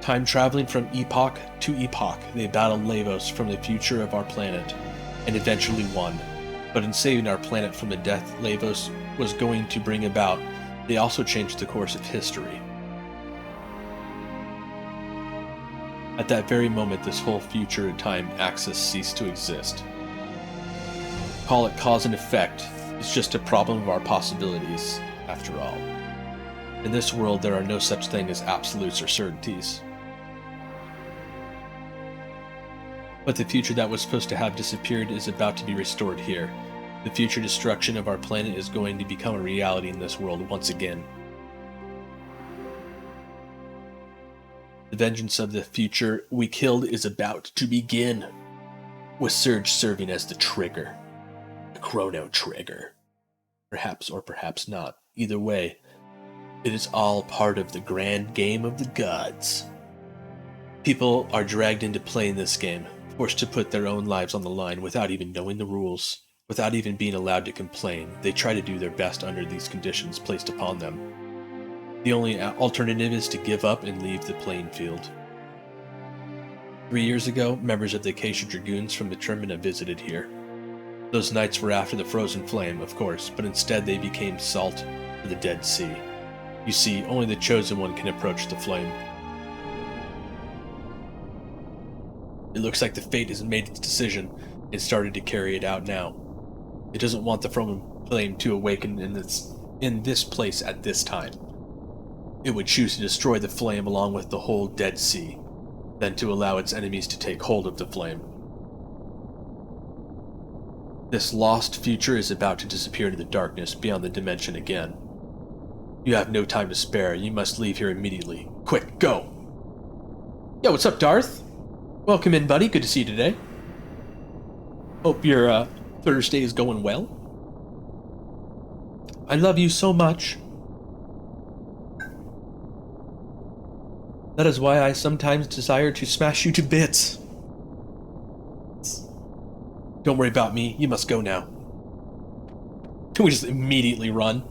Time traveling from epoch to epoch, they battled Lavos from the future of our planet, and eventually won. But in saving our planet from the death Lavos was going to bring about, they also changed the course of history. At that very moment, this whole future and time axis ceased to exist. Call it cause and effect, it's just a problem of our possibilities, after all. In this world, there are no such thing as absolutes or certainties. But the future that was supposed to have disappeared is about to be restored here. The future destruction of our planet is going to become a reality in this world once again. The vengeance of the future we killed is about to begin, with Surge serving as the trigger. The Chrono Trigger. Perhaps or perhaps not. Either way, it is all part of the grand game of the gods. People are dragged into playing this game, forced to put their own lives on the line without even knowing the rules, without even being allowed to complain. They try to do their best under these conditions placed upon them. The only alternative is to give up and leave the playing field. 3 years ago, members of the Acacia Dragoons from the Termina visited here. Those knights were after the frozen flame, of course, but instead they became salt for the Dead Sea. You see, only the Chosen One can approach the flame. It looks like the fate has made its decision and started to carry it out now. It doesn't want the frozen flame to awaken in this place at this time. It would choose to destroy the flame along with the whole Dead Sea, then to allow its enemies to take hold of the flame. This lost future is about to disappear into the darkness beyond the dimension again. You have no time to spare. You must leave here immediately. Quick, go! Yo, what's up, Darth? Welcome in, buddy. Good to see you today. Hope your Thursday is going well. I love you so much. That is why I sometimes desire to smash you to bits. Don't worry about me. You must go now. Can we just immediately run?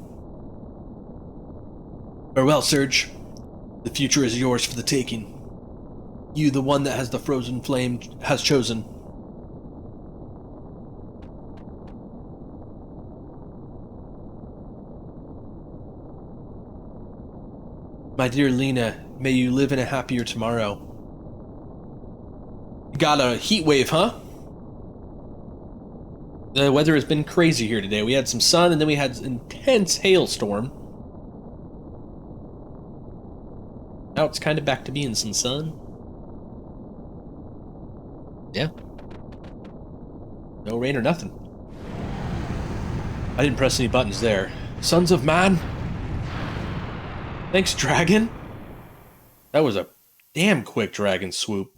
Farewell, Surge. The future is yours for the taking. You, the one that has the frozen flame, has chosen. My dear Lena, may you live in a happier tomorrow. You got a heat wave, huh? The weather has been crazy here today. We had some sun and then we had an intense hailstorm. Now it's kind of back to being some sun. Yeah. No rain or nothing. I didn't press any buttons there. Sons of Man? Thanks, Dragon. That was a damn quick dragon swoop.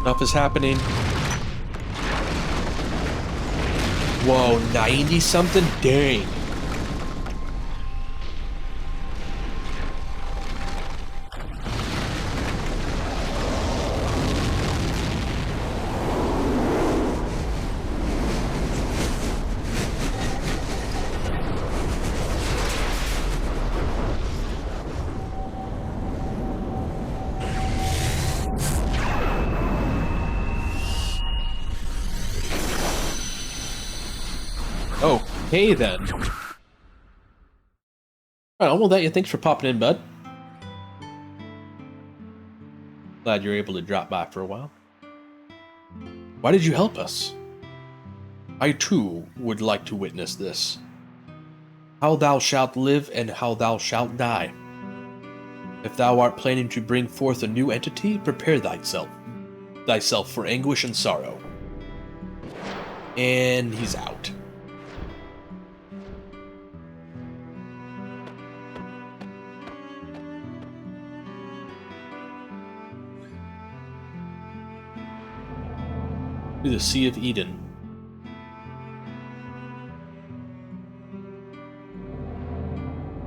Stuff is happening. Whoa, 90 something? Dang. Okay then. Alright, well that you. Thanks for popping in, bud. Glad you're able to drop by for a while. Why did you help us? I too would like to witness this. How thou shalt live and how thou shalt die. If thou art planning to bring forth a new entity, prepare thyself for anguish and sorrow. And he's out. To the Sea of Eden.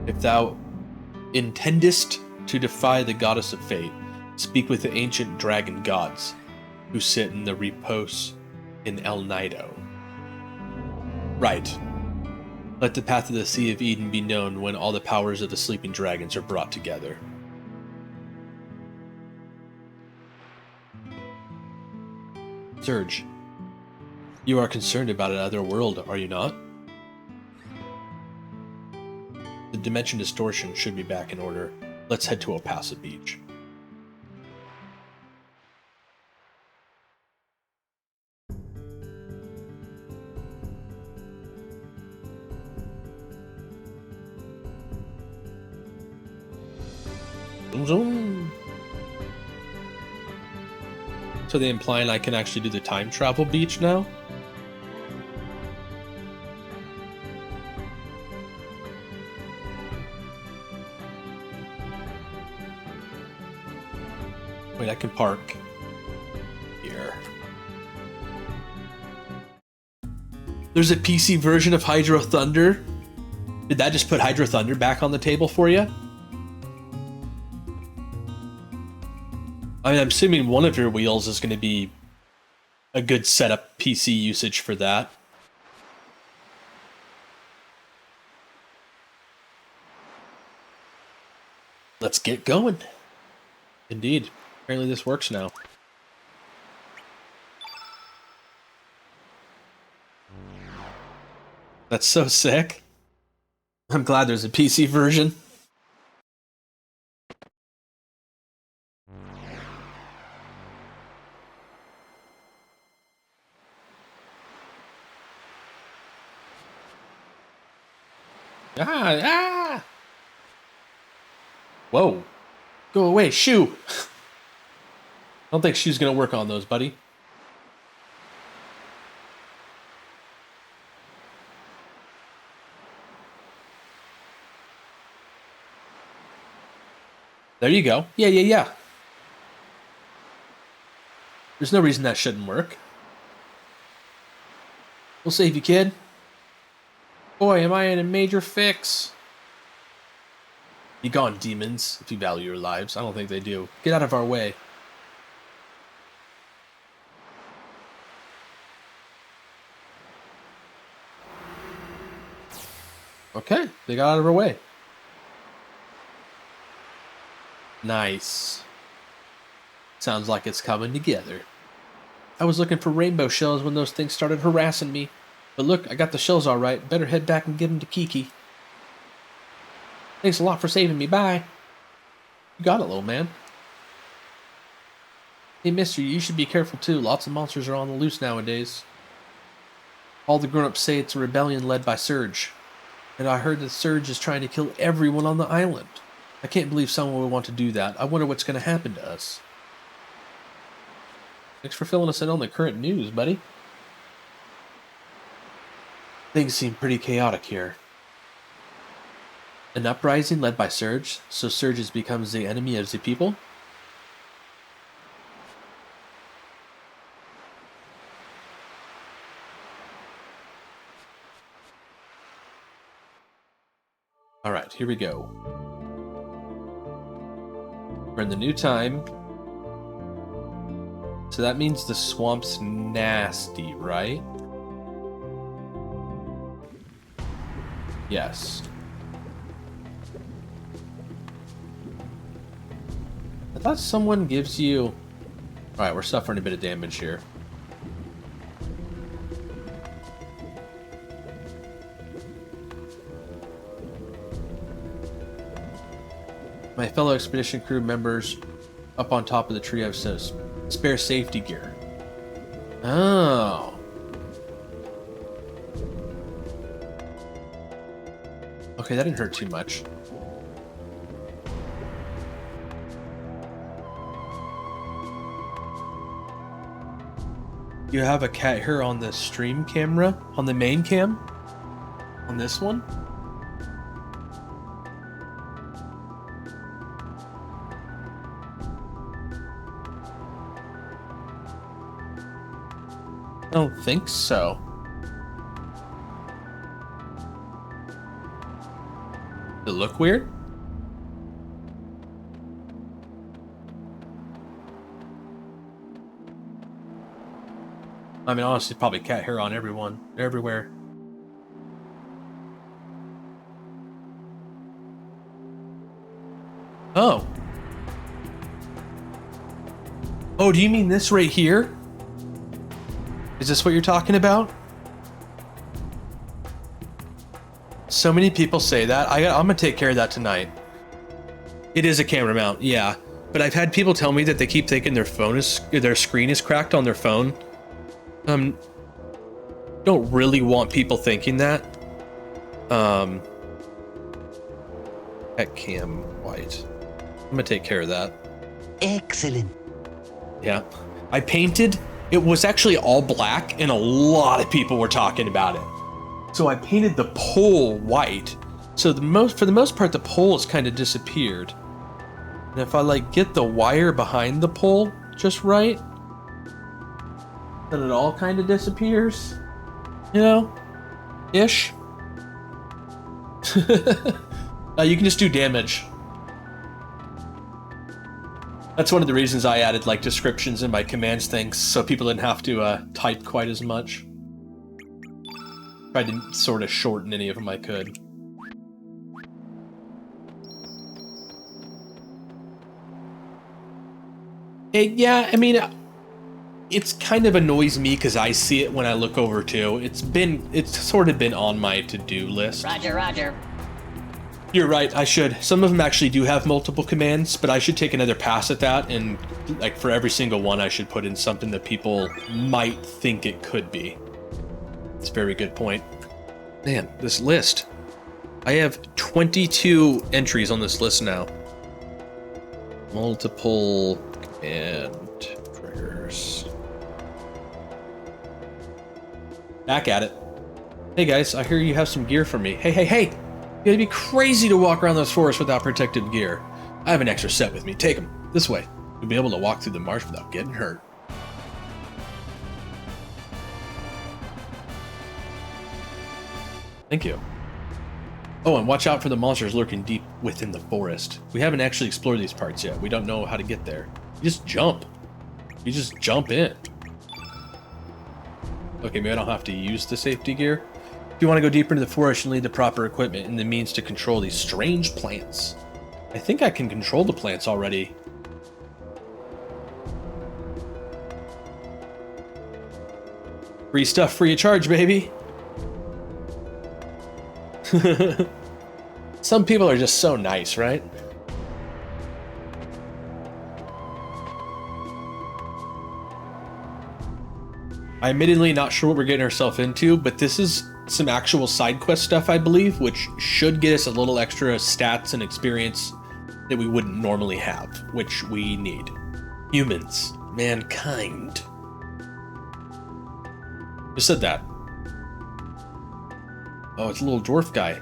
If thou intendest to defy the goddess of fate, speak with the ancient dragon gods who sit in the repose in El Nido. Right. Let the path of the Sea of Eden be known when all the powers of the sleeping dragons are brought together. Surge, you are concerned about another world, are you not? The dimension distortion should be back in order. Let's head to El Paso Beach. Zoom, zoom. So they implying I can actually do the time travel beach now? Wait, I can park here. There's a PC version of Hydro Thunder. Did that just put Hydro Thunder back on the table for you? I mean, I'm assuming one of your wheels is going to be a good setup PC usage for that. Let's get going. Indeed. Apparently this works now. That's so sick. I'm glad there's a PC version. Ah! Whoa. Go away, shoe! I don't think shoe's gonna work on those, buddy. There you go. Yeah. There's no reason that shouldn't work. We'll save you, kid. Boy, am I in a major fix. Be gone, demons, if you value your lives. I don't think they do. Get out of our way. Okay, they got out of our way. Nice. Sounds like it's coming together. I was looking for rainbow shells when those things started harassing me. But look, I got the shells all right. Better head back and give them to Kiki. Thanks a lot for saving me. Bye. You got it, little man. Hey, mister, you should be careful too. Lots of monsters are on the loose nowadays. All the grown-ups say it's a rebellion led by Surge. And I heard that Surge is trying to kill everyone on the island. I can't believe someone would want to do that. I wonder what's going to happen to us. Thanks for filling us in on the current news, buddy. Things seem pretty chaotic here. An uprising led by Surge, so Surge becomes the enemy of the people? Alright, here we go. We're in the new time. So that means the swamp's nasty, right? Yes. I thought someone gives you... Alright, we're suffering a bit of damage here. My fellow expedition crew members up on top of the tree have some spare safety gear. Oh. Okay, that didn't hurt too much. You have a cat here on the stream camera? On the main cam? On this one? don't think so. Does it look weird? I mean, honestly, probably cat hair on everyone, everywhere. Oh. Oh, do you mean this right here? Is this what you're talking about? So many people say that. I'm gonna take care of that tonight. It is a camera mount, yeah. But I've had people tell me that they keep thinking their screen is cracked on their phone. Don't really want people thinking that. At cam white. I'm gonna take care of that. Excellent. Yeah. I painted, it was actually all black and a lot of people were talking about it. So I painted the pole white. So for the most part, the pole has kind of disappeared. And if I like get the wire behind the pole just right, then it all kind of disappears, you know, ish. You can just do damage. That's one of the reasons I added like descriptions in my commands things, so people didn't have to type quite as much. Tried to sort of shorten any of them I could. Yeah, I mean, it's kind of annoys me because I see it when I look over too. It's sort of been on my to-do list. Roger, roger. You're right, I should. Some of them actually do have multiple commands, but I should take another pass at that, and like for every single one I should put in something that people might think it could be. It's a very good point. Man, this list. I have 22 entries on this list now. Multiple and triggers. Back at it. Hey guys, I hear you have some gear for me. Hey! You gotta be crazy to walk around those forests without protective gear. I have an extra set with me. Take them. This way. You'll be able to walk through the marsh without getting hurt. Thank you. Oh, and watch out for the monsters lurking deep within the forest. We haven't actually explored these parts yet. We don't know how to get there. You just jump. You just jump in. Okay, maybe I don't have to use the safety gear. If you want to go deeper into the forest, you'll need the proper equipment and the means to control these strange plants. I think I can control the plants already. Free stuff, free of charge, baby. Some people are just so nice, right? I'm admittedly not sure what we're getting ourselves into, but this is some actual side quest stuff, I believe, which should get us a little extra stats and experience that we wouldn't normally have, which we need. Humans. Mankind. Who said that? Oh, it's a little dwarf guy.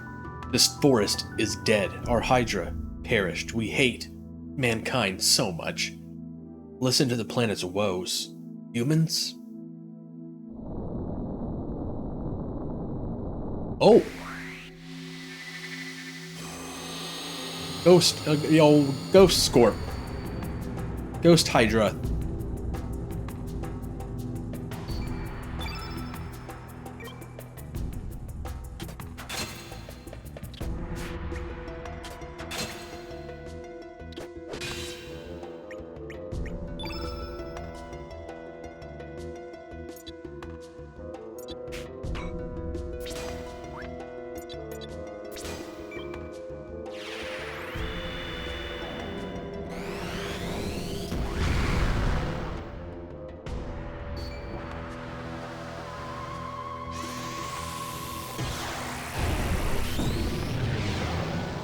This forest is dead. Our Hydra perished. We hate mankind so much. Listen to the planet's woes. Humans? Oh! Ghost, Ghost Scorp. Ghost Hydra.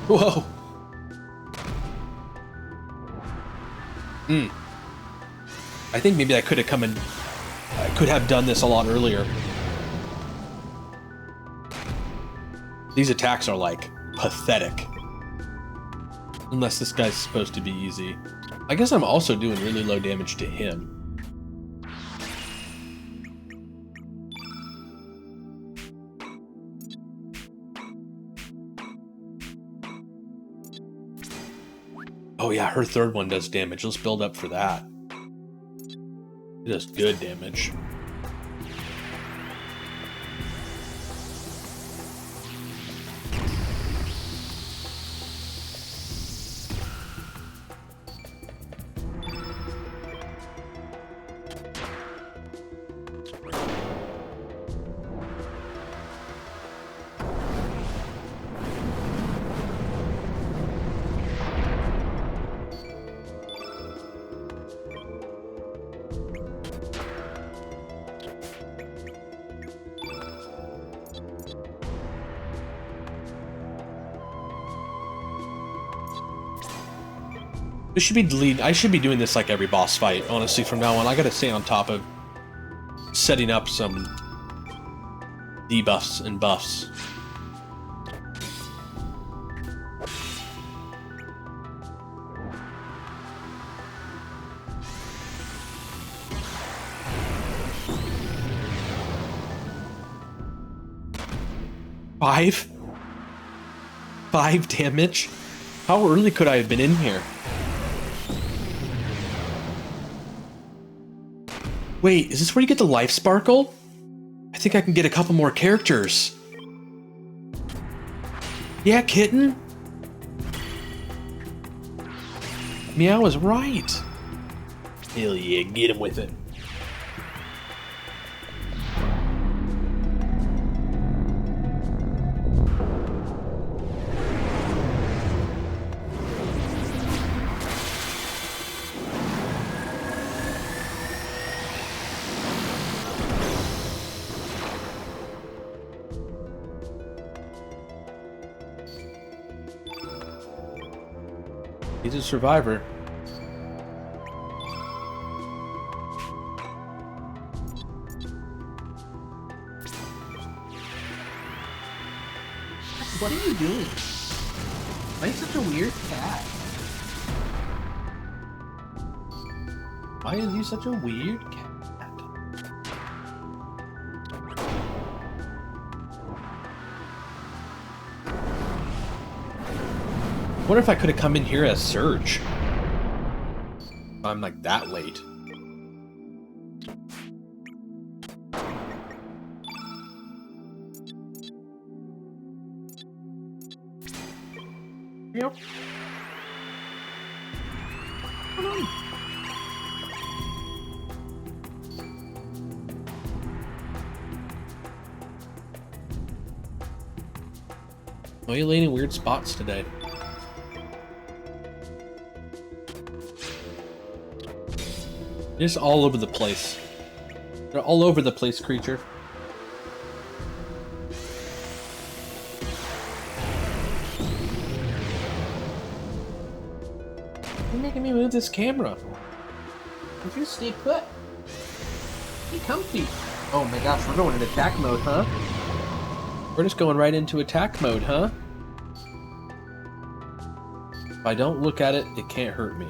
Whoa. I think maybe I could have done this a lot earlier. These attacks are like pathetic. Unless this guy's supposed to be easy. I guess I'm also doing really low damage to him. Oh yeah, her third one does damage. Let's build up for that. It does good damage. This should be deleted. I should be doing this like every boss fight, honestly, from now on. I gotta stay on top of setting up some debuffs and buffs. Five damage? How early could I have been in here? Wait, is this where you get the life sparkle? I think I can get a couple more characters. Yeah, kitten? Meow is right. Hell yeah, get him with it. He's a survivor. What are you doing? Why are you such a weird cat? Why is he such a weird cat? I wonder if I could have come in here as Surge. I'm like that late. Yep. Why are you laying in weird spots today? They're just all over the place. They're all over the place, creature. You're making me move this camera. Would you stay put? Be comfy. Oh my gosh, we're going in attack mode, huh? We're just going right into attack mode, huh? If I don't look at it, it can't hurt me.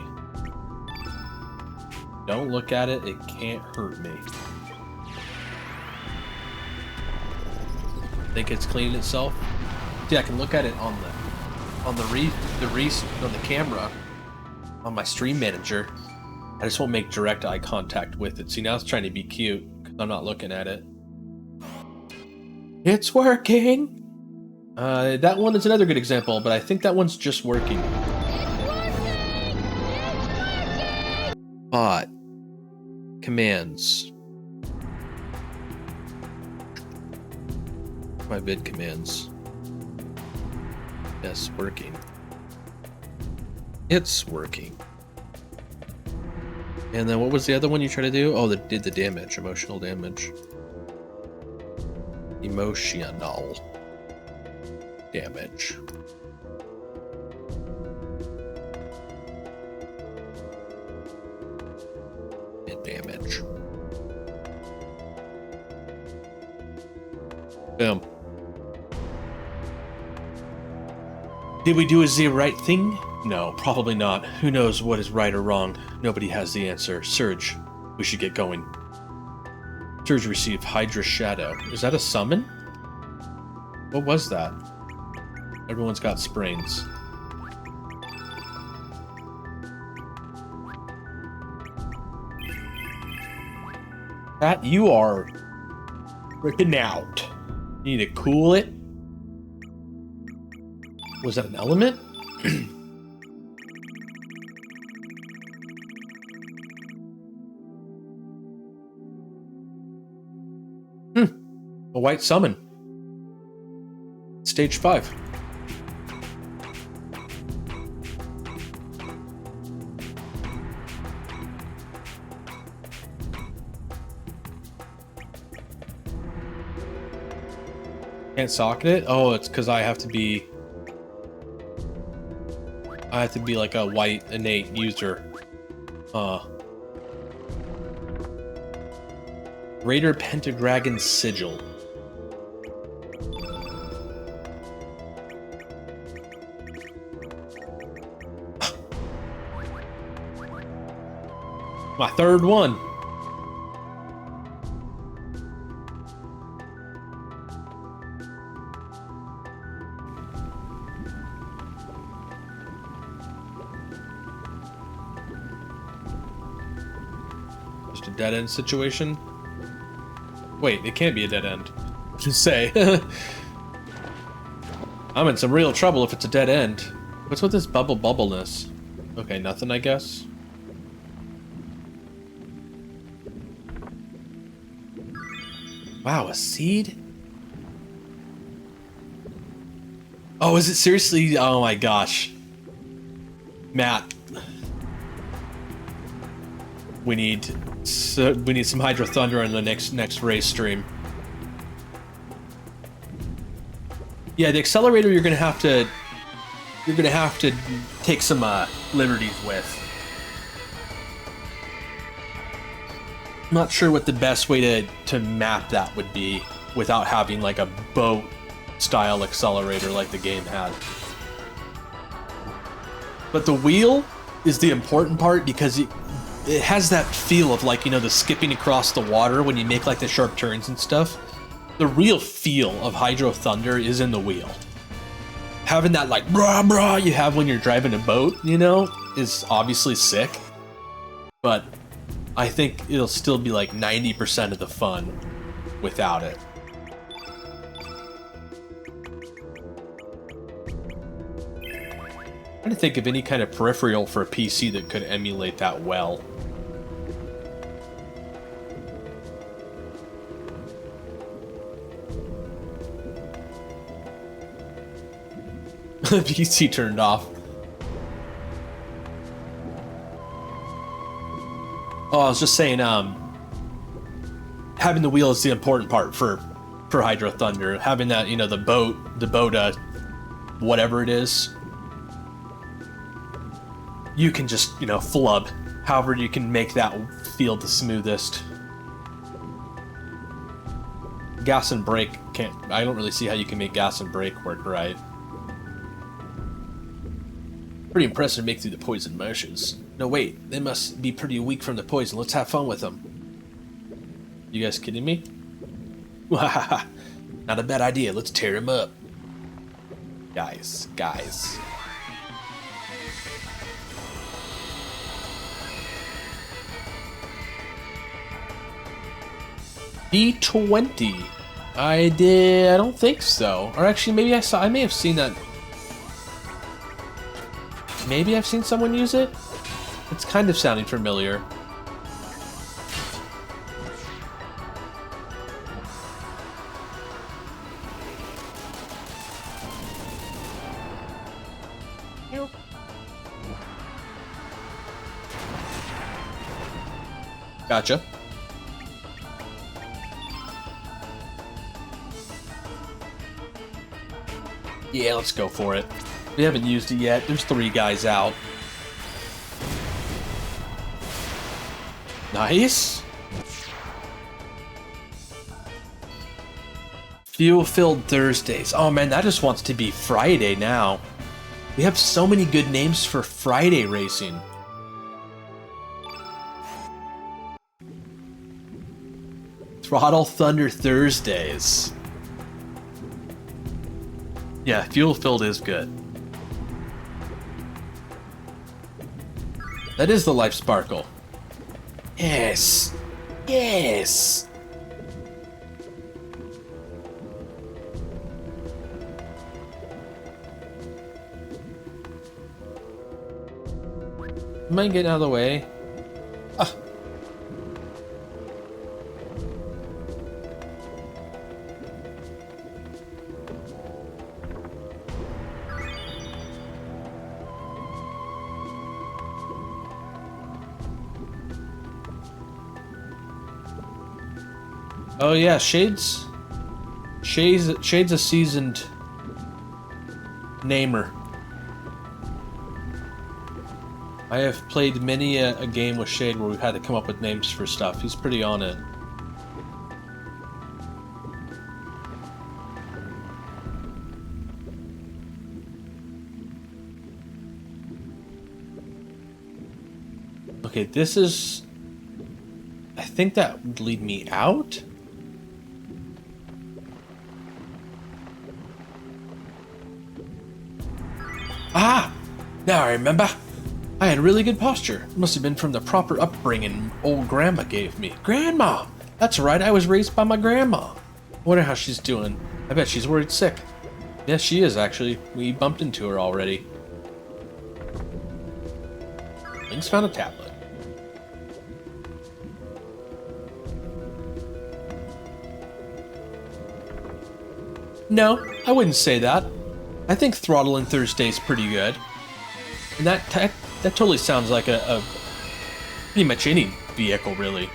Don't look at it, it can't hurt me. Think it's cleaning itself? See, I can look at it on the camera on my stream manager. I just won't make direct eye contact with it. See, now it's trying to be cute because I'm not looking at it. It's working. That one is another good example, but I think that one's just working. Bot. Commands. My vid commands. Yes, working. It's working. And then what was the other one you tried to do? Oh, that did the damage, emotional damage. Emotional damage. And damage. Boom. Did we do the right thing? No, probably not. Who knows what is right or wrong? Nobody has the answer. Surge, we should get going. Surge received Hydra Shadow. Is that a summon? What was that? Everyone's got sprains. Pat, you are freaking out. You need to cool it. Was that an element? A white summon. Stage 5. Can't socket it? Oh, it's because I have to be like a white innate user. Raider Pentadragon Sigil. My third one. Just a dead end situation. Wait, it can't be a dead end. Just say. I'm in some real trouble if it's a dead end. What's with this bubbleness? Okay, nothing, I guess. Wow, a seed? Oh, is it seriously? Oh my gosh. Matt. We need some Hydro Thunder in the next race stream. Yeah, the accelerator you're gonna have to take some liberties with. I'm not sure what the best way to map that would be without having like a boat style accelerator like the game had. But the wheel is the important part because it has that feel of like, you know, the skipping across the water when you make like the sharp turns and stuff. The real feel of Hydro Thunder is in the wheel. Having that like brah brah you have when you're driving a boat, you know, is obviously sick. But I think it'll still be like 90% of the fun without it. I'm trying to think of any kind of peripheral for a PC that could emulate that well. PC turned off. Oh, I was just saying, having the wheel is the important part for Hydro Thunder. Having that, you know, the boat, whatever it is, you can just, you know, flub. However, you can make that feel the smoothest. Gas and brake can't. I don't really see how you can make gas and brake work right. Pretty impressed to make through the poison marshes. No, wait, they must be pretty weak from the poison. Let's have fun with them. You guys kidding me? Not a bad idea. Let's tear him up. Guys. D20. I don't think so. Or actually, maybe I may have seen that. Maybe I've seen someone use it? It's kind of sounding familiar. Gotcha. Yeah, let's go for it. We haven't used it yet. There's 3 guys out. Nice. Fuel-filled Thursdays. Oh man, that just wants to be Friday now. We have so many good names for Friday racing. Throttle Thunder Thursdays. Yeah, fuel-filled is good. That is the Life Sparkle. Yes. Yes! Mind getting out of the way? Ah. Oh yeah, Shade's a seasoned namer. I have played many a game with Shade where we've had to come up with names for stuff. He's pretty on it. Okay, this is... I think that would lead me out? Ah! Now I remember. I had really good posture. It must have been from the proper upbringing old grandma gave me. Grandma! That's right, I was raised by my grandma. Wonder how she's doing. I bet she's worried sick. Yes, she is, actually. We bumped into her already. Link's found a tablet. No, I wouldn't say that. I think Throttling Thursday's pretty good. And that totally sounds like a pretty much any vehicle, really.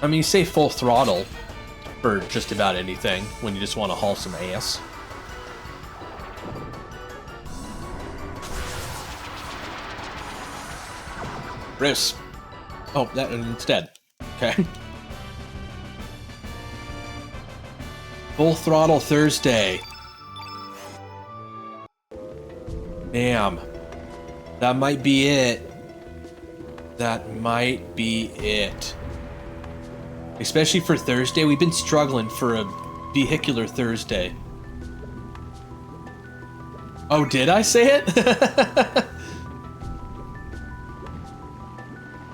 I mean, you say full throttle for just about anything when you just want to haul some ass. Bruce. Oh, that instead. Okay. Full Throttle Thursday. Damn. That might be it. That might be it. Especially for Thursday. We've been struggling for a vehicular Thursday. Oh, did I say it?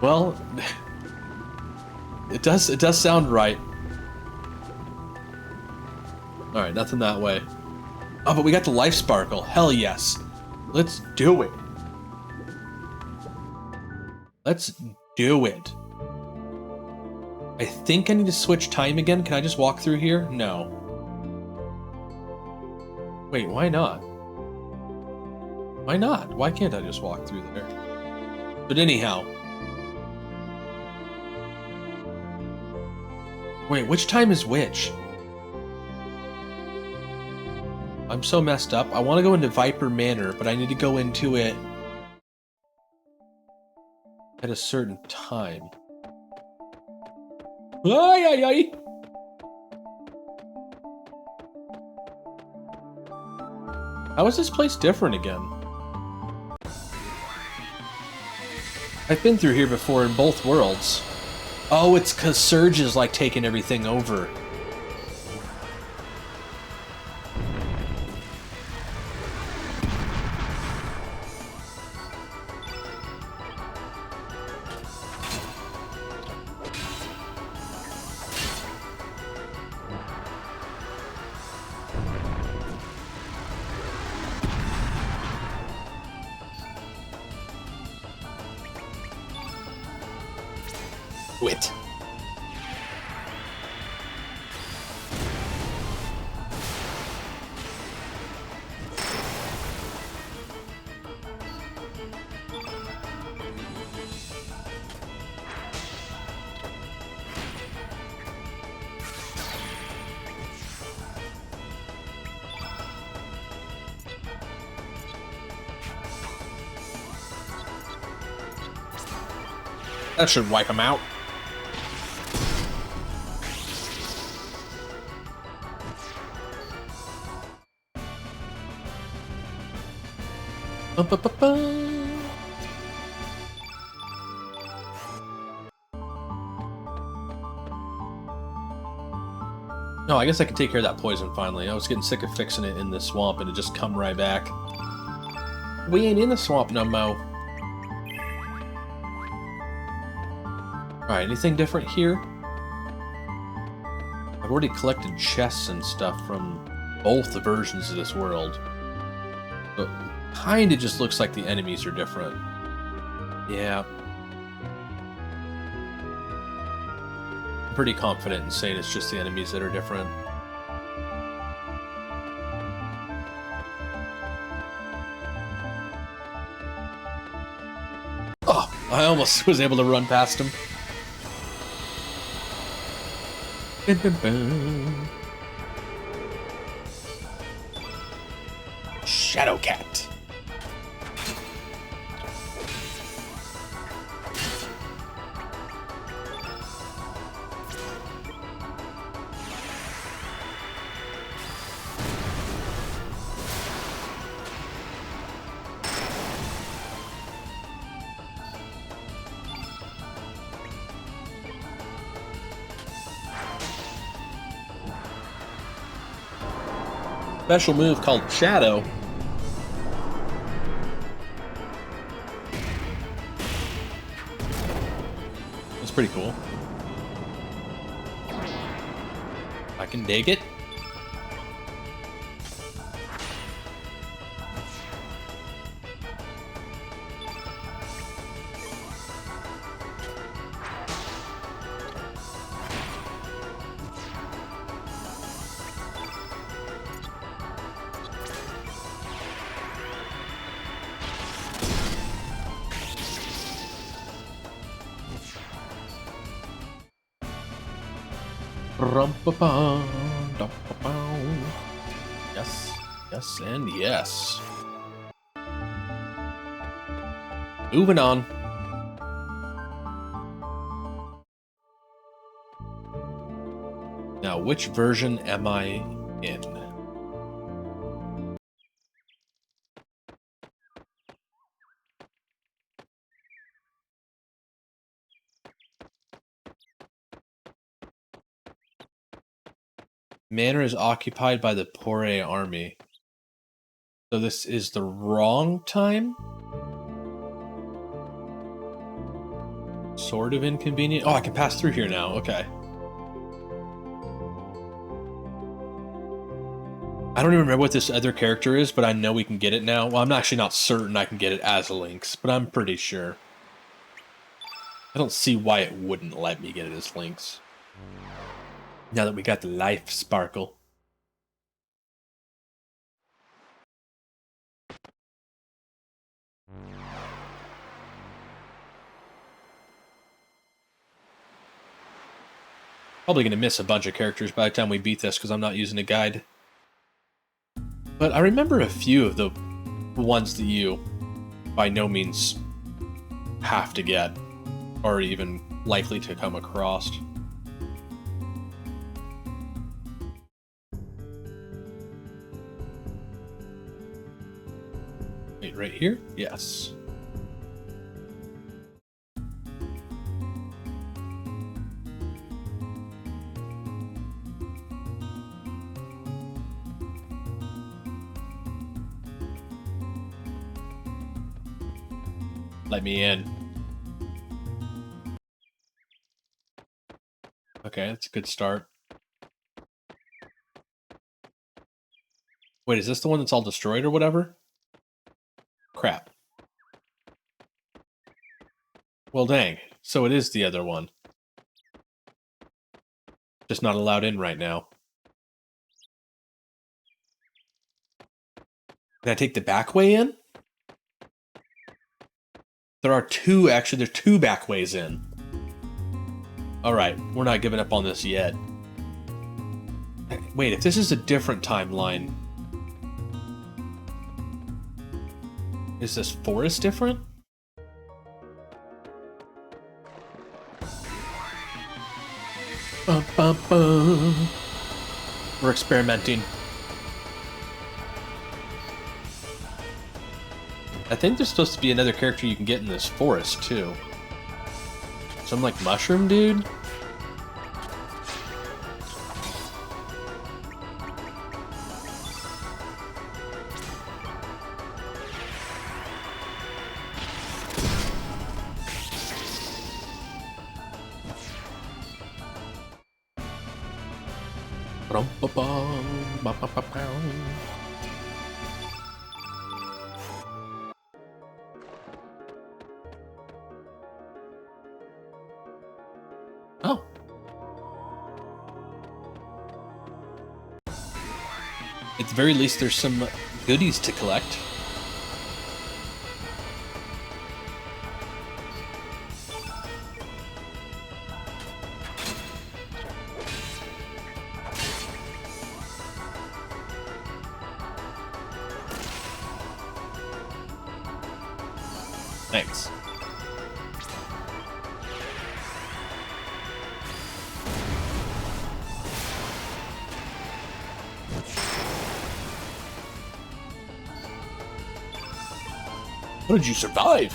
Well, it does sound right. Alright, nothing that way. Oh, but we got the Life Sparkle. Hell yes. Let's do it. Let's do it. I think I need to switch time again. Can I just walk through here? No. Wait, why not? Why not? Why can't I just walk through there? But anyhow. Wait, which time is which? I'm so messed up. I want to go into Viper Manor, but I need to go into it at a certain time. Ay, ay, ay. How is this place different again? I've been through here before in both worlds. Oh, it's because Surge is like taking everything over. Wit. That should wipe him out. No, I guess I can take care of that poison finally. I was getting sick of fixing it in the swamp and it just come right back. We ain't in the swamp no more. Alright, anything different here? I've already collected chests and stuff from both the versions of this world. But kinda just looks like the enemies are different. Yeah. I'm pretty confident in saying it's just the enemies that are different. Oh, I almost was able to run past him. Shadow Cat. Special move called Shadow. That's pretty cool. I can dig it. Yes, yes, and yes. Moving on. Now, which version am I in? Manor is occupied by the Pore army. So this is the wrong time? Sort of inconvenient. Oh, I can pass through here now. Okay. I don't even remember what this other character is, but I know we can get it now. Well, I'm actually not certain I can get it as a Lynx, but I'm pretty sure. I don't see why it wouldn't let me get it as Lynx. Now that we got the life sparkle. Probably going to miss a bunch of characters by the time we beat this because I'm not using a guide. But I remember a few of the ones that you by no means have to get or even likely to come across. Wait, right here? Yes. Let me in. Okay, that's a good start. Wait, is this the one that's all destroyed or whatever? Crap. Well, dang. So it is the other one. Just not allowed in right now. Can I take the back way in? There are two, actually, there's two back ways in. Alright, we're not giving up on this yet. Wait, if this is a different timeline... Is this forest different? Bum, bum, bum. We're experimenting. I think there's supposed to be another character you can get in this forest, too. Some, like, mushroom dude? Oh. At the very least, there's some goodies to collect. Thanks. How did you survive?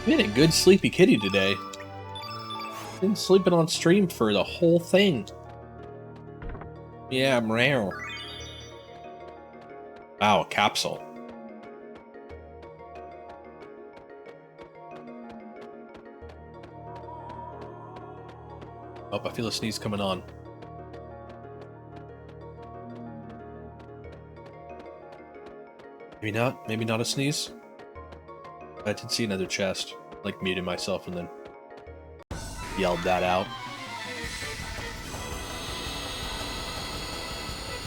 Been a good sleepy kitty today. Been sleeping on stream for the whole thing. Yeah, meow. Wow, a capsule. Oh, I feel a sneeze coming on. Maybe not. Maybe not a sneeze. I did see another chest. Like, muted myself and then yelled that out.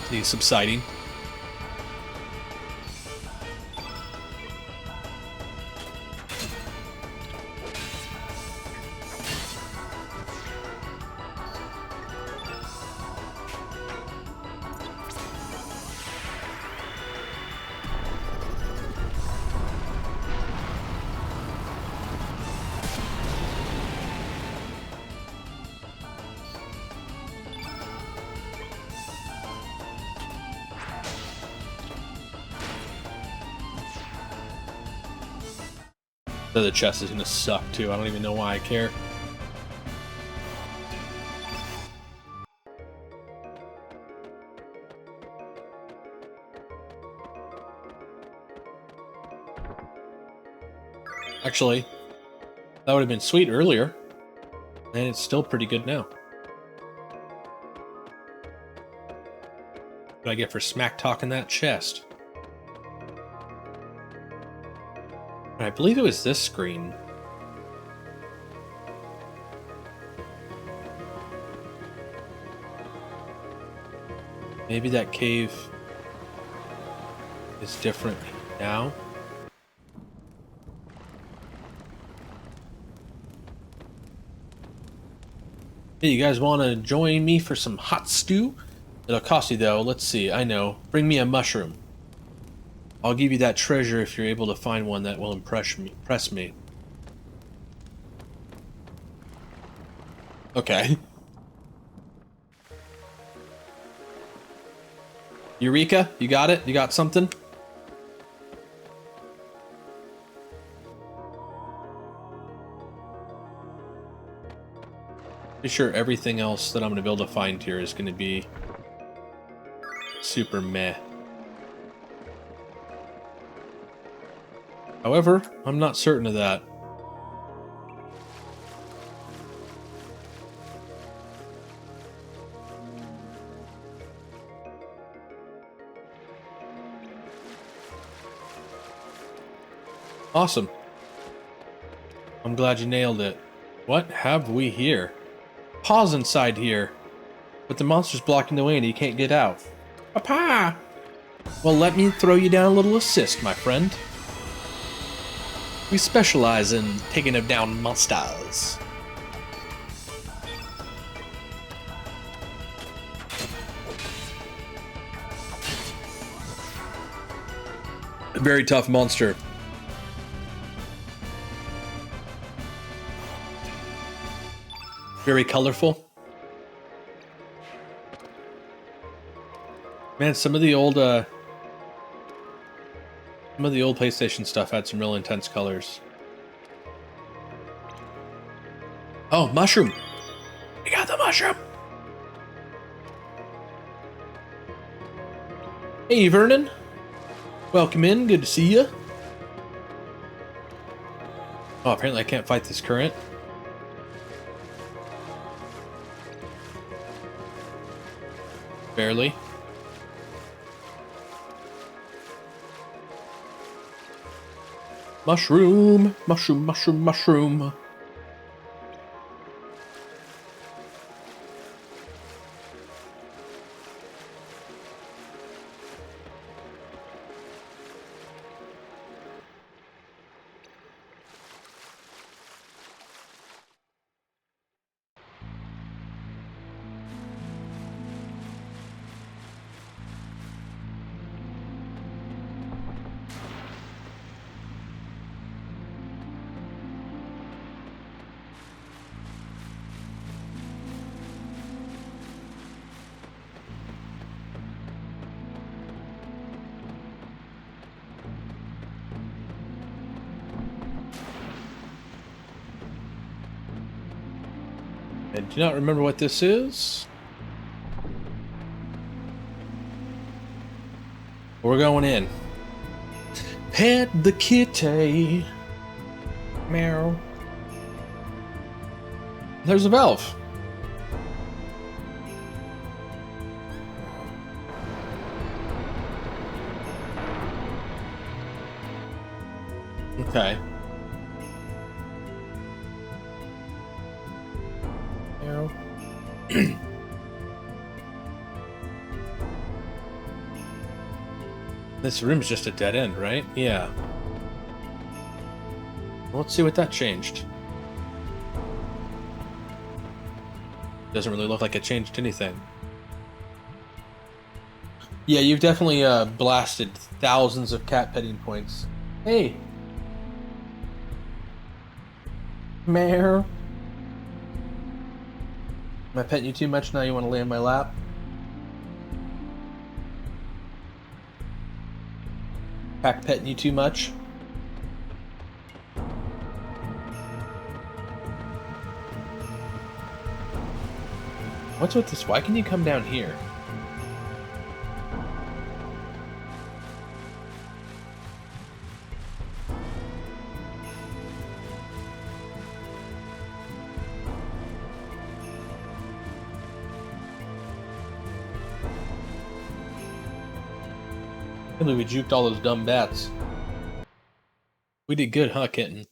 Sneeze subsiding. The other chest is gonna suck too. I don't even know why I care. Actually, that would have been sweet earlier. And it's still pretty good now. What do I get for smack talking that chest? I believe it was this screen. Maybe that cave is different now. Hey, you guys want to join me for some hot stew? It'll cost you though. Let's see. I know. Bring me a mushroom. I'll give you that treasure if you're able to find one that will impress me. Okay. Eureka, you got it? You got something? Pretty sure everything else that I'm going to be able to find here is going to be super meh. However, I'm not certain of that. Awesome. I'm glad you nailed it. What have we here? Paw's inside here, but the monster's blocking the way and he can't get out. Papa! Well, let me throw you down a little assist, my friend. We specialize in taking down monsters. A very tough monster. Very colorful. Man, some of the old PlayStation stuff had some real intense colors. Oh, mushroom! We got the mushroom! Hey, Vernon. Welcome in. Good to see you. Oh, apparently I can't fight this current. Barely. Mushroom, mushroom, mushroom, mushroom. And do you not remember what this is? We're going in. Pet the kitty. Meow. There's a valve. Okay. Meow. This room's just a dead end, right? Yeah. Well, let's see what that changed. Doesn't really look like it changed anything. Yeah, you've definitely blasted thousands of cat petting points. Hey. Mare. Am I petting you too much now? You want to lay in my lap? Pack petting you too much? What's with this? Why can you come down here? I can't believe we juked all those dumb bats. We did good, huh, kitten?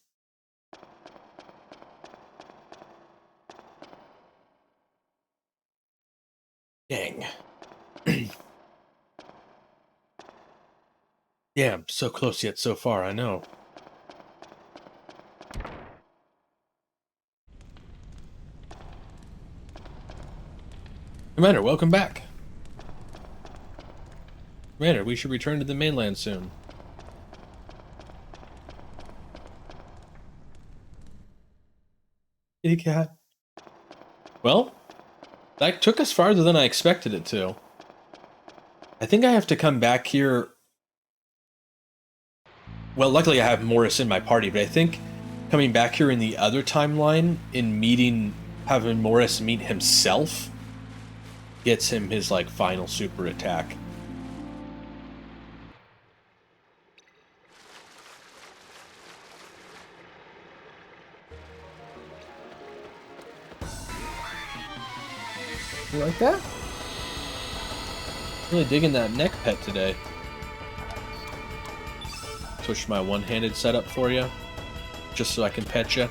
Dang. Damn, so close yet so far, I know. Commander, welcome back. Commander, we should return to the mainland soon. Kitty cat. Well, that took us farther than I expected it to. I think I have to come back here. Well, luckily I have Morris in my party, but I think coming back here in the other timeline, having Morris meet himself, gets him his, like, final super attack. You like that? Really digging that neck pet today. Switch my one-handed setup for you, just so I can pet you.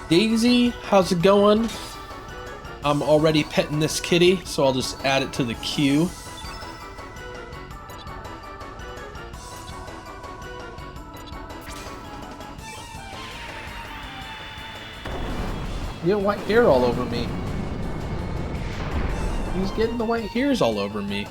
Daisy, how's it going? I'm already petting this kitty, so I'll just add it to the queue. You have white hair all over me. He's getting the white hairs all over me.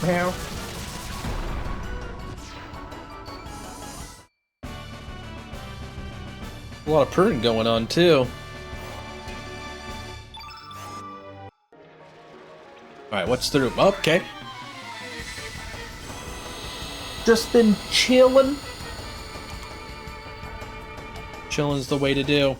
Meow. A lot of purring going on too. Alright, what's the room? Oh, okay. Just been chilling. Chilling's the way to do.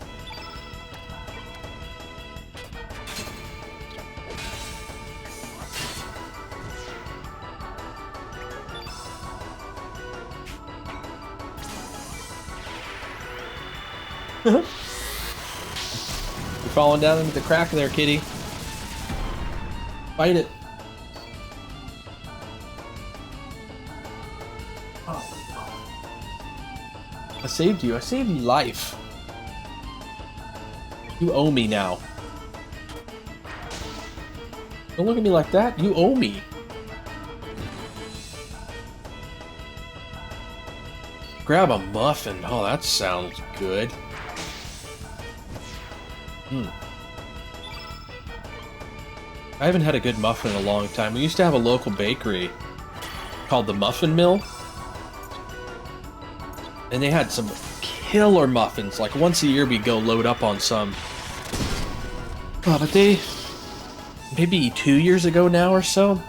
You're falling down into the crack there, kitty. Fight it. I saved you. I saved you life. You owe me now. Don't look at me like that. You owe me. Grab a muffin. Oh, that sounds good. I haven't had a good muffin in a long time. We used to have a local bakery called the Muffin Mill. And they had some killer muffins. Like once a year we'd go load up on some. Oh, but they, maybe 2 years ago now or so,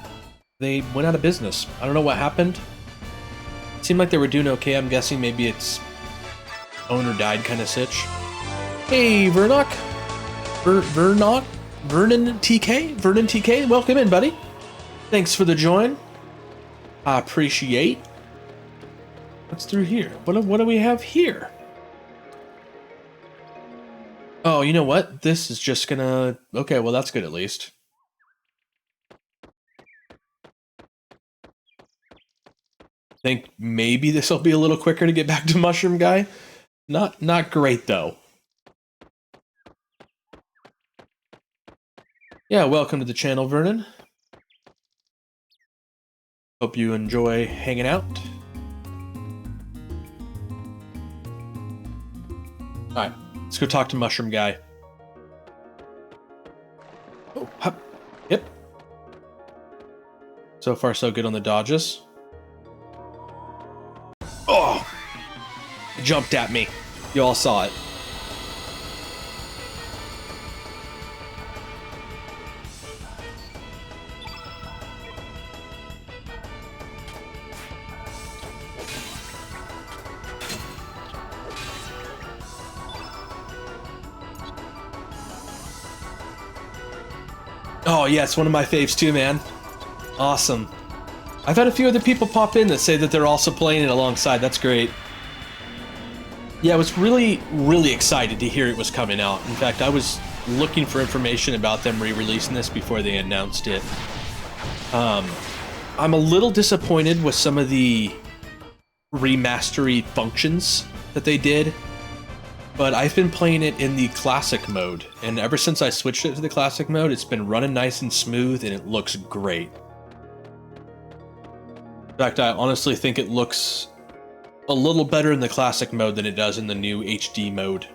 they went out of business. I don't know what happened. It seemed like they were doing okay. I'm guessing maybe it's owner died kind of sitch. Hey, Vernock. Vernon TK, welcome in, buddy. Thanks for the join. I appreciate. What's through here? What do we have here? Oh, you know what? This is just gonna... Okay, well that's good at least. Think maybe this will be a little quicker to get back to Mushroom Guy. Not great though. Yeah, welcome to the channel, Vernon. Hope you enjoy hanging out. Alright, let's go talk to Mushroom Guy. Oh, hop. Yep. So far, so good on the dodges. Oh! It jumped at me. You all saw it. Oh yeah, it's one of my faves too, man. Awesome. I've had a few other people pop in that say that they're also playing it alongside. That's great. Yeah, I was really excited to hear it was coming out. In fact, I was looking for information about them re-releasing this before they announced it. I'm a little disappointed with some of the remastery functions that they did. But I've been playing it in the classic mode, and ever since I switched it to the classic mode, it's been running nice and smooth, and it looks great. In fact, I honestly think it looks a little better in the classic mode than it does in the new HD mode.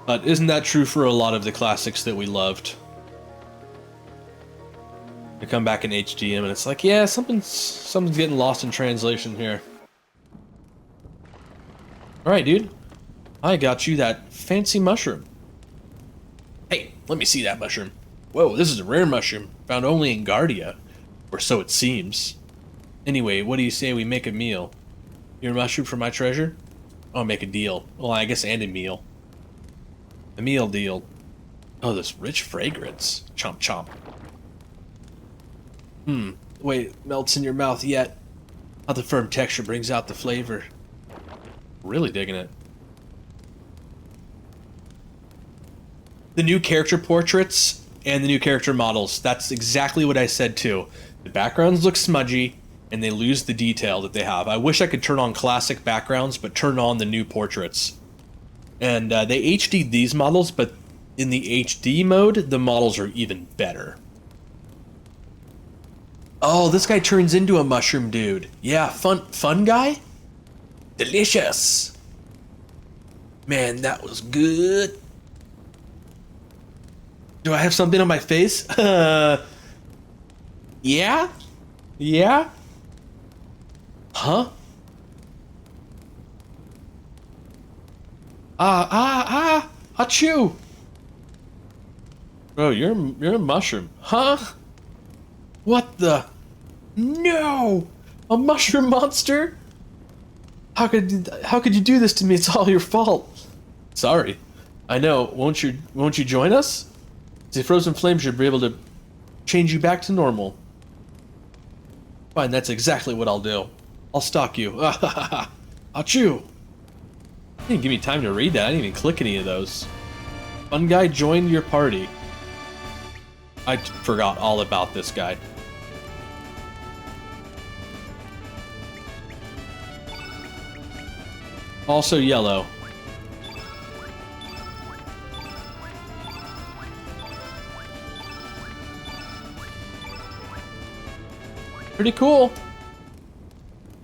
But isn't that true for a lot of the classics that we loved? You come back in HD and it's like, yeah, something's getting lost in translation here. Alright, dude. I got you that fancy mushroom. Hey, let me see that mushroom. Whoa, this is a rare mushroom, found only in Guardia. Or so it seems. Anyway, what do you say we make a meal? Your mushroom for my treasure? I'll make a deal. Well, I guess and a meal. A meal deal. Oh, this rich fragrance. Chomp chomp. Wait, melts in your mouth yet. How the firm texture brings out the flavor. Really digging it. The new character portraits and the new character models, that's exactly what I said too. The backgrounds look smudgy and they lose the detail that they have. I wish I could turn on classic backgrounds, but turn on the new portraits. And they HD'd these models, but in the HD mode, the models are even better. Oh, this guy turns into a mushroom dude. Yeah, fun guy? Delicious. Man, that was good. Do I have something on my face? Yeah? Yeah? Huh? Achoo! Bro, you're a mushroom. Huh? What the? No! A mushroom monster? How could you do this to me? It's all your fault. Sorry. I know. Won't you join us? The frozen flame should be able to change you back to normal. Fine, that's exactly what I'll do. I'll stalk you. Achoo! You didn't give me time to read that. I didn't even click any of those. Fun guy joined your party. I forgot all about this guy. Also yellow. Pretty cool.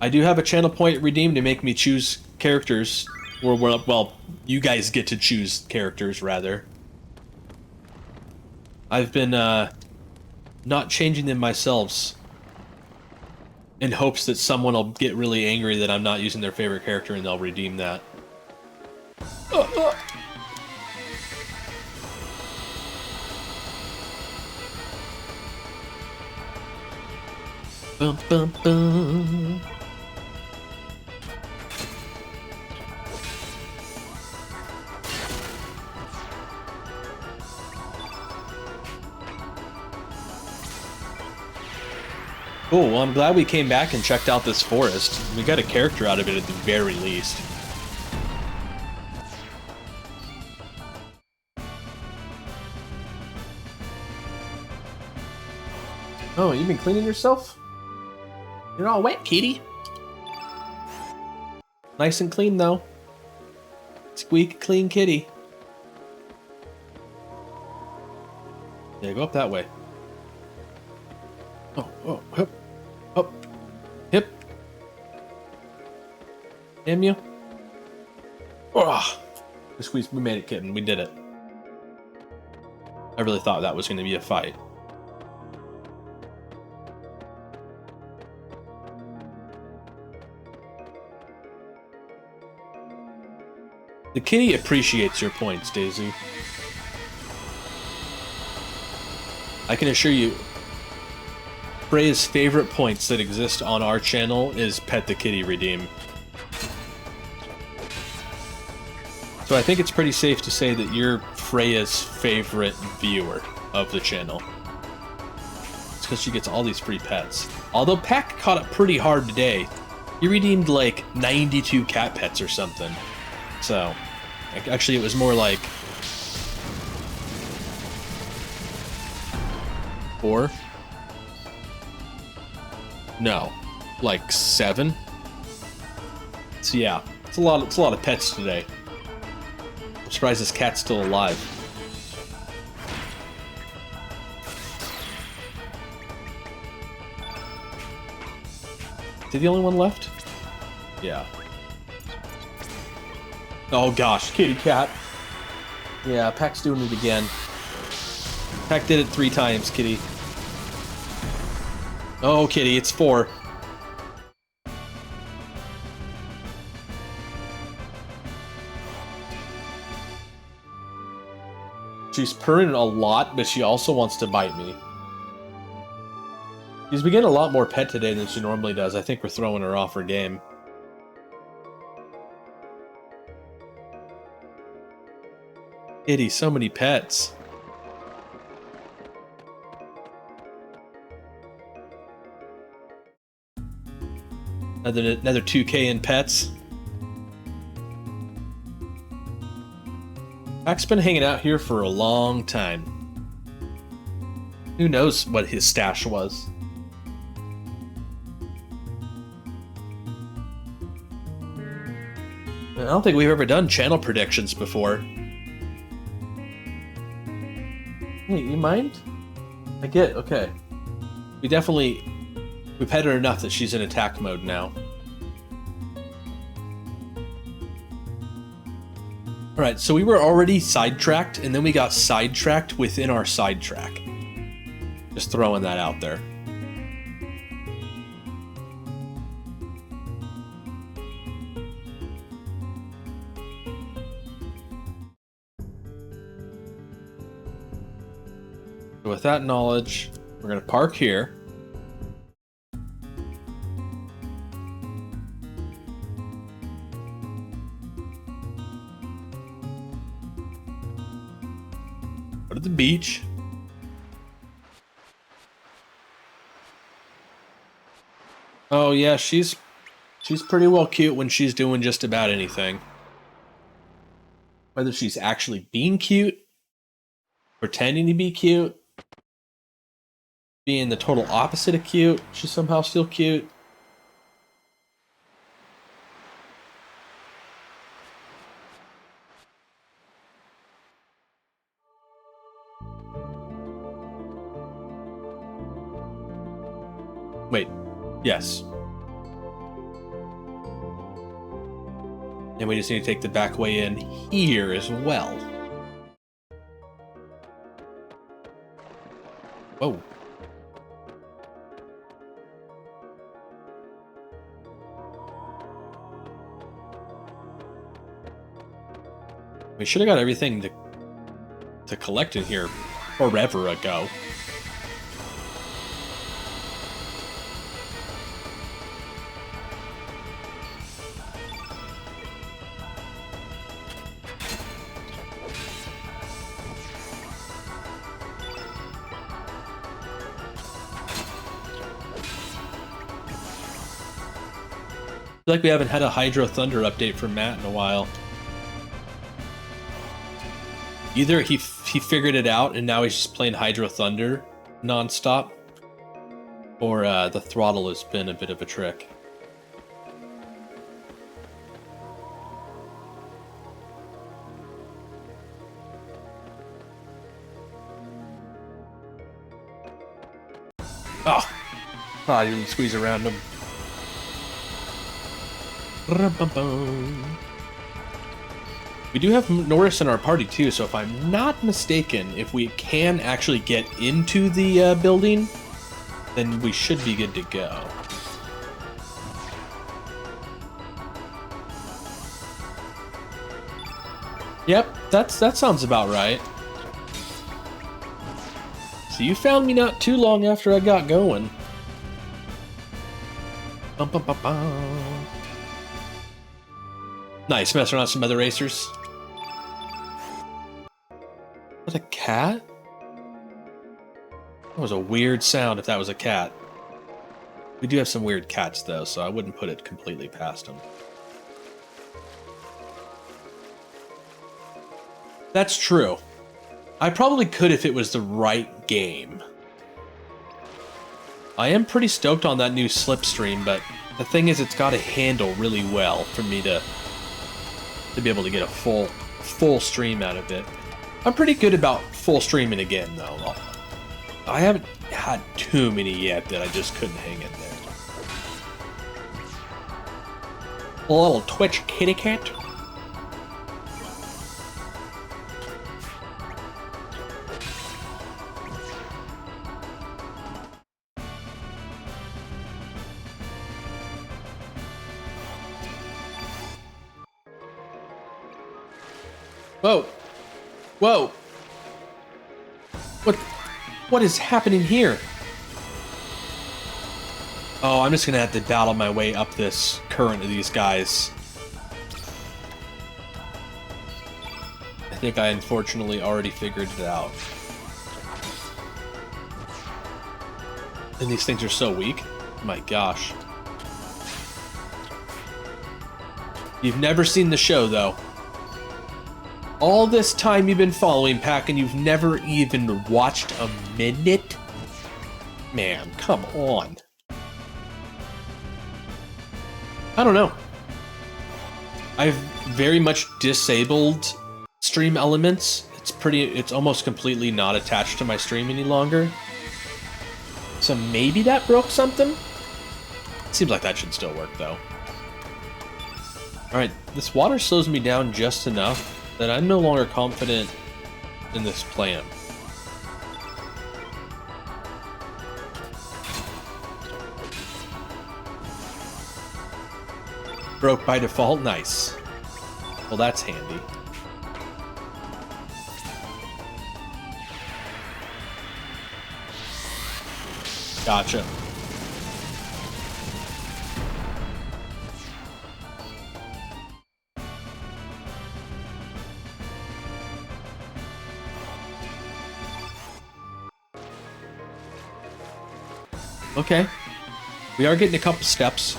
I do have a channel point redeemed to make me choose characters. Or, well, you guys get to choose characters, rather. I've been, not changing them myself in hopes that someone will get really angry that I'm not using their favorite character and they'll redeem that. Bum, bum, bum. Cool, well I'm glad we came back and checked out this forest. We got a character out of it at the very least. Oh, you've been cleaning yourself? You're all wet, kitty. Nice and clean though. Squeak clean kitty. Yeah, go up that way. Oh, hip, up, hip. Damn you. Oh, we made it, kitten. We did it. I really thought that was going to be a fight. The kitty appreciates your points, Daisy. I can assure you, Freya's favorite points that exist on our channel is Pet the Kitty Redeem. So I think it's pretty safe to say that you're Freya's favorite viewer of the channel. It's because she gets all these free pets. Although Pack caught up pretty hard today. He redeemed like 92 cat pets or something. So, actually it was more like 4. No, like 7. So yeah, it's a lot of pets today. I'm surprised this cat's still alive. Is he the only one left? Yeah. Oh gosh, kitty cat. Yeah, Pack's doing it again. Pack did it 3 times, kitty. Oh, kitty, it's 4. She's purring a lot, but she also wants to bite me. She's been getting a lot more pet today than she normally does. I think we're throwing her off her game. Kitty, so many pets. Another 2K in pets. Pack's been hanging out here for a long time. Who knows what his stash was? I don't think we've ever done channel predictions before. Hey, you mind? I get, okay. We've had her enough that she's in attack mode now. Alright, so we were already sidetracked, and then we got sidetracked within our sidetrack. Just throwing that out there. So with that knowledge, we're gonna park here. Go to the beach. Oh yeah, she's pretty well cute when she's doing just about anything. Whether she's actually being cute, pretending to be cute, being the total opposite of cute, she's somehow still cute. Wait, yes. And we just need to take the back way in here as well. Whoa. We should have got everything to collect in here forever ago. I feel like we haven't had a Hydro Thunder update from Matt in a while. Either he figured it out and now he's just playing Hydro Thunder nonstop, or the throttle has been a bit of a trick. Oh, I didn't squeeze around him. We do have Norris in our party too, so if I'm not mistaken, if we can actually get into the building, then we should be good to go. Yep, that sounds about right. So you found me not too long after I got going. Bum, bum, bum, bum. Nice, messing around with some other racers. Was that a cat? That was a weird sound if that was a cat. We do have some weird cats though, so I wouldn't put it completely past them. That's true. I probably could if it was the right game. I am pretty stoked on that new Slipstream, but the thing is it's got to handle really well for me to be able to get a full stream out of it. I'm pretty good about full streaming again, though. I haven't had too many yet that I just couldn't hang in there. A little Twitch kitty cat. Whoa. Whoa. What is happening here? Oh, I'm just gonna have to battle my way up this current of these guys. I think I unfortunately already figured it out. And these things are so weak. My gosh. You've never seen the show, though. All this time you've been following Pack and you've never even watched a minute? Man, come on. I don't know. I've very much disabled stream elements. It's almost completely not attached to my stream any longer. So maybe that broke something? Seems like that should still work though. Alright, this water slows me down just enough that I'm no longer confident in this plan. Broke by default, nice. Well, that's handy. Gotcha. Okay. We are getting a couple steps.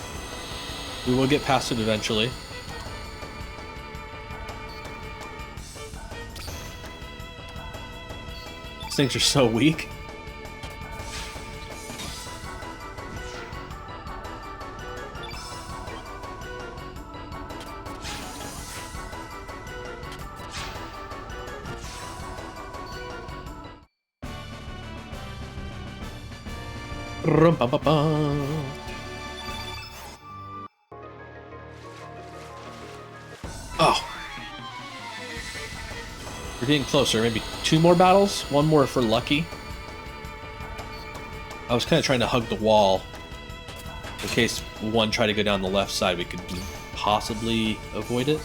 We will get past it eventually. These things are so weak. Rum-ba-ba-ba. Oh. We're getting closer. Maybe 2 more battles? 1 more for lucky. I was kind of trying to hug the wall. In case one tried to go down the left side, we could possibly avoid it.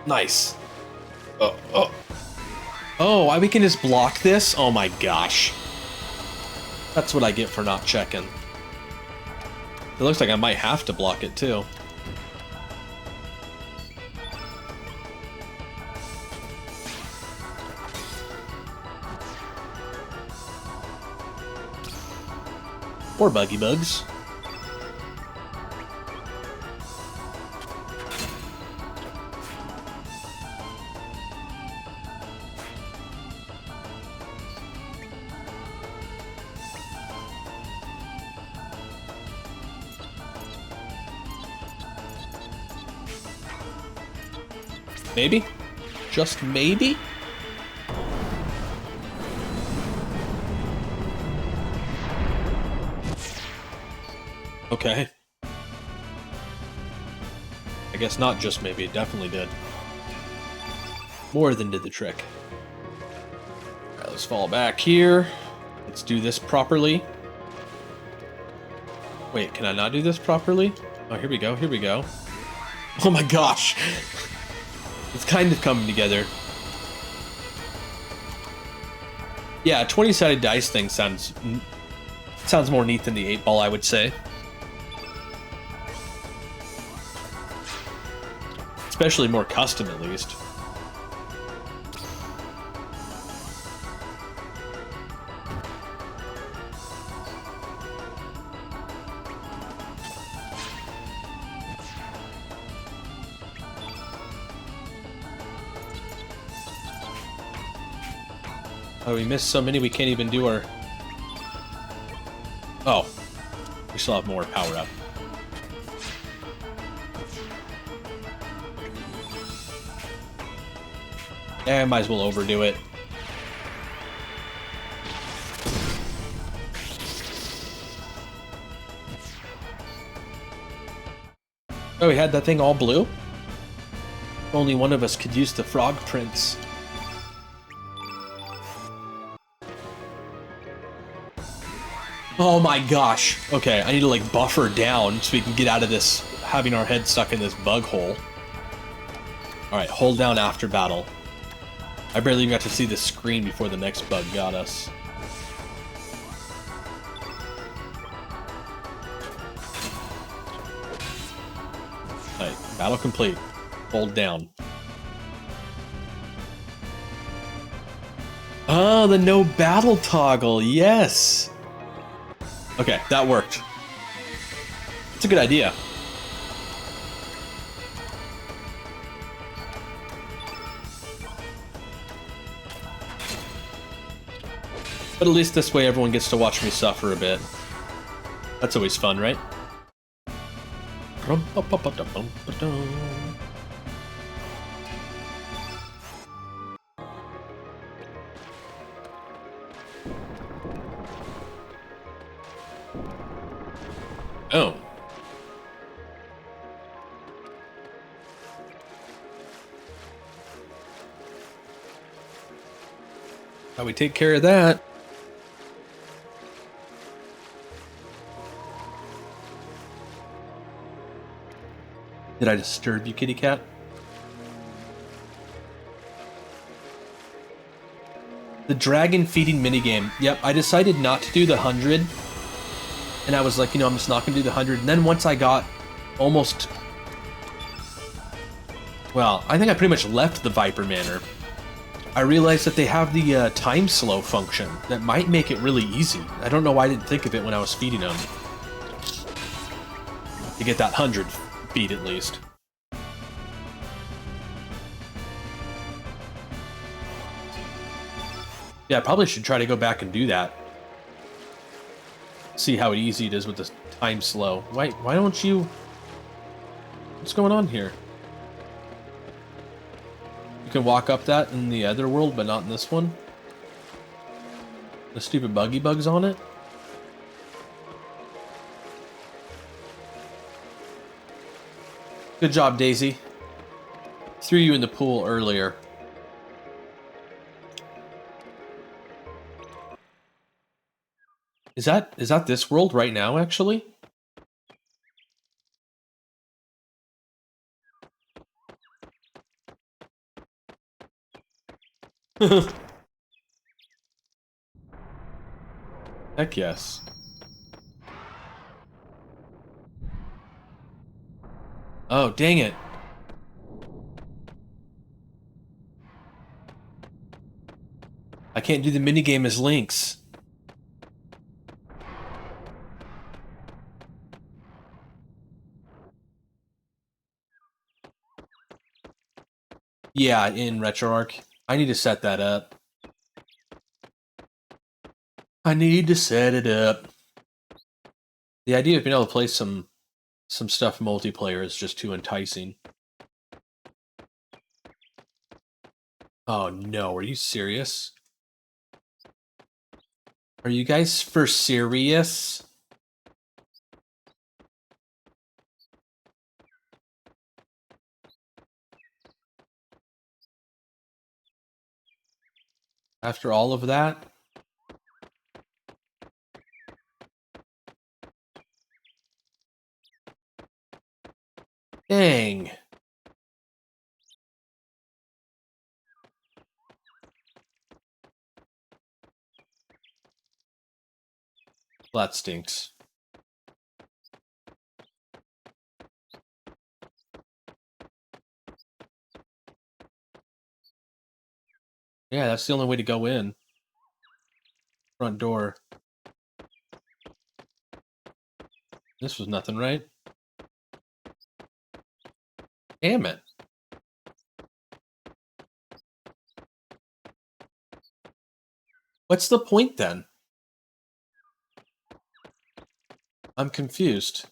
Nice. Oh, we can just block this? Oh my gosh. That's what I get for not checking. It looks like I might have to block it too. Or buggy bugs. Maybe? Just maybe? Okay. I guess not just maybe, it definitely did. More than did the trick. Alright, let's fall back here. Let's do this properly. Wait, can I not do this properly? Oh, here we go, here we go. Oh my gosh! It's kind of coming together. Yeah, a 20-sided dice thing sounds more neat than the 8-ball, I would say. Especially more custom, at least. Oh, we missed so many we can't even do our... Oh. We still have more power up. Yeah, I might as well overdo it. Oh, we had that thing all blue? Only one of us could use the frog prints. Oh my gosh. Okay, I need to like buffer down so we can get out of this, having our head stuck in this bug hole. Alright, hold down after battle. I barely even got to see the screen before the next bug got us. Alright, battle complete. Hold down. Oh, the no battle toggle, yes! Okay, that worked. It's a good idea. But at least this way everyone gets to watch me suffer a bit. That's always fun, right? Oh. How we take care of that? Did I disturb you, kitty cat? The dragon feeding minigame. Yep, I decided not to do the 100. And I was like, you know, I'm just not going to do the 100. And then once I got almost... Well, I think I pretty much left the Viper Manor. I realized that they have the time slow function that might make it really easy. I don't know why I didn't think of it when I was feeding them. To get that 100 feed at least. Yeah, I probably should try to go back and do that. See how easy it is with the time slow. Why don't you... What's going on here? You can walk up that in the other world, but not in this one? The stupid buggy bugs on it? Good job, Daisy. Threw you in the pool earlier. Is that this world right now, actually? Heck yes. Oh, dang it. I can't do the minigame as Lynx. Yeah, in RetroArch. I need to set that up. I need to set it up. The idea of being able to play some stuff multiplayer is just too enticing. Oh no, are you serious? Are you guys for serious? After all of that? Dang. Well, that stinks. Yeah, that's the only way to go in. Front door. This was nothing, right? Damn it. What's the point then? I'm confused.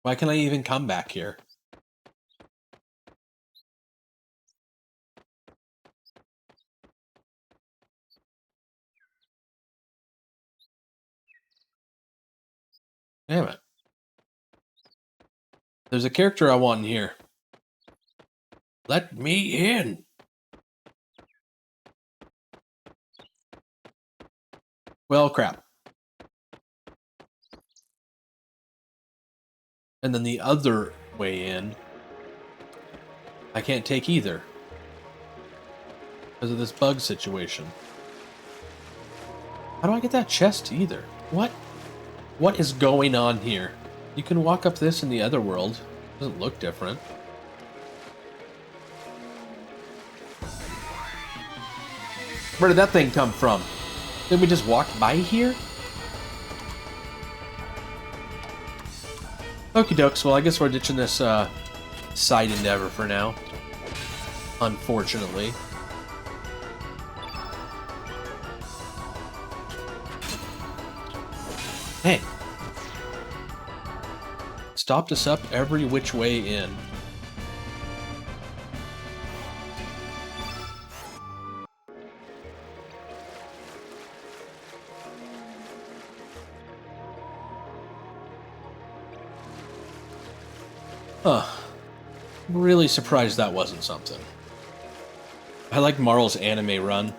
Why can I even come back here? Damn it. There's a character I want in here. Let me in. Well, crap. And then the other way in, I can't take either. Because of this bug situation. How do I get that chest either? What? What is going on here? You can walk up this in the other world. Doesn't look different. Where did that thing come from? Did we just walk by here? Okie dokes, well I guess we're ditching this side endeavor for now. Unfortunately. Hey! Stopped us up every which way in. Huh. I'm really surprised that wasn't something. I like Marl's anime run.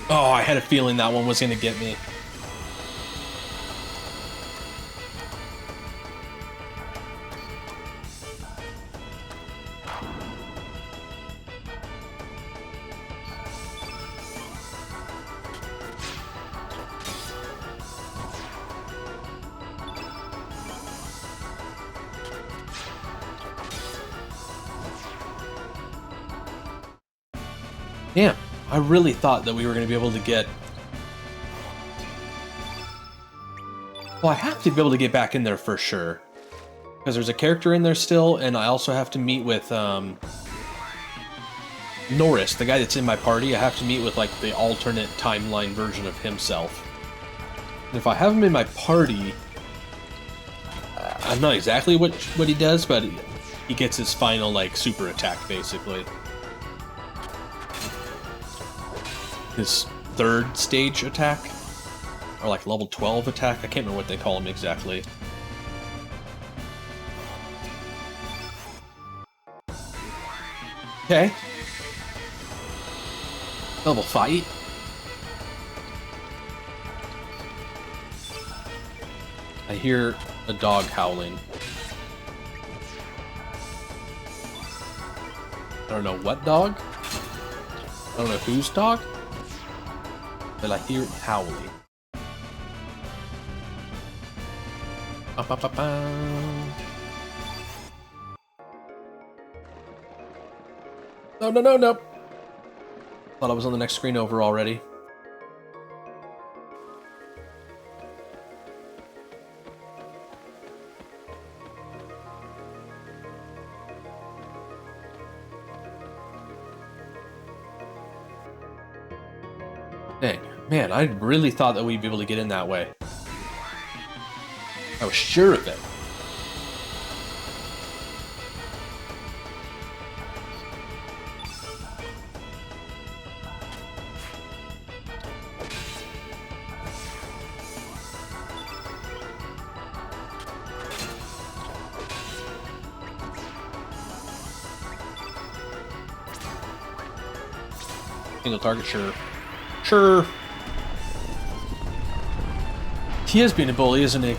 Oh, I had a feeling that one was going to get me. Damn, I really thought that we were going to be able to get... Well, I have to be able to get back in there for sure. Because there's a character in there still, and I also have to meet with Norris, the guy that's in my party. I have to meet with, like, the alternate timeline version of himself. And if I have him in my party... I'm not exactly what he does, but he gets his final, like, super attack, basically. His third stage attack, or like level 12 attack. I can't remember what they call him exactly. Okay. Level fight. I hear a dog howling. I don't know what dog. I don't know whose dog. But I hear it howling. No, no, no, no. Thought I was on the next screen over already. Dang. Man, I really thought that we'd be able to get in that way. I was sure of it. Single target, sure. Sure. He is being a bully, isn't he?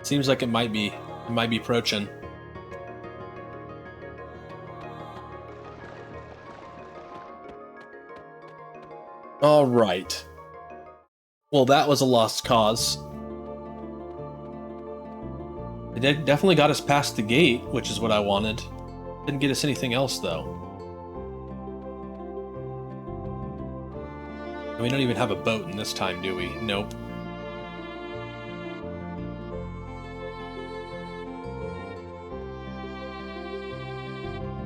Seems like it might be approaching. All right. Well, that was a lost cause. It definitely got us past the gate, which is what I wanted. Didn't get us anything else, though. And we don't even have a boat in this time, do we? Nope.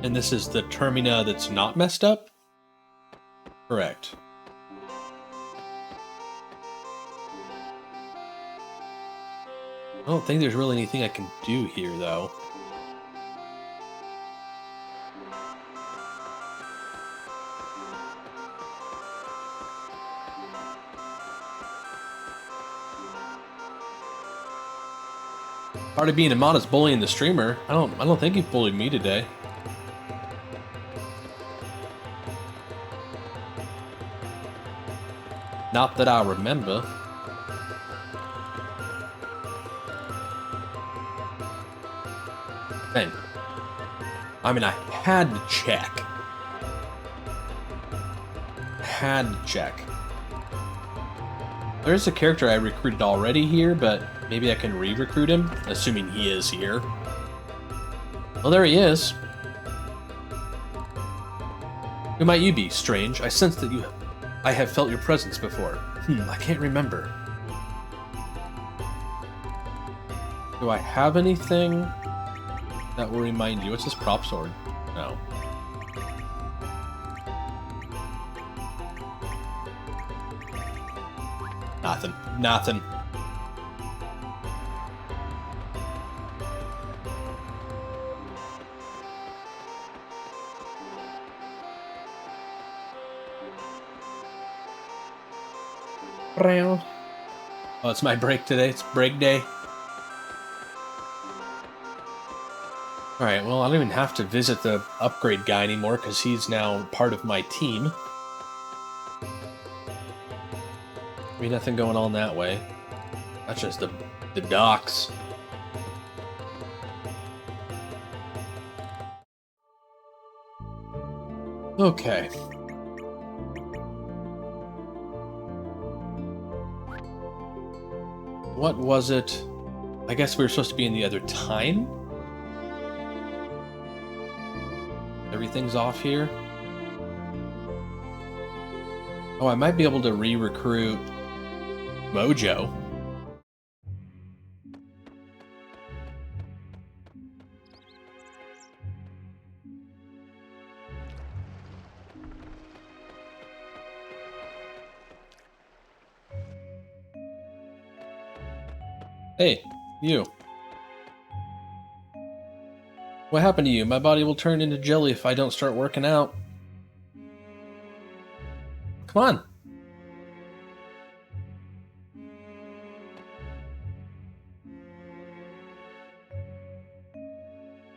And this is the Termina that's not messed up? Correct. I don't think there's really anything I can do here, though. Part of being a mod is bullying the streamer. I don't think he bullied me today. Not that I remember. Then, I mean, I had to check. There's a character I recruited already here, but maybe I can re-recruit him, assuming he is here. Well, there he is. Who might you be, Strange? I sense that I have felt your presence before. I can't remember. Do I have anything that will remind you? What's this prop sword? No. Nothing. Nothing. Oh, it's my break today. It's break day. Alright, well, I don't even have to visit the upgrade guy anymore because he's now part of my team. I mean, nothing going on that way. That's just the docks. Okay. What was it? I guess we were supposed to be in the other time? Everything's off here. Oh, I might be able to re-recruit Mojo. Hey, you. What happened to you? My body will turn into jelly if I don't start working out. Come on.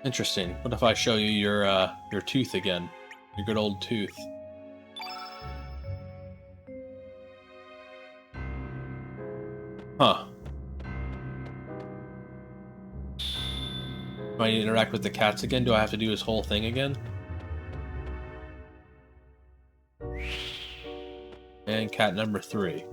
Interesting. What if I show you your tooth again? Your good old tooth. Huh. Do I need to interact with the cats again? Do I have to do this whole thing again? And cat number 3.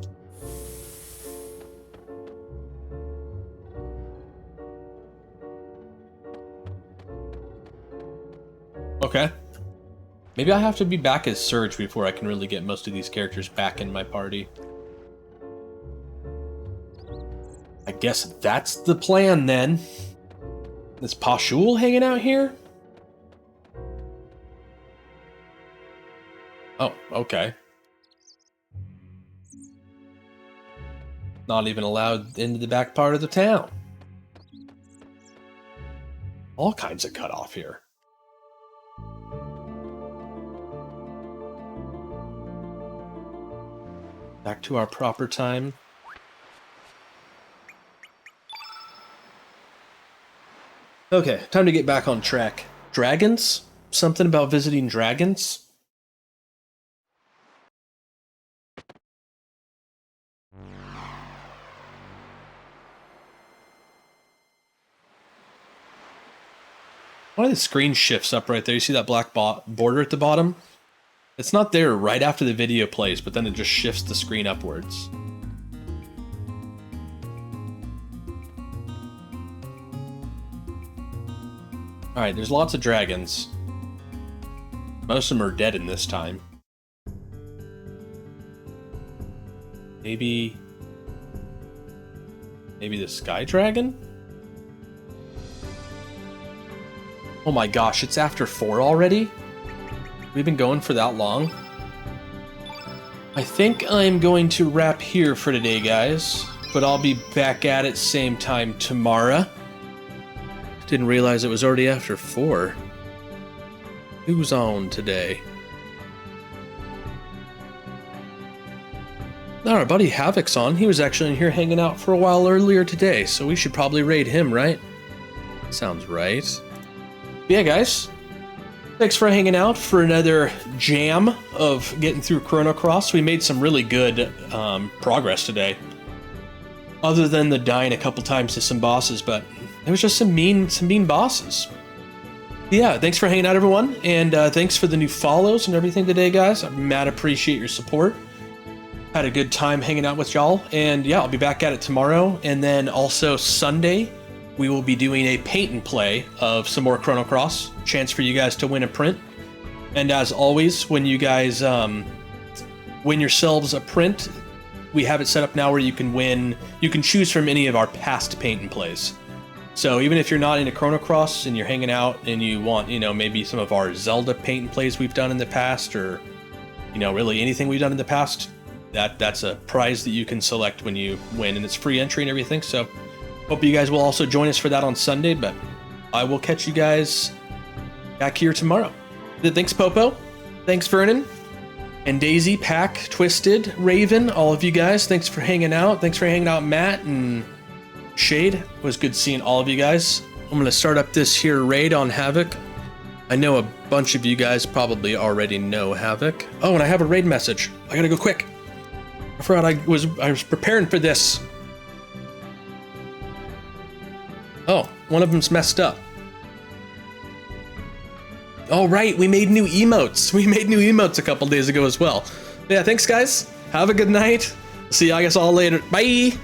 Okay. Maybe I have to be back as Surge before I can really get most of these characters back in my party. I guess that's the plan then. Is Pashul hanging out here? Oh, okay. Not even allowed into the back part of the town. All kinds of cut off here. Back to our proper time. Okay, time to get back on track. Dragons? Something about visiting dragons? Why the screen shifts up right there? You see that black border at the bottom? It's not there right after the video plays, but then it just shifts the screen upwards. Alright, there's lots of dragons. Most of them are dead in this time. Maybe the Sky Dragon? Oh my gosh, it's after 4 already? We've been going for that long? I think I'm going to wrap here for today, guys. But I'll be back at it same time tomorrow. Didn't realize it was already after 4. Who's on today? Our buddy Havoc's on. He was actually in here hanging out for a while earlier today, so we should probably raid him, right? Sounds right. But yeah, guys. Thanks for hanging out for another jam of getting through Chrono Cross. We made some really good progress today. Other than the dying a couple times to some bosses, but it was just some mean bosses. Yeah, thanks for hanging out, everyone, and thanks for the new follows and everything today, guys. I mad appreciate your support. Had a good time hanging out with y'all, and yeah, I'll be back at it tomorrow, and then also Sunday, we will be doing a paint and play of some more Chrono Cross. Chance for you guys to win a print. And as always, when you guys win yourselves a print, we have it set up now where you can choose from any of our past paint and plays. So even if you're not into Chrono Cross and you're hanging out and you want, maybe some of our Zelda paint and plays we've done in the past, or, really anything we've done in the past, that's a prize that you can select when you win, and it's free entry and everything. So hope you guys will also join us for that on Sunday, but I will catch you guys back here tomorrow. Thanks, Popo. Thanks, Vernon. And Daisy, Pack, Twisted, Raven, all of you guys, thanks for hanging out. Thanks for hanging out, Matt and Shade. It was good seeing all of you guys. I'm going to start up this here raid on Havoc. I know a bunch of you guys probably already know Havoc. Oh, and I have a raid message. I gotta go quick. I forgot I was preparing for this. Oh, one of them's messed up. All right, we made new emotes. We made new emotes a couple days ago as well. Yeah, thanks guys. Have a good night. See you, I guess, all later. Bye.